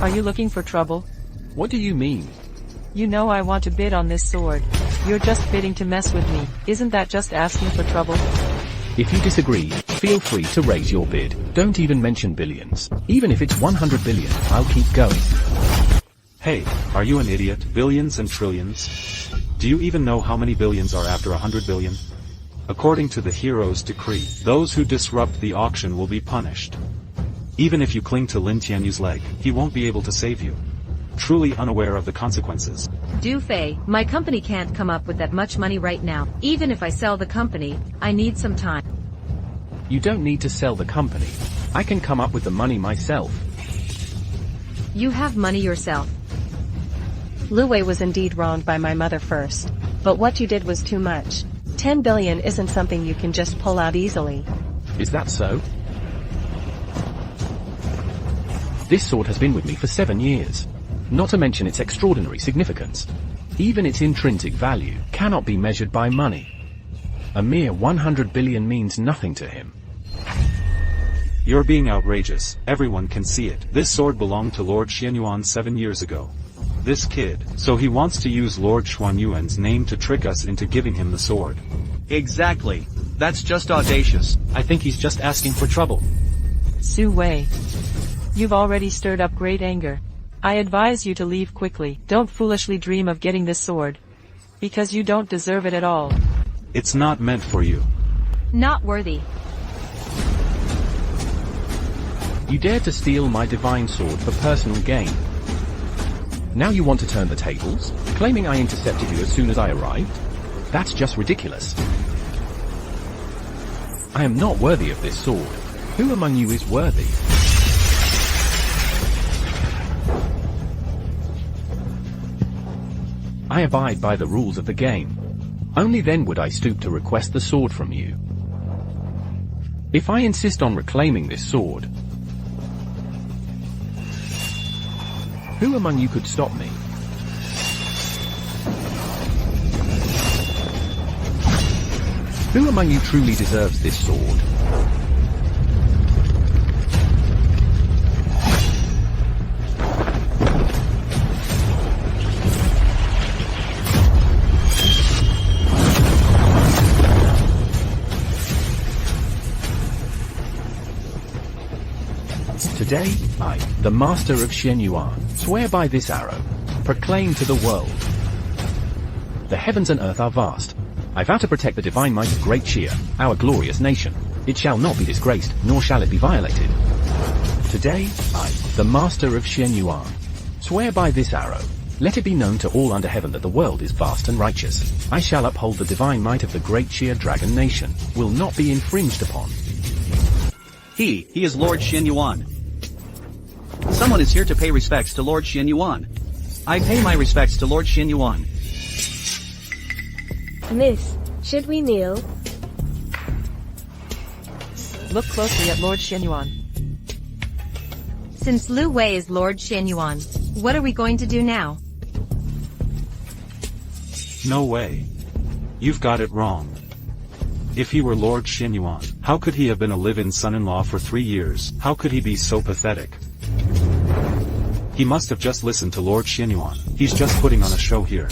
Are you looking for trouble? What do you mean? You know I want to bid on this sword. You're just bidding to mess with me, isn't that just asking for trouble? If you disagree, feel free to raise your bid. Don't even mention billions. Even if it's 100 billion, I'll keep going. Hey, are you an idiot? Billions and trillions? Do you even know how many billions are after 100 billion? According to the hero's decree, those who disrupt the auction will be punished. Even if you cling to Lin Tianyu's leg, he won't be able to save you. Truly unaware of the consequences. Du Fei, my company can't come up with that much money right now. Even if I sell the company, I need some time. You don't need to sell the company. I can come up with the money myself. You have money yourself. Lu Wei was indeed wronged by my mother first. But what you did was too much. 10 billion isn't something you can just pull out easily. Is that so? This sword has been with me for 7 years. Not to mention its extraordinary significance. Even its intrinsic value cannot be measured by money. A mere 100 billion means nothing to him. You're being outrageous, everyone can see it. This sword belonged to Lord Xuanyuan 7 years ago. This kid, so he wants to use Lord Xuanyuan's name to trick us into giving him the sword. Exactly. That's just audacious. I think he's just asking for trouble. Su Wei. You've already stirred up great anger. I advise you to leave quickly. Don't foolishly dream of getting this sword. Because you don't deserve it at all. It's not meant for you. Not worthy. You dare to steal my divine sword for personal gain. Now you want to turn the tables, claiming I intercepted you as soon as I arrived? That's just ridiculous. I am not worthy of this sword. Who among you is worthy? I abide by the rules of the game. Only then would I stoop to request the sword from you. If I insist on reclaiming this sword, who among you could stop me? Who among you truly deserves this sword? Today, I, the master of Shen Yunshang, swear by this arrow, proclaim to the world. The heavens and earth are vast. I vow to protect the divine might of Great Chiao, our glorious nation. It shall not be disgraced, nor shall it be violated. Today, I, the master of Shen Yunshang, swear by this arrow. Let it be known to all under heaven that the world is vast and righteous. I shall uphold the divine might of the Great Chiao dragon nation, will not be infringed upon. He is Lord Shen Yunshang. Someone is here to pay respects to Lord Shen Yunshang. I pay my respects to Lord Shen Yunshang. Miss, should we kneel? Look closely at Lord Shen Yunshang. Since Lu Wei is Lord Shen Yunshang, what are we going to do now? No way. You've got it wrong. If he were Lord Shen Yunshang, how could he have been a live-in son-in-law for 3 years? How could he be so pathetic? He must have just listened to Lord Shen Yunshang. He's just putting on a show here.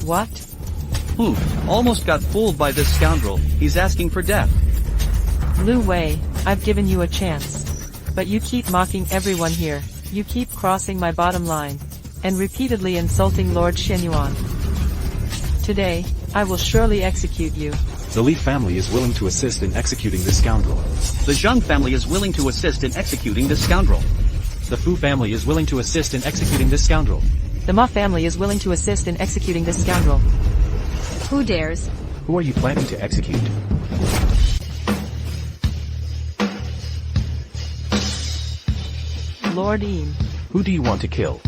What? Oof, almost got fooled by this scoundrel. He's asking for death. Lu Wei, I've given you a chance. But you keep mocking everyone here. You keep crossing my bottom line. And repeatedly insulting Lord Shen Yunshang. Today, I will surely execute you. The Li family is willing to assist in executing this scoundrel. The Zheng family is willing to assist in executing this scoundrel. The Fu family is willing to assist in executing this scoundrel. The Ma family is willing to assist in executing this scoundrel. Who dares? Who are you planning to execute? Lord Yin. Who do you want to kill?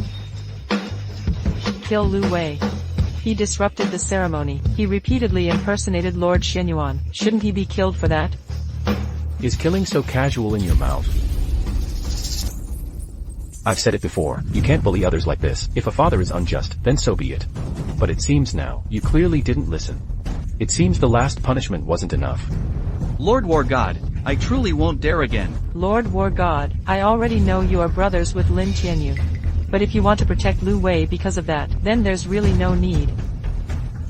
Kill Lu Wei. He disrupted the ceremony. He repeatedly impersonated Lord Shen Yunshang. Shouldn't he be killed for that? Is killing so casual in your mouth? I've said it before, you can't bully others like this. If a father is unjust, then so be it. But it seems now, you clearly didn't listen. It seems the last punishment wasn't enough. Lord War God, I truly won't dare again. Lord War God, I already know you are brothers with Lin Tianyu. But if you want to protect Lu Wei because of that, then there's really no need.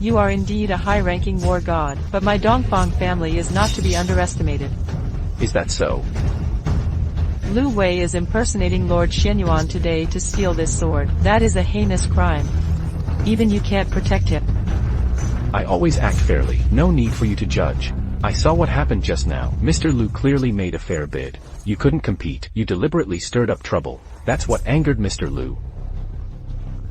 You are indeed a high-ranking war god, but my Dongfang family is not to be underestimated. Is that so? Lu Wei is impersonating Lord Xuanyuan today to steal this sword. That is a heinous crime. Even you can't protect him. I always act fairly, no need for you to judge. I saw what happened just now. Mr. Lu clearly made a fair bid. You couldn't compete, you deliberately stirred up trouble. That's what angered Mr. Lu.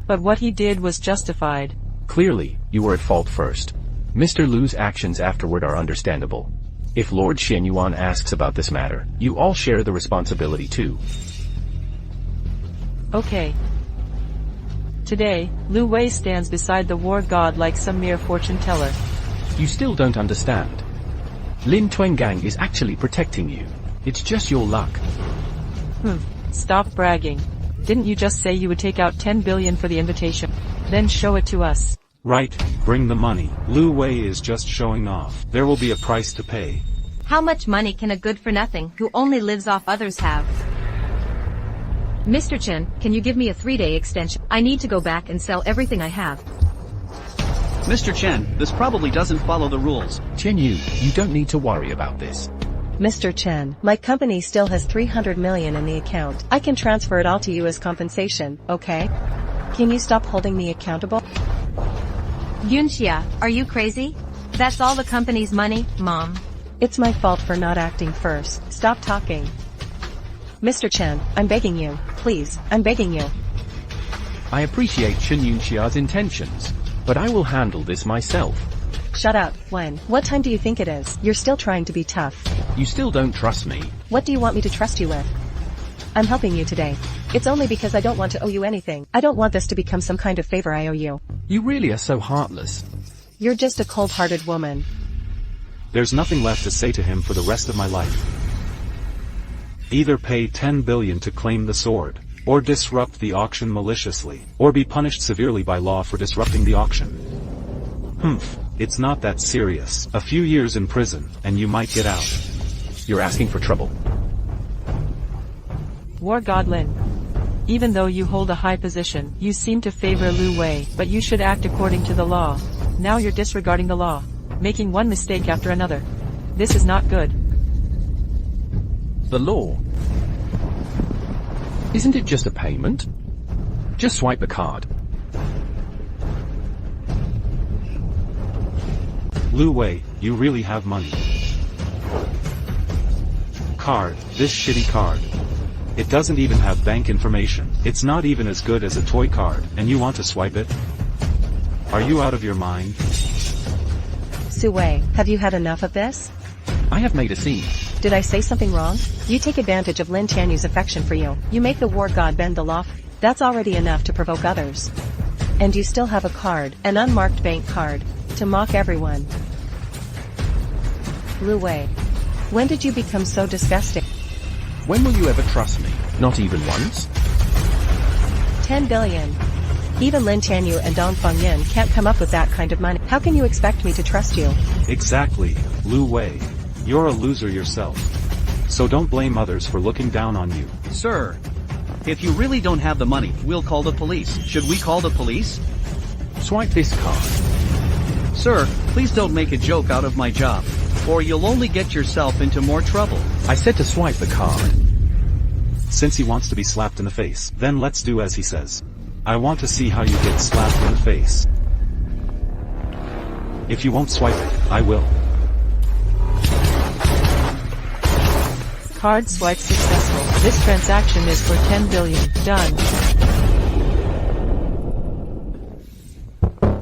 But what he did was justified. Clearly, you were at fault first. Mr. Lu's actions afterward are understandable. If Lord Xuanyuan asks about this matter, you all share the responsibility too. Okay. Today, Lu Wei stands beside the war god like some mere fortune teller. You still don't understand. Lin Tuangang is actually protecting you. It's just your luck. Stop bragging. Didn't you just say you would take out 10 billion for the invitation? Then show it to us. Right, bring the money. Lu Wei is just showing off. There will be a price to pay. How much money can a good-for-nothing who only lives off others have? Mr. Chen, can you give me a 3-day extension? I need to go back and sell everything I have. Mr. Chen, this probably doesn't follow the rules. Chen Yu, you don't need to worry about this. Mr. Chen, my company still has 300 million in the account. I can transfer it all to you as compensation, okay? Can you stop holding me accountable? Yunxia, are you crazy? That's all the company's money, Mom. It's my fault for not acting first. Stop talking. Mr. Chen, I'm begging you. Please, I'm begging you. I appreciate Shen Yunxia's intentions, but I will handle this myself. Shut up. When? What time do you think it is? You're still trying to be tough. You still don't trust me. What do you want me to trust you with? I'm helping you today. It's only because I don't want to owe you anything. I don't want this to become some kind of favor I owe you. You really are so heartless. You're just a cold-hearted woman. There's nothing left to say to him for the rest of my life. Either pay 10 billion to claim the sword, or disrupt the auction maliciously, or be punished severely by law for disrupting the auction. It's not that serious. A few years in prison, and you might get out. You're asking for trouble. War God Lin. Even though you hold a high position, you seem to favor Lu Wei, but you should act according to the law. Now you're disregarding the law, making one mistake after another. This is not good. The law? Isn't it just a payment? Just swipe the card. Lu Wei, you really have money. Card, this shitty card. It doesn't even have bank information. It's not even as good as a toy card, and you want to swipe it? Are you out of your mind? Su Wei, have you had enough of this? I have made a scene. Did I say something wrong? You take advantage of Lin Tianyu's affection for you. You make the war god bend the law. That's already enough to provoke others. And you still have a card, an unmarked bank card, to mock everyone. Lu Wei, when did you become so disgusting? When will you ever trust me? Not even once? 10 billion. Even Lin Tianyu and Dongfang Yun can't come up with that kind of money. How can you expect me to trust you? Exactly, Lu Wei. You're a loser yourself. So don't blame others for looking down on you. Sir, if you really don't have the money, we'll call the police. Should we call the police? Swipe this card. Sir, please don't make a joke out of my job, or you'll only get yourself into more trouble. I said to swipe the card. Since he wants to be slapped in the face, then let's do as he says. I want to see how you get slapped in the face. If you won't swipe it, I will. Card swipe successful. This transaction is for 10 billion. Done.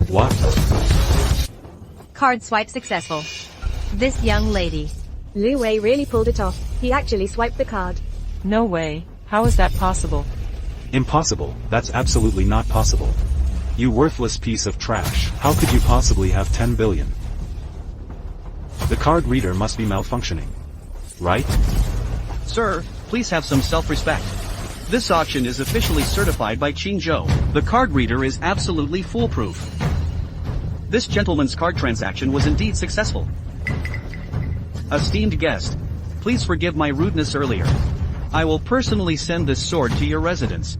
What? Card swipe successful. This young lady. Lu Wei really pulled it off. He actually swiped the card. No way. How is that possible? Impossible. That's absolutely not possible. You worthless piece of trash. How could you possibly have 10 billion? The card reader must be malfunctioning. Right? Sir, please have some self-respect. This auction is officially certified by Qingzhou. The card reader is absolutely foolproof. This gentleman's card transaction was indeed successful. Esteemed guest, please forgive my rudeness earlier. I will personally send this sword to your residence.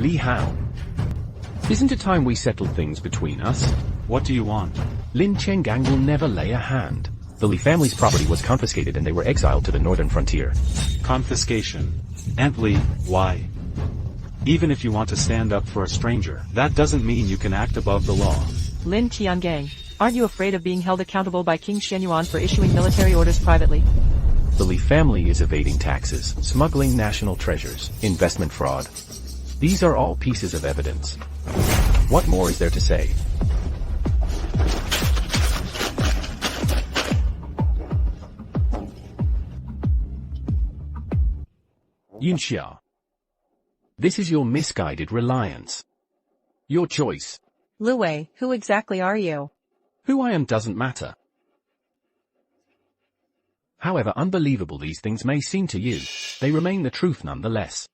Li Hao. Isn't it time we settled things between us? What do you want? Lin Chenggang will never lay a hand. The Li family's property was confiscated and they were exiled to the northern frontier. Confiscation. Aunt Li, why? Even if you want to stand up for a stranger, that doesn't mean you can act above the law. Lin Tiangang, aren't you afraid of being held accountable by King Xuanyuan for issuing military orders privately? The Li family is evading taxes, smuggling national treasures, investment fraud. These are all pieces of evidence. What more is there to say? Yunxia. This is your misguided reliance. Your choice. Lu Wei, who exactly are you? Who I am doesn't matter. However unbelievable these things may seem to you, they remain the truth nonetheless.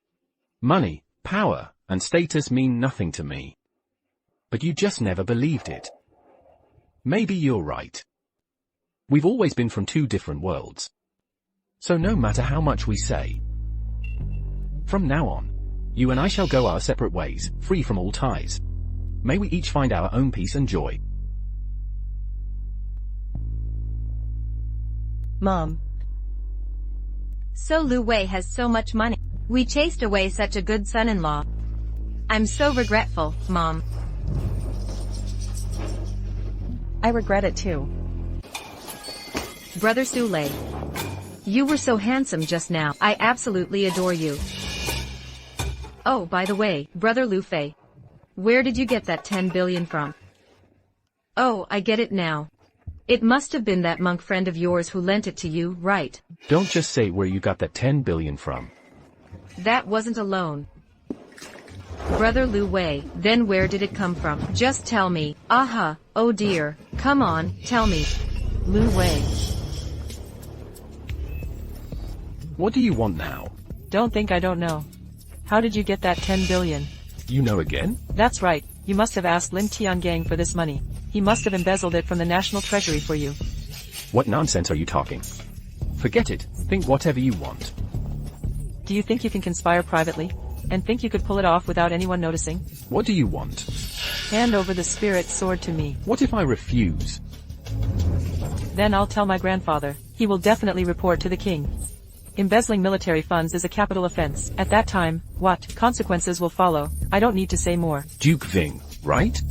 Money, power, and status mean nothing to me. But you just never believed it. Maybe you're right. We've always been from two different worlds. So no matter how much we say, from now on, you and I shall go our separate ways, free from all ties. May we each find our own peace and joy. Mom. So Lu Wei has so much money. We chased away such a good son-in-law. I'm so regretful, Mom. I regret it too. Brother Sule. You were so handsome just now. I absolutely adore you. Oh, by the way, Brother Lu Fei. Where did you get that 10 billion from? Oh, I get it now. It must have been that monk friend of yours who lent it to you, right? Don't just say where you got that 10 billion from. That wasn't a loan. Brother Lu Wei, then where did it come from? Just tell me. Aha, oh dear, come on, tell me. Lu Wei. What do you want now? Don't think I don't know. How did you get that 10 billion? You know again? That's right, you must have asked Lin Tiangang for this money. He must have embezzled it from the national treasury for you. What nonsense are you talking? Forget it, think whatever you want. Do you think you can conspire privately? And think you could pull it off without anyone noticing? What do you want? Hand over the spirit sword to me. What if I refuse? Then I'll tell my grandfather. He will definitely report to the king. Embezzling military funds is a capital offense. At that time, what consequences will follow? I don't need to say more. Duke Ving, right?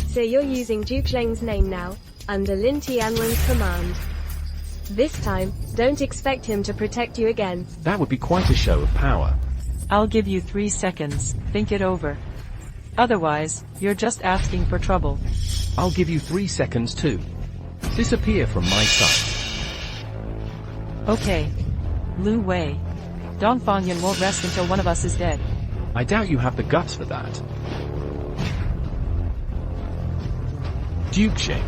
So you're using Duke Zheng's name now, under Lin Tianwen's command. This time, don't expect him to protect you again. That would be quite a show of power. I'll give you 3 seconds, think it over. Otherwise, you're just asking for trouble. I'll give you 3 seconds too. Disappear from my sight. Okay. Lu Wei. Dongfang Yun won't rest until one of us is dead. I doubt you have the guts for that. Duke Sheng.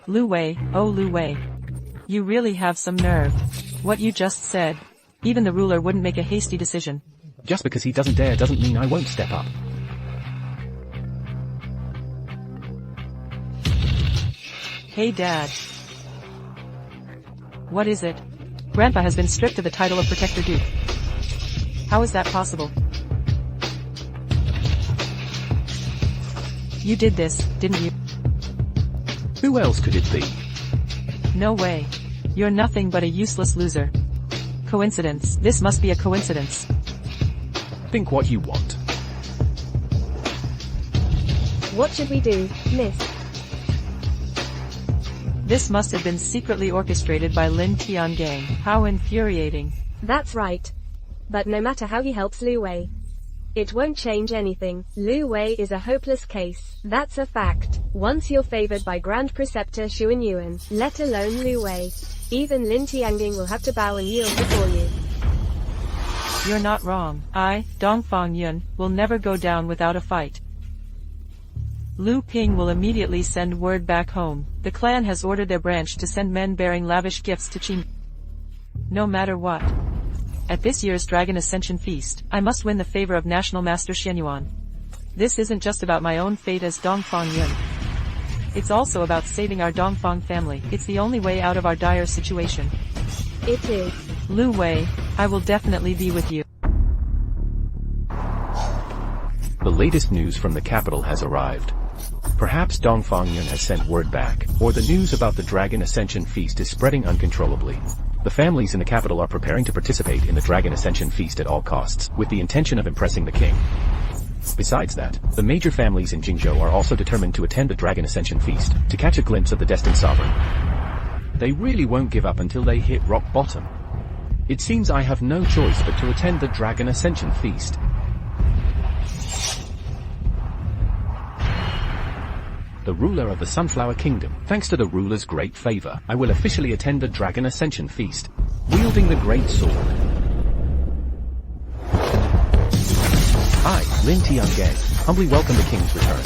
Lu Wei, oh Lu Wei. You really have some nerve. What you just said. Even the ruler wouldn't make a hasty decision. Just because he doesn't dare doesn't mean I won't step up. Hey Dad. What is it? Grandpa has been stripped of the title of Protector Duke. How is that possible? You did this, didn't you? Who else could it be? No way. You're nothing but a useless loser. Coincidence. This must be a coincidence. Think what you want. What should we do, miss? This must have been secretly orchestrated by Lin Tiangang. How infuriating. That's right. But no matter how he helps Lu Wei, it won't change anything. Lu Wei is a hopeless case. That's a fact. Once you're favored by Grand Preceptor Xuanyuan, let alone Lu Wei, even Lin Tiangang will have to bow and yield before you. You're not wrong. I, Dongfang Yun, will never go down without a fight. Lu Ping will immediately send word back home. The clan has ordered their branch to send men bearing lavish gifts to Qin. No matter what. At this year's Dragon Ascension Feast, I must win the favor of National Master Shenyuan. This isn't just about my own fate as Dongfang Yun. It's also about saving our Dongfang family. It's the only way out of our dire situation. It is. Lu Wei, I will definitely be with you. The latest news from the capital has arrived. Perhaps Dongfang Yun has sent word back, or the news about the Dragon Ascension Feast is spreading uncontrollably. The families in the capital are preparing to participate in the Dragon Ascension Feast at all costs, with the intention of impressing the king. Besides that, the major families in Jingzhou are also determined to attend the Dragon Ascension Feast, to catch a glimpse of the destined sovereign. They really won't give up until they hit rock bottom. It seems I have no choice but to attend the Dragon Ascension Feast. The ruler of the Sunflower Kingdom. Thanks to the ruler's great favor, I will officially attend the Dragon Ascension Feast, wielding the great sword. I, Lin Tiangay, humbly welcome the king's return.